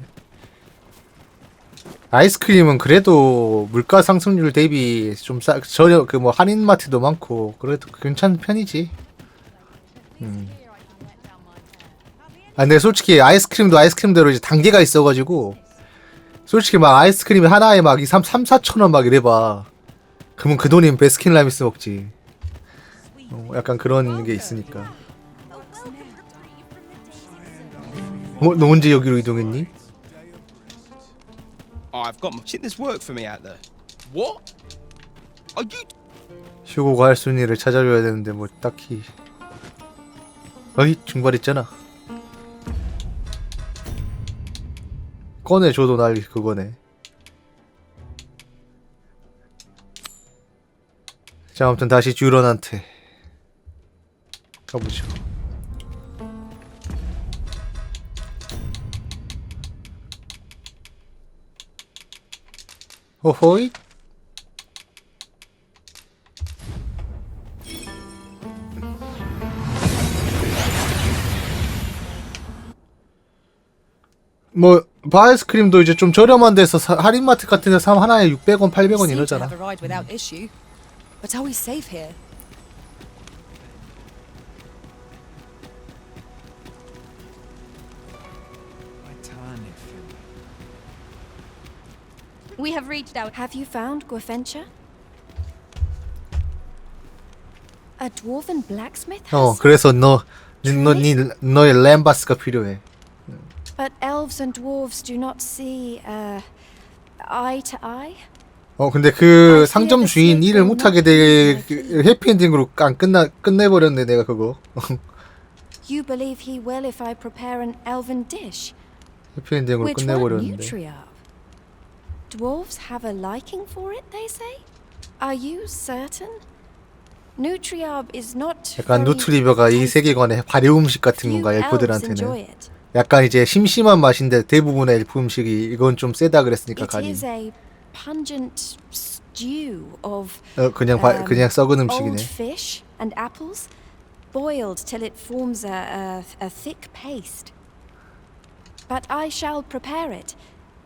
아이스크림은 그래도 물가 상승률 대비 좀 저렴 그 뭐 할인 마트도 많고 그래도 괜찮은 편이지. 아 근데 솔직히 아이스크림도 아이스크림대로 이제 단계가 있어가지고 솔직히 막 아이스크림이 하나에 막 3-4천 원 막 이래봐. 그러면 그 돈이면 베스킨라빈스 먹지. 약간 그런 게 있으니까. 너 언제 여기로 이동했니? I've got my shit. There's work for me out there. What? Are you? 휴고가 할 순위를 찾아줘야 되는데 뭐 딱히. 어이 증발했잖아. 꺼내줘도 날 그거네. 자 아무튼 다시 듀런한테 가보죠. 호호이. 뭐 바이스크림도 이제 좀 저렴한 데서 할인마트 같은 데서 사면 하나에 600원, 800원 이러잖아. Have a ride without issue. But are we safe here? We have reached out. Have you found Gwefencha? A dwarven blacksmith has 그래서 너의 램바스가 필요해. But elves and dwarves do not see eye to eye. 근데 그 상점 주인 일을 못하게 될 해피엔딩으로 안 끝내버렸네 내가 그거. You believe he will if I prepare an elven dish? 해피엔딩으로 Which one? 끝내버렸는데. Nutriarb. Dwarves have a liking for it, they say? Are you certain? Nutriarb is not 약간 very 누트리버가 이 세계관의 발효 음식 같은 건가 Few elves enjoy 엘프들한테는. it. 약간 이제 심심한 맛인데 대부분의 엘프 음식이 이건 좀 세다 그랬으니까 It 간이. is a pungent stew of 그냥 썩은 old 음식이네. fish and apples, boiled till it forms a thick paste. But I shall prepare it,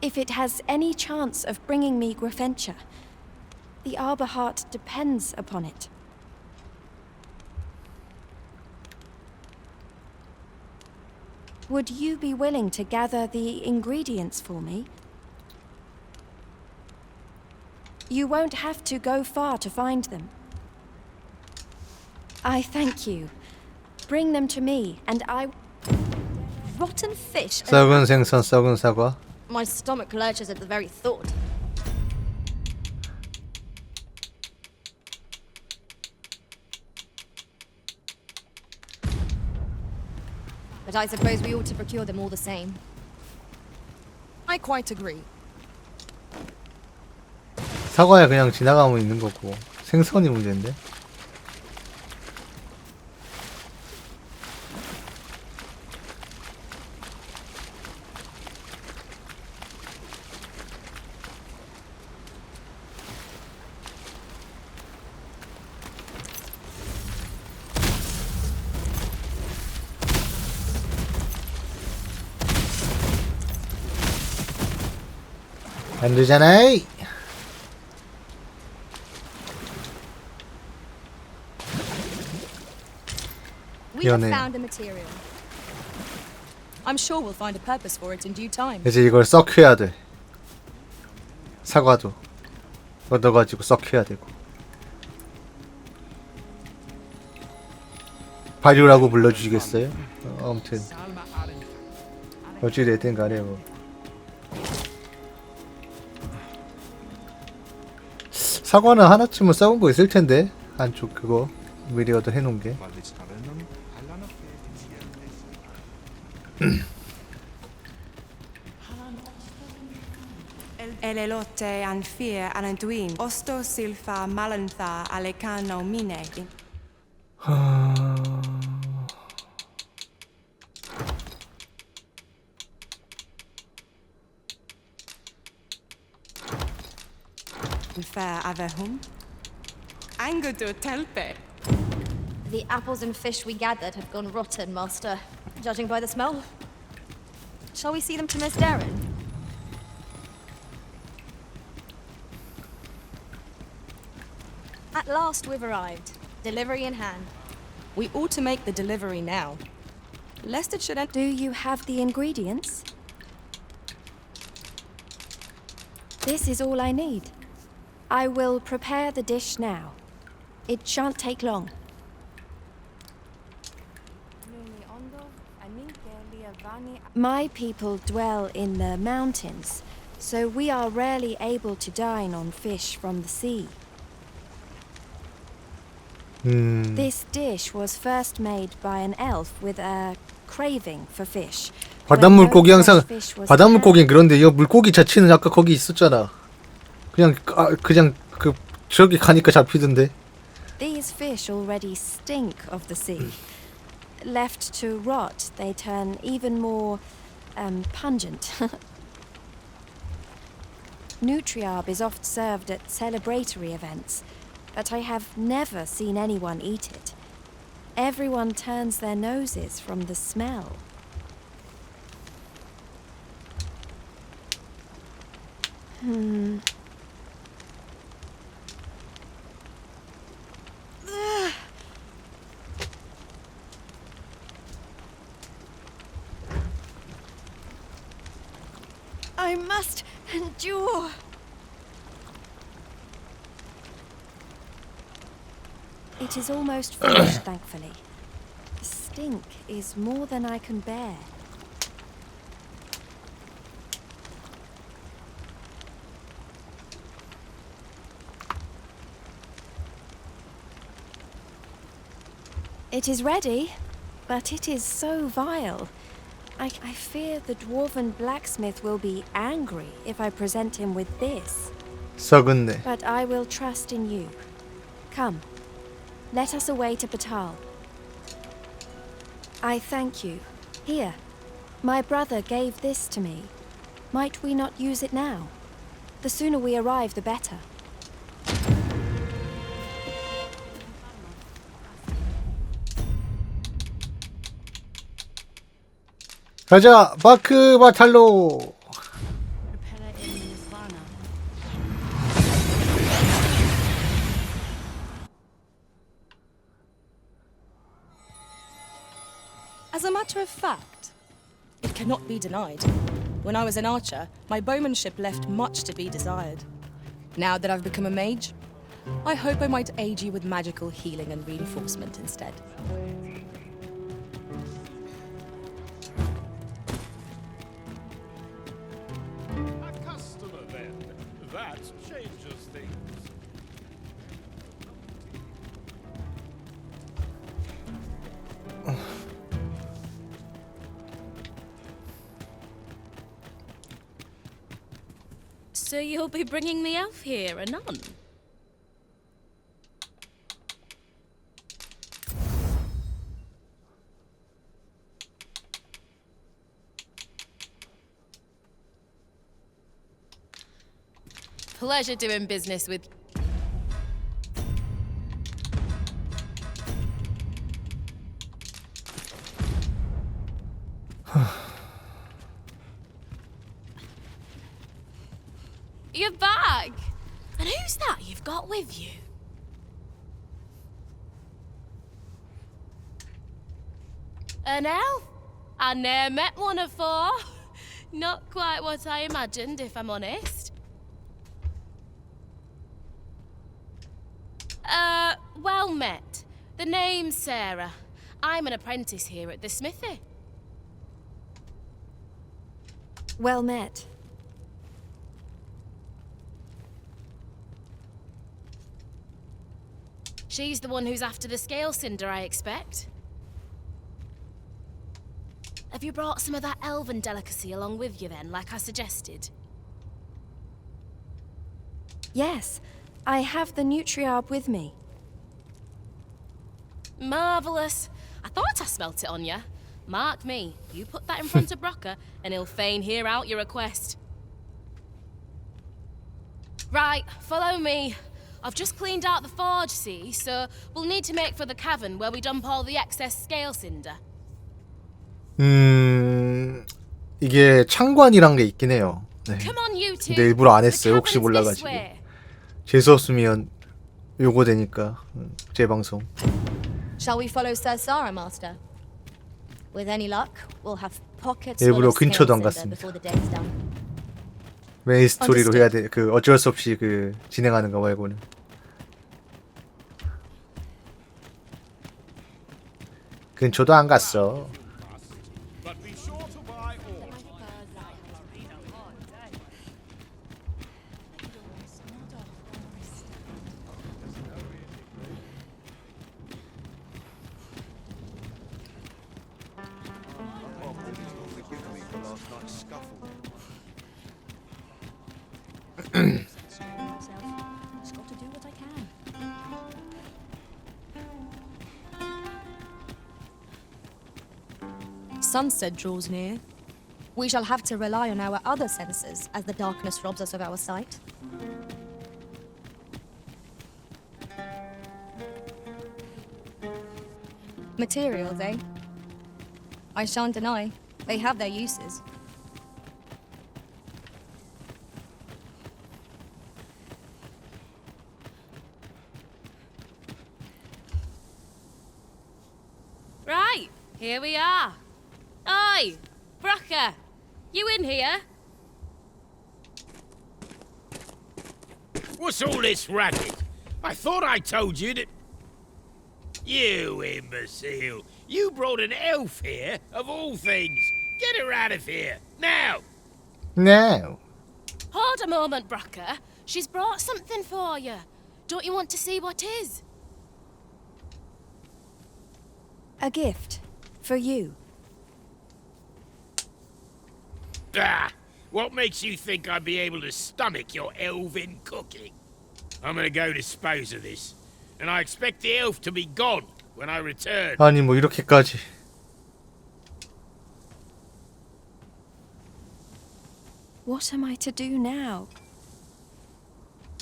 if it has any chance of bringing me Gwefencha. The Arbor Heart depends upon it. Would you be willing to gather the ingredients for me? You won't have to go far to find them. I thank you. Bring them to me, and I... Rotten fish. 썩은 생선, 썩은 사과. My stomach lurches at the very thought. But I suppose we ought to procure them all the same. I quite agree. 사과에 그냥 지나가면 있는 거고 생선이 문제인데. 안 되잖아. We have 미안해. found a material. I'm sure we'll find a purpose for it in due time. 이제 이걸 썩혀야 돼. 사과도 얻어가지고 썩혀야 되고. 발효라고 불러주시겠어요? 아무튼 어찌됐든 간에 뭐 사과는 하나쯤은 썩은 거 있을 텐데 안쪽 그거 미리 얻어 해놓은 게. Elelote an fear an anduin osto silfa malantha alecano mine. Fair avehum. Angudu telpe. The apples and fish we gathered have gone rotten, Master, judging by the smell. Shall we see them to Miss Darren? At last we've arrived. Delivery in hand. We ought to make the delivery now. Lest it should end. Do you have the ingredients? This is all I need. I will prepare the dish now. It shan't take long. My people dwell in the mountains, so we are rarely able to dine on fish from the sea. This dish was first made by an elf with a craving for fish. 바닷물고기 항상 바닷물고기는 그런데 이 물고기 자체는 아까 거기 있었잖아. 그냥 그 저기 가니까 잡히던데. These fish already stink of the sea. Left to rot, they turn even more pungent. Nutriarb is oft served at celebratory events, but I have never seen anyone eat it. Everyone turns their noses from the smell. I must endure. It is almost finished, thankfully. The stink is more than I can bear. It is ready, but it is so vile. I fear the dwarven blacksmith will be angry if I present him with this. 썩은네. But I will trust in you. Come, let us away to Batal. I thank you. Here, my brother gave this to me. Might we not use it now? The sooner we arrive, the better. 가자, 마크 바탈로. As a matter of fact, it cannot be denied. When I was an archer, my bowmanship left much to be desired. Now that I've become a mage, I hope I might aid you with magical healing and reinforcement instead. That changes things. So you'll be bringing the elf here, anon? Pleasure doing business with... you're back. And who's that you've got with you? An elf? I ne'er met one afore. Not quite what I imagined, if I'm honest. Well met. The name's Sarah. I'm an apprentice here at the smithy. Well met. She's the one who's after the scale cinder, I expect. Have you brought some of that elven delicacy along with you then, like I suggested? Yes, I have the Nutriarb with me. Marvellous. I thought I smelt it on you. Mark me, you put that in front of Brocker, and he'll fain hear out your request. Right, follow me. I've just cleaned out the forge, see, so we'll need to make for the cavern where we dump all the excess scale cinder. 이게 창관이란 게 있긴 해요. 네. Come on, you two. 근데 일부러 안 했어요. The 혹시 cabin's 몰라가지고. this way. 재수 없으면 요거 되니까 제 방송. Shall we follow Sir Sarah, Master? With any luck, we'll have pockets 일부러 full of scale 근처도 안 cinder 갔습니다. before the day's done. 메인 스토리로 해야 돼. 그 어쩔 수 없이 그 진행하는 거 말고는. 근처도 안 갔어. Sunset draws near. We shall have to rely on our other senses as the darkness robs us of our sight. Materials, eh? I shan't deny, they have their uses. Right, here we are. Oi, Brocker, you in here? What's all this racket? I thought I told you that... You imbecile! You brought an elf here, of all things! Get her out of here, now! No. Hold a moment, Brocker. She's brought something for you. Don't you want to see what is? A gift. For you. Ah! What makes you think I'd be able to stomach your elven cooking? I'm gonna go dispose of this, and I expect the elf to be gone when I return. 아니 뭐 이렇게까지. What am I to do now?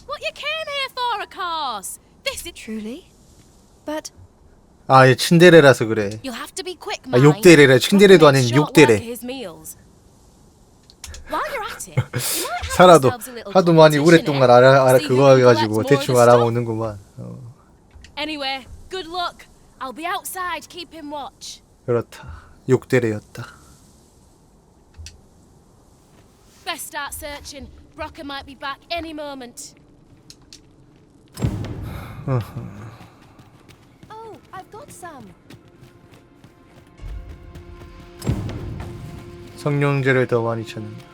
What you came here for, of course. This is truly, but 아, 얘 친데레라서 그래. you'll have to be quick, 아, mind. 욕대레래. 친데레도 아닌 Short work of 욕대레. his meals. While you're at it, you might have 살아도 yourselves a little 하도 많이 competition, 오랫동안 eh? See who 그거 can 해가지고 collect more of 대충 the stuff. 알아오는구만. Anyway, good luck. I'll be outside keeping watch. 그렇다. 욕대레였다. Best start searching. Brocker might be back any moment. Oh, I've got some. 성룡제를 더 많이 찾는다.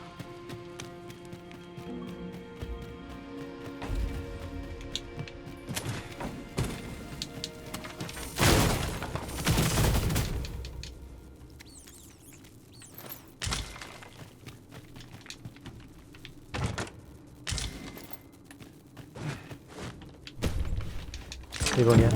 이거냐?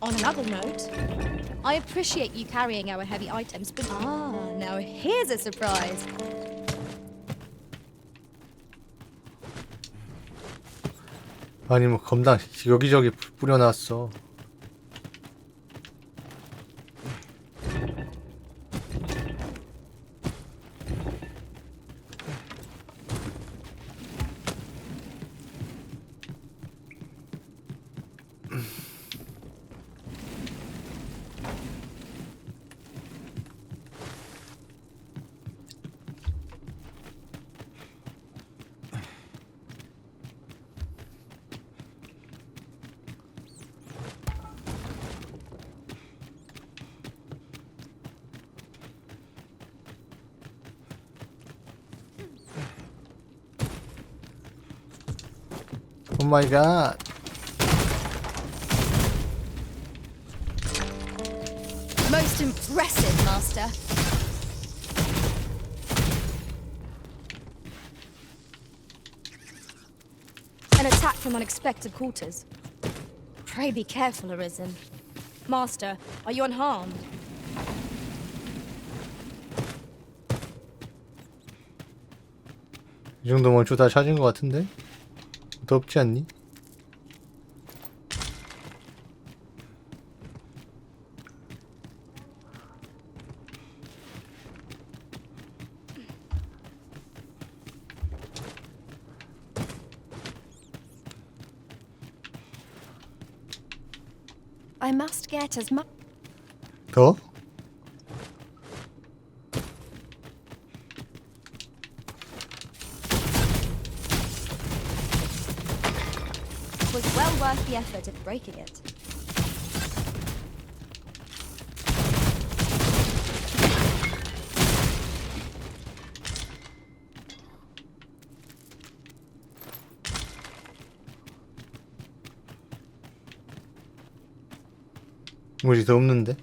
On another note, I appreciate you carrying our heavy items, but now here's a surprise. 아니 뭐 검당 여기저기 뿌려놨어. 오 마이 갓. Most impressive, Master. An attack from unexpected quarters. Pray be careful, Arisen. Master, are you unharmed? 이 정도면 주 다 찾은 것 같은데? 더 없지 않니? I must get as much. 더? Was well worth the effort of breaking it. 뭐지 더 없는데?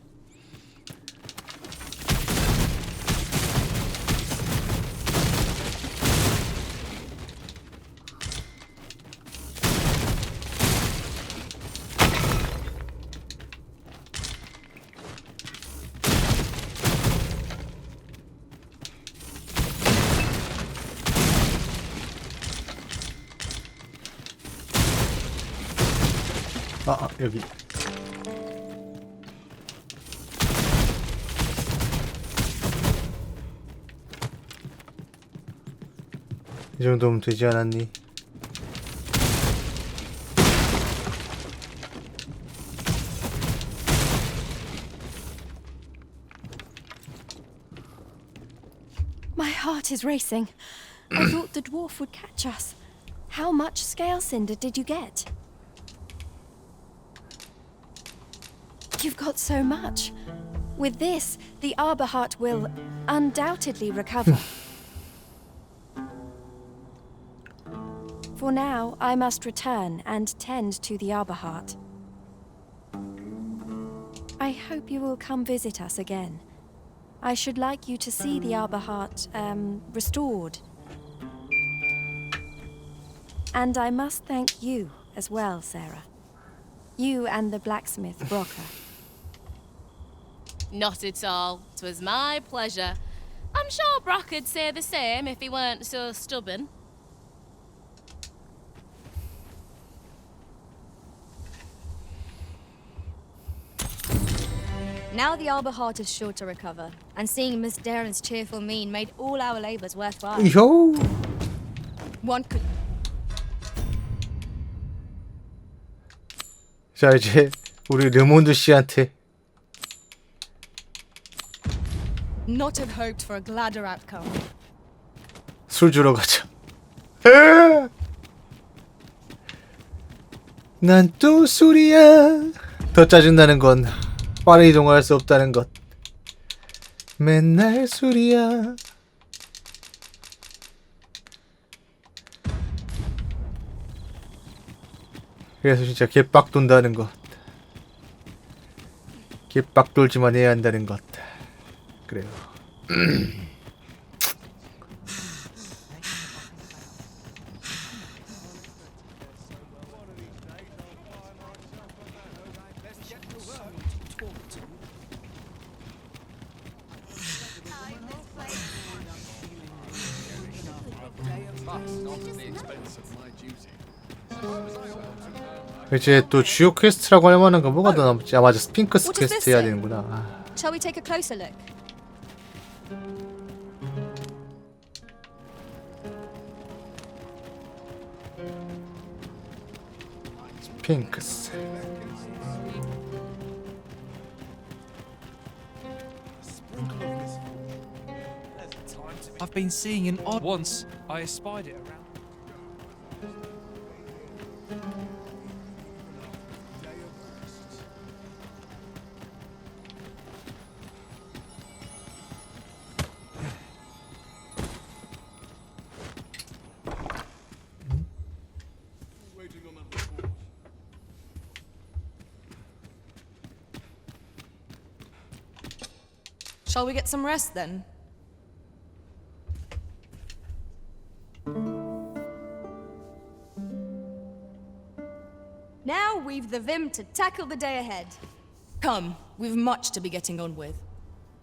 여기. 이 정도면 되지 않았니? My heart is racing. I thought the dwarf would catch us. How much scale cinder did you get? You've got so much. With this, the arbor heart will undoubtedly recover. For now, I must return and tend to the arbor heart. I hope you will come visit us again. I should like you to see the arbor heart, restored. And I must thank you as well, Sarah. You and the blacksmith, Brocker. Not at all. 'Twas my pleasure. I'm sure Brock'd say the same if he weren't so stubborn. Now the arbor heart is sure to recover, and seeing Miss Darren's cheerful mien made all our labors worthwhile. 요. One could 자 이제 우리 르몬드 씨한테 not have hoped for a gladder outcome. 술 주러 가자. 난 또 술이야. 더 짜증나는 건 빠르게 이동할 수 없다는 것. 맨날 술이야. 그래서 진짜 개빡 돈다는 것. 개빡 돌지만 해야 한다는 것. 그래요. 이제 또 주요 퀘스트라고 할 만한 거 뭐가 더 남았지? 아 맞아, 스핑크스 퀘스트 해야 되는구나. 아. Shall we take a closer look? 스핑크스. I've been seeing an odd. Once I espied it around. Shall we get some rest then? Now we've the vim to tackle the day ahead. Come, we've much to be getting on with.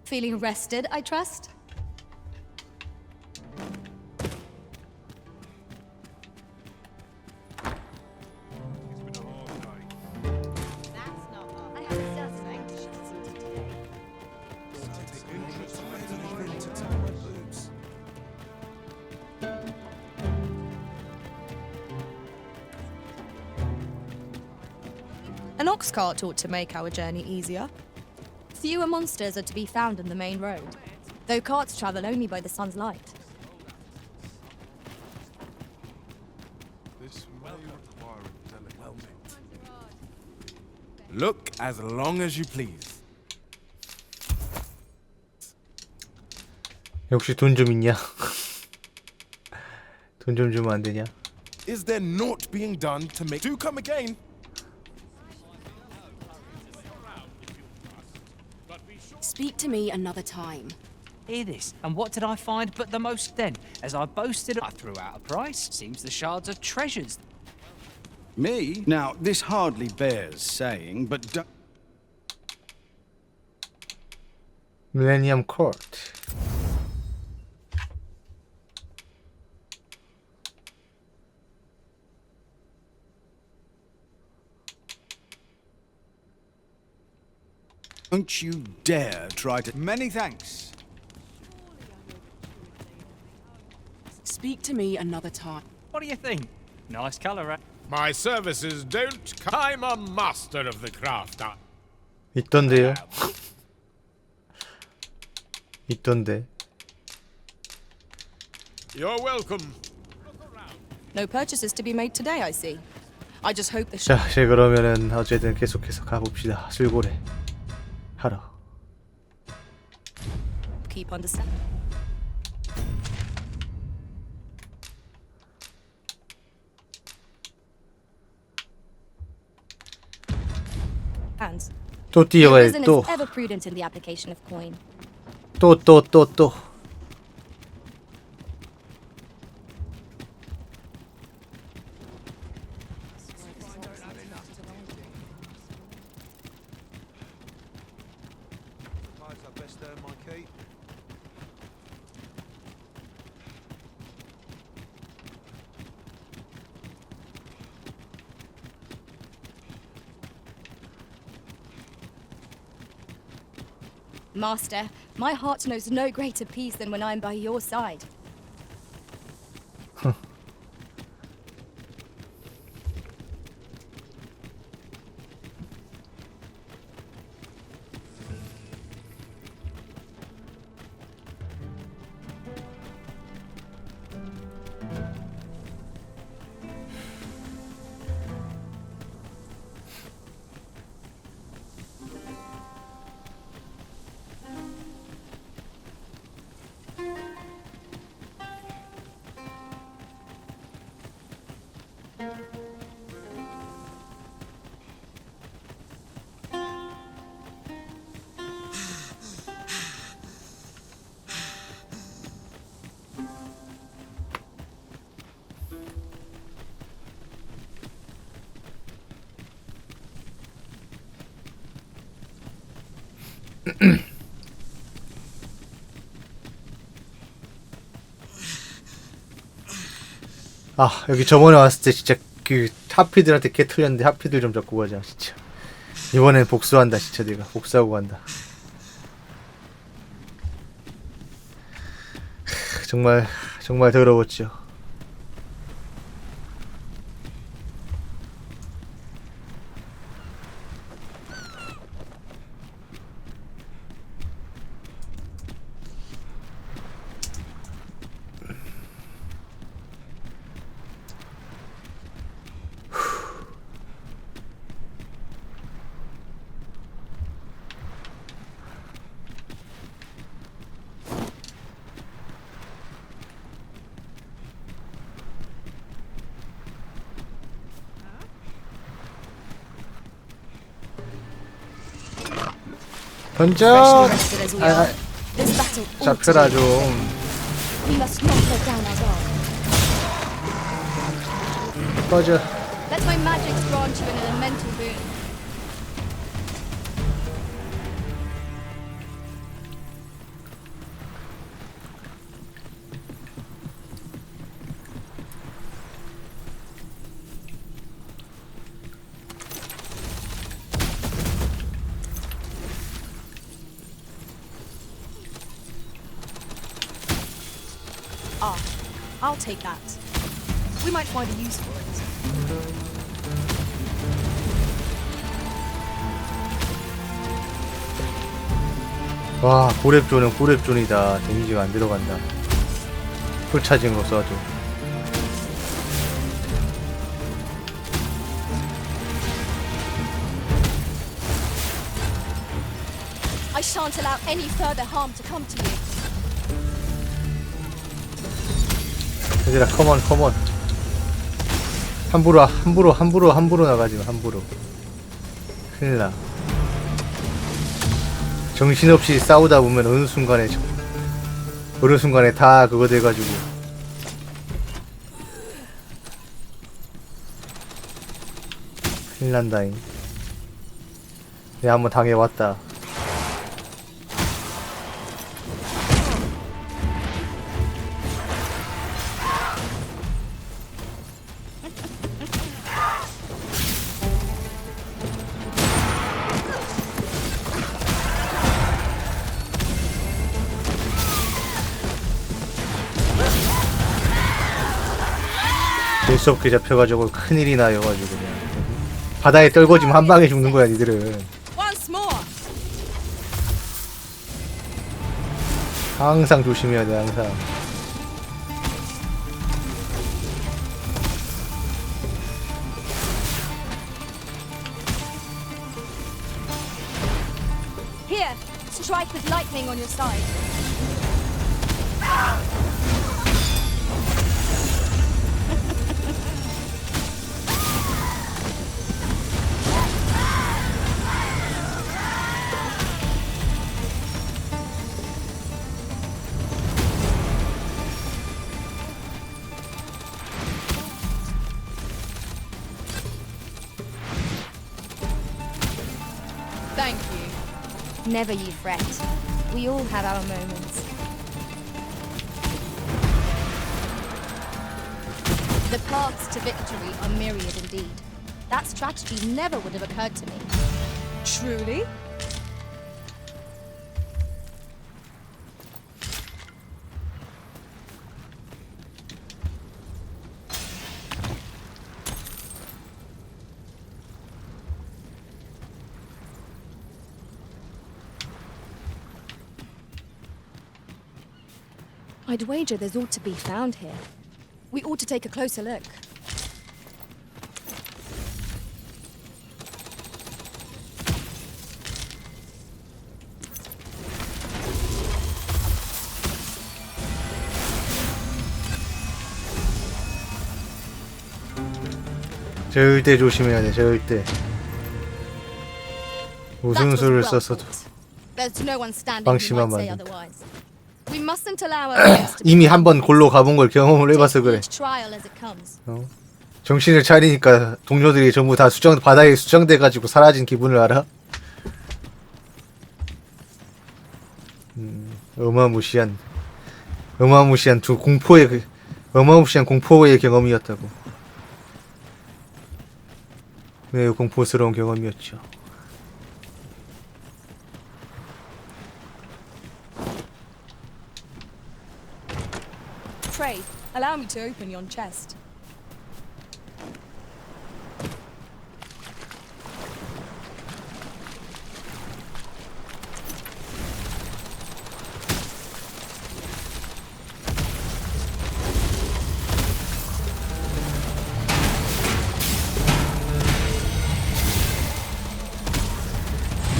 Feeling rested, I trust? An ox cart ought to make our journey easier. Fewer monsters are to be found on the main road, though carts travel only by the sun's light. This may require a delicate. Look as long as you please. 역시 돈 좀 있냐? 돈 좀 주면 안 되냐? Is there naught being done to make... Do come again! Speak to me another time. Hear this, and what did I find but the most then? As I boasted, I threw out a price. Seems the shards are treasures. Me? Now, this hardly bears saying, but Millennium Court. don't you dare try to... Many thanks. Speak to me another time. What do you think? Nice colour, right? My services don't... I'm a master of the craft. 있던데요? 있던데. You're welcome. No purchases to be made today, I see. I just hope the 자, 이제 그러면은 어쨌든 계속해서 가봅시다. 술고래 하러. keep understand. Hands. 또 뛰어가야 Arisen 또. is ever prudent in the application of coin. 또. Master, my heart knows no greater peace than when I am by your side. 아 여기 저번에 왔을 때 진짜 그 하피들한테 개 틀렸는데 하피들 좀 잡고 가자 진짜. 이번엔 복수한다 진짜. 내가 복수하고 간다. 정말 정말 더러웠죠. 던져! 잡혀라 좀. We must not let down our guard. 꺼져. Let my magic grant you an elemental boon. I'll take that. We might find a use for it. 와 고렙존은 고렙존이다. 데미지가 안 들어간다. 풀차징으로 써도. I shan't allow any further harm to come to you. 얘들아 컴온 컴온. 함부로 나가지마. 함부로 큰일나. 정신없이 싸우다 보면 어느 순간에 다 그거 돼가지고 큰일난다잉. 내가 한번 당해왔다. 될 수 없게 잡혀가지고 큰일이 나여가지고 그냥 바다에 떨궈지면 한 방에 죽는 거야 니들은. 항상 조심해야 돼 항상. Here, strike with lightning on your side. Thank you. Never you fret. We all have our moments. The paths to victory are myriad indeed. That strategy never would have occurred to me. Truly? I'd wager there's ought to be found here. We ought to take a closer look. 절대 조심해야 돼. 절대. 무슨 수를 썼어도 There's no one standing who 방심하면 might say 안 된다. otherwise. We mustn't allow ourselves to be 이미 한번 골로 가본 걸 경험을 해봐서 그래. each trial as it comes. 정신을 차리니까 동료들이 전부 다 바다에 수정돼가지고 사라진 기분을 알아? 어마무시한 두 공포의 어마무시한 공포의 경험이었다고. 매우 공포스러운 경험이었죠. Pray, allow me to open yon chest.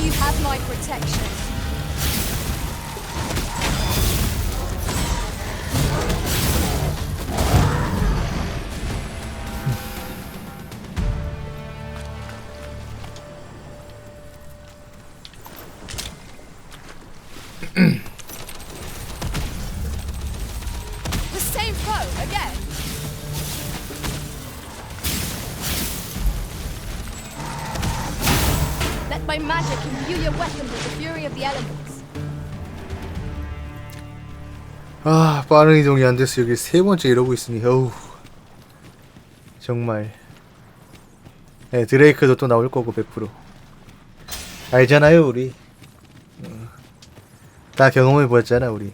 You have my protection. The same foe again. Let my magic imbue your weapon with the fury of the elements. 아, 빠른 이동이 안 돼서 여기 세 번째 이러고 있으니 어우 정말. 네, 드레이크도 또 나올 거고 100% 알잖아요 우리. 다 경험해 보았잖아 우리.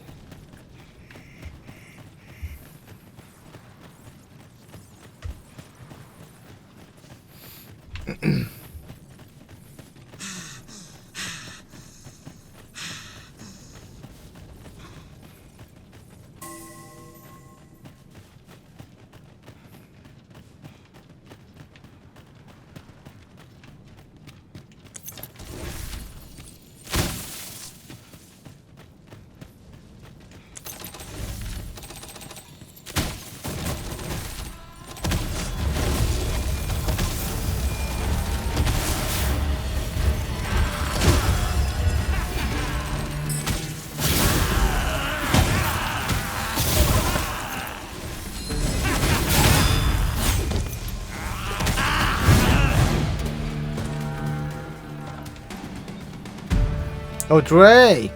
Oh, Drake!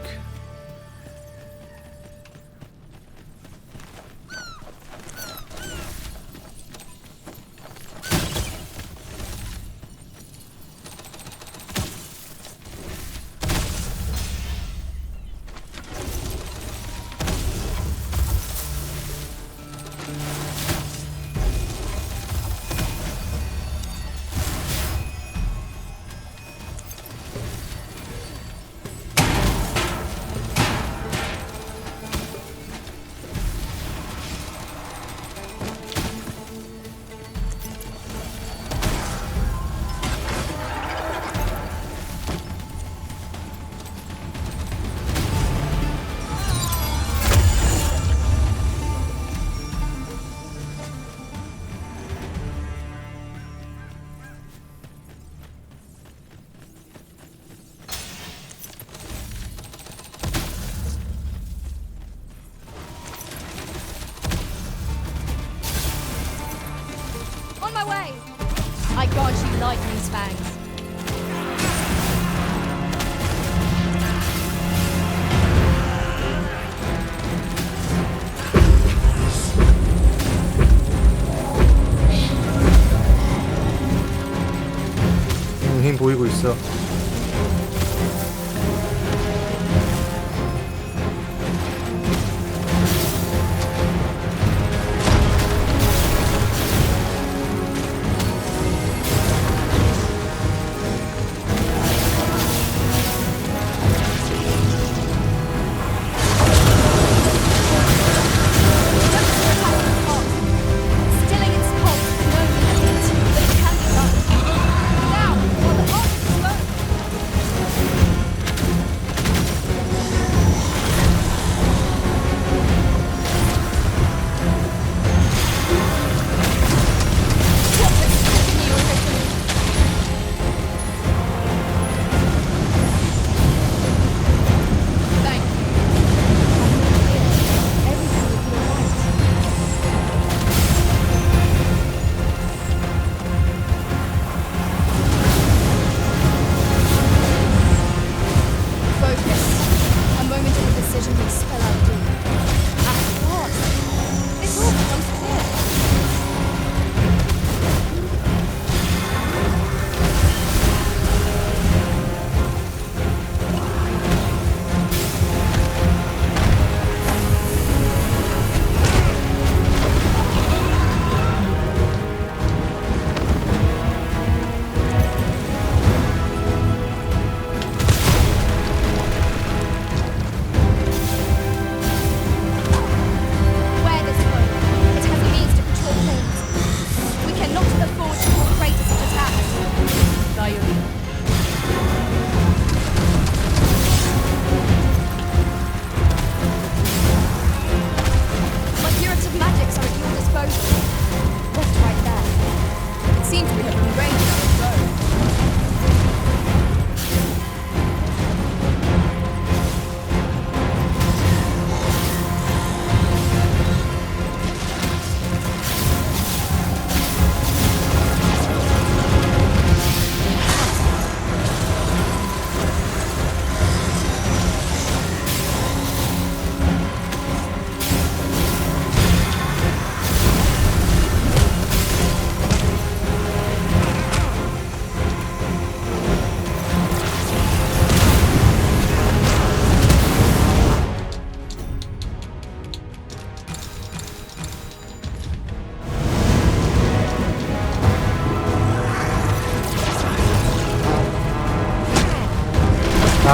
On my way! I grant you lightning's fangs. 힘 보이고 있어. Stilling its pulse can only lead to, but it can be done. Now, while the heart is slow,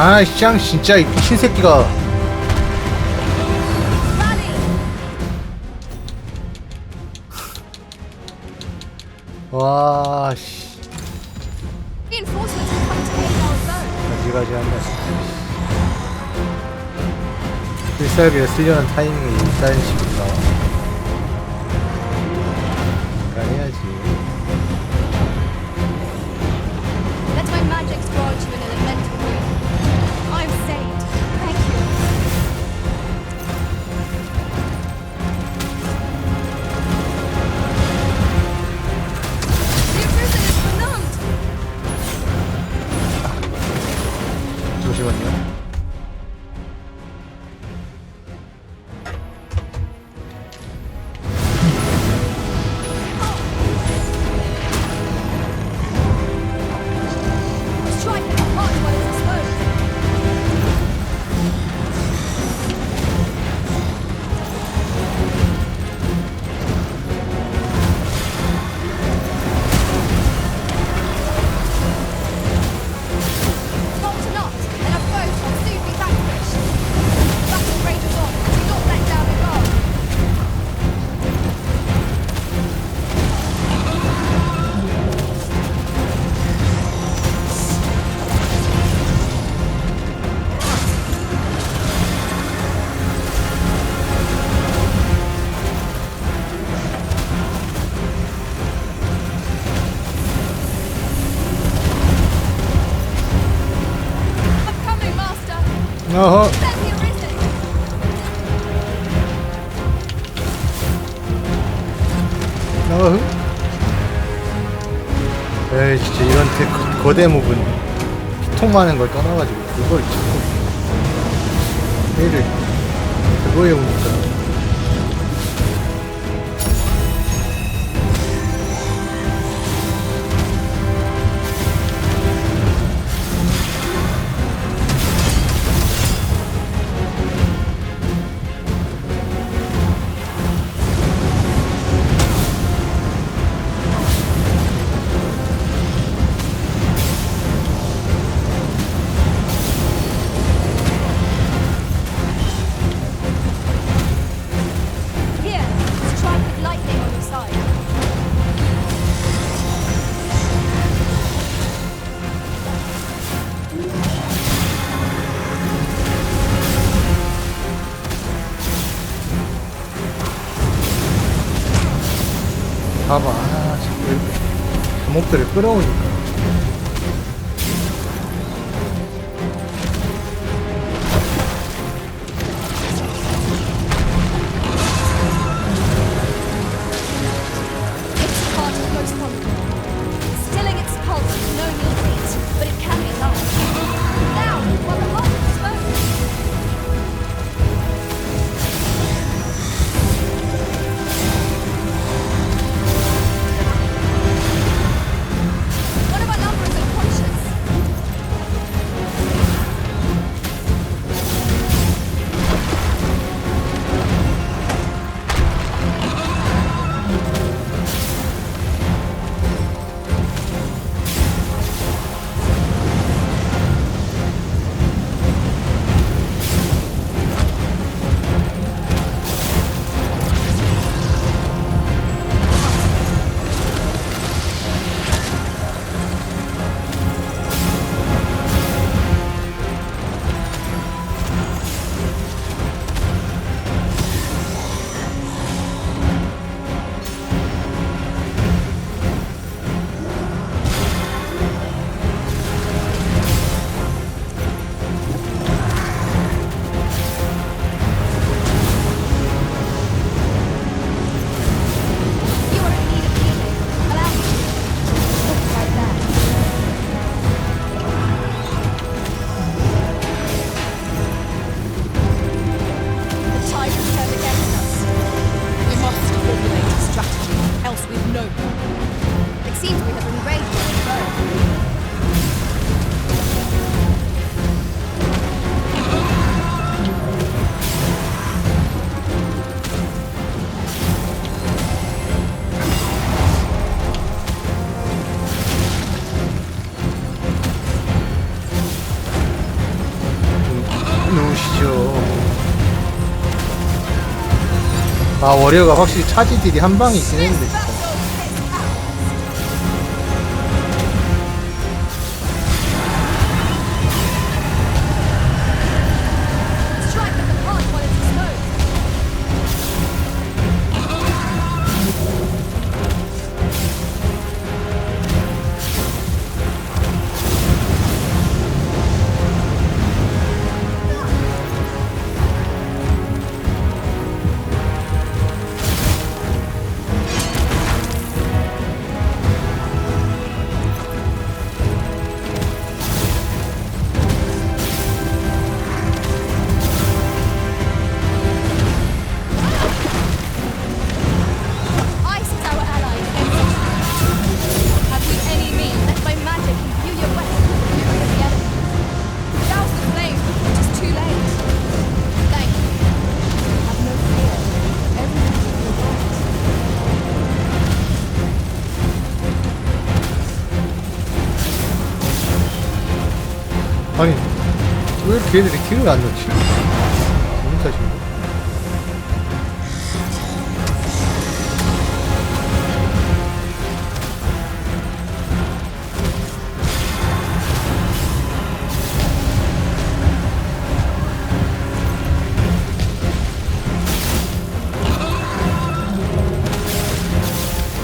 아, 쌍 진짜 이 미친 새끼가. 와, 씨. 가지가지 한다. 필살기를 쓰려는 타이밍이 일단 식인가. 해야지. Let my magic grant you an elemental room. I'm saved. Thank you. The prison is benumbed. 잠시만요. Strike it apart while it's exposed. Not to not, and our foes shall soon be vanquished. Battle rages on. Do not let down the guard. I'm coming, Master. 어허. Set the arisen. 어허. 에이, 진짜 이런 거대 몹은 피통 많은 걸 떠나가지고 그걸 찍고 얘를 그거에 오니까. Here, strike with lightning on your side. 봐봐, 아, 자꾸 이렇게 감옥들을 끌어오니까. Its part is most vulnerable. Stilling its pulse is no mean feat, but it can be done. Now, while the heart is exposed. One of our numbers 해야죠. 아, 워리어가 확실히 차지딜이 한 방이 있긴 했는데 진짜. 아니 왜 걔네들이 킬을 안 넣지? 너무 탓인데?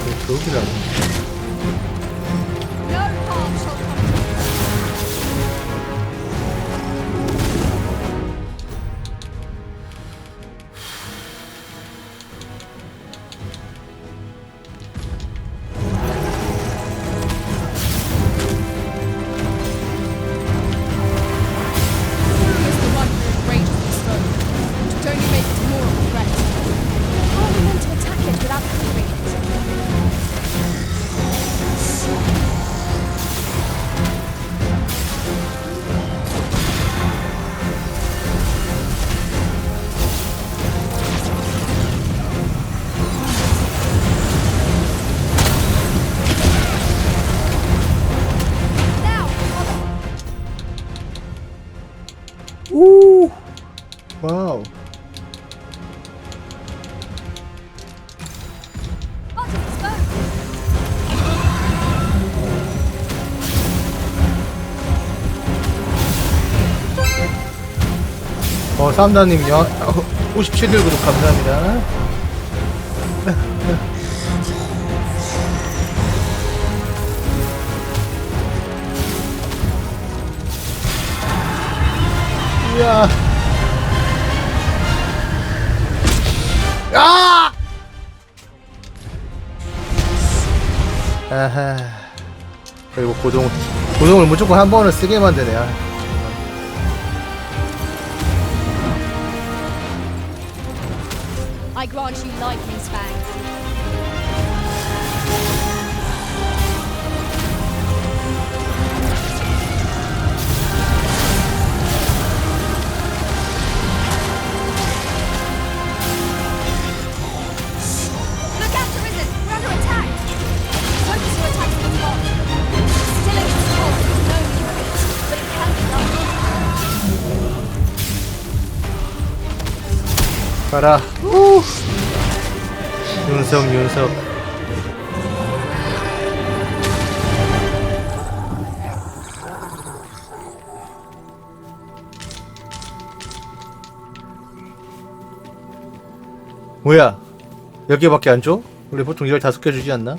왜 저기를 안 넣지? 오, 와우. 쌈다님 57일 구독 감사합니다. 이야. 아! 아하. 그리고 고동을 무조건 한 번은 쓰게 만드네. I grant you lightning fangs. Look out, Arisen! We're under attack! Focus your attacks on the top. Stilling its pulse is no mean feat, but it can be done. 가라. 윤석. 뭐야? 몇 개밖에 안 줘? 원래 보통 15개 주지 않나?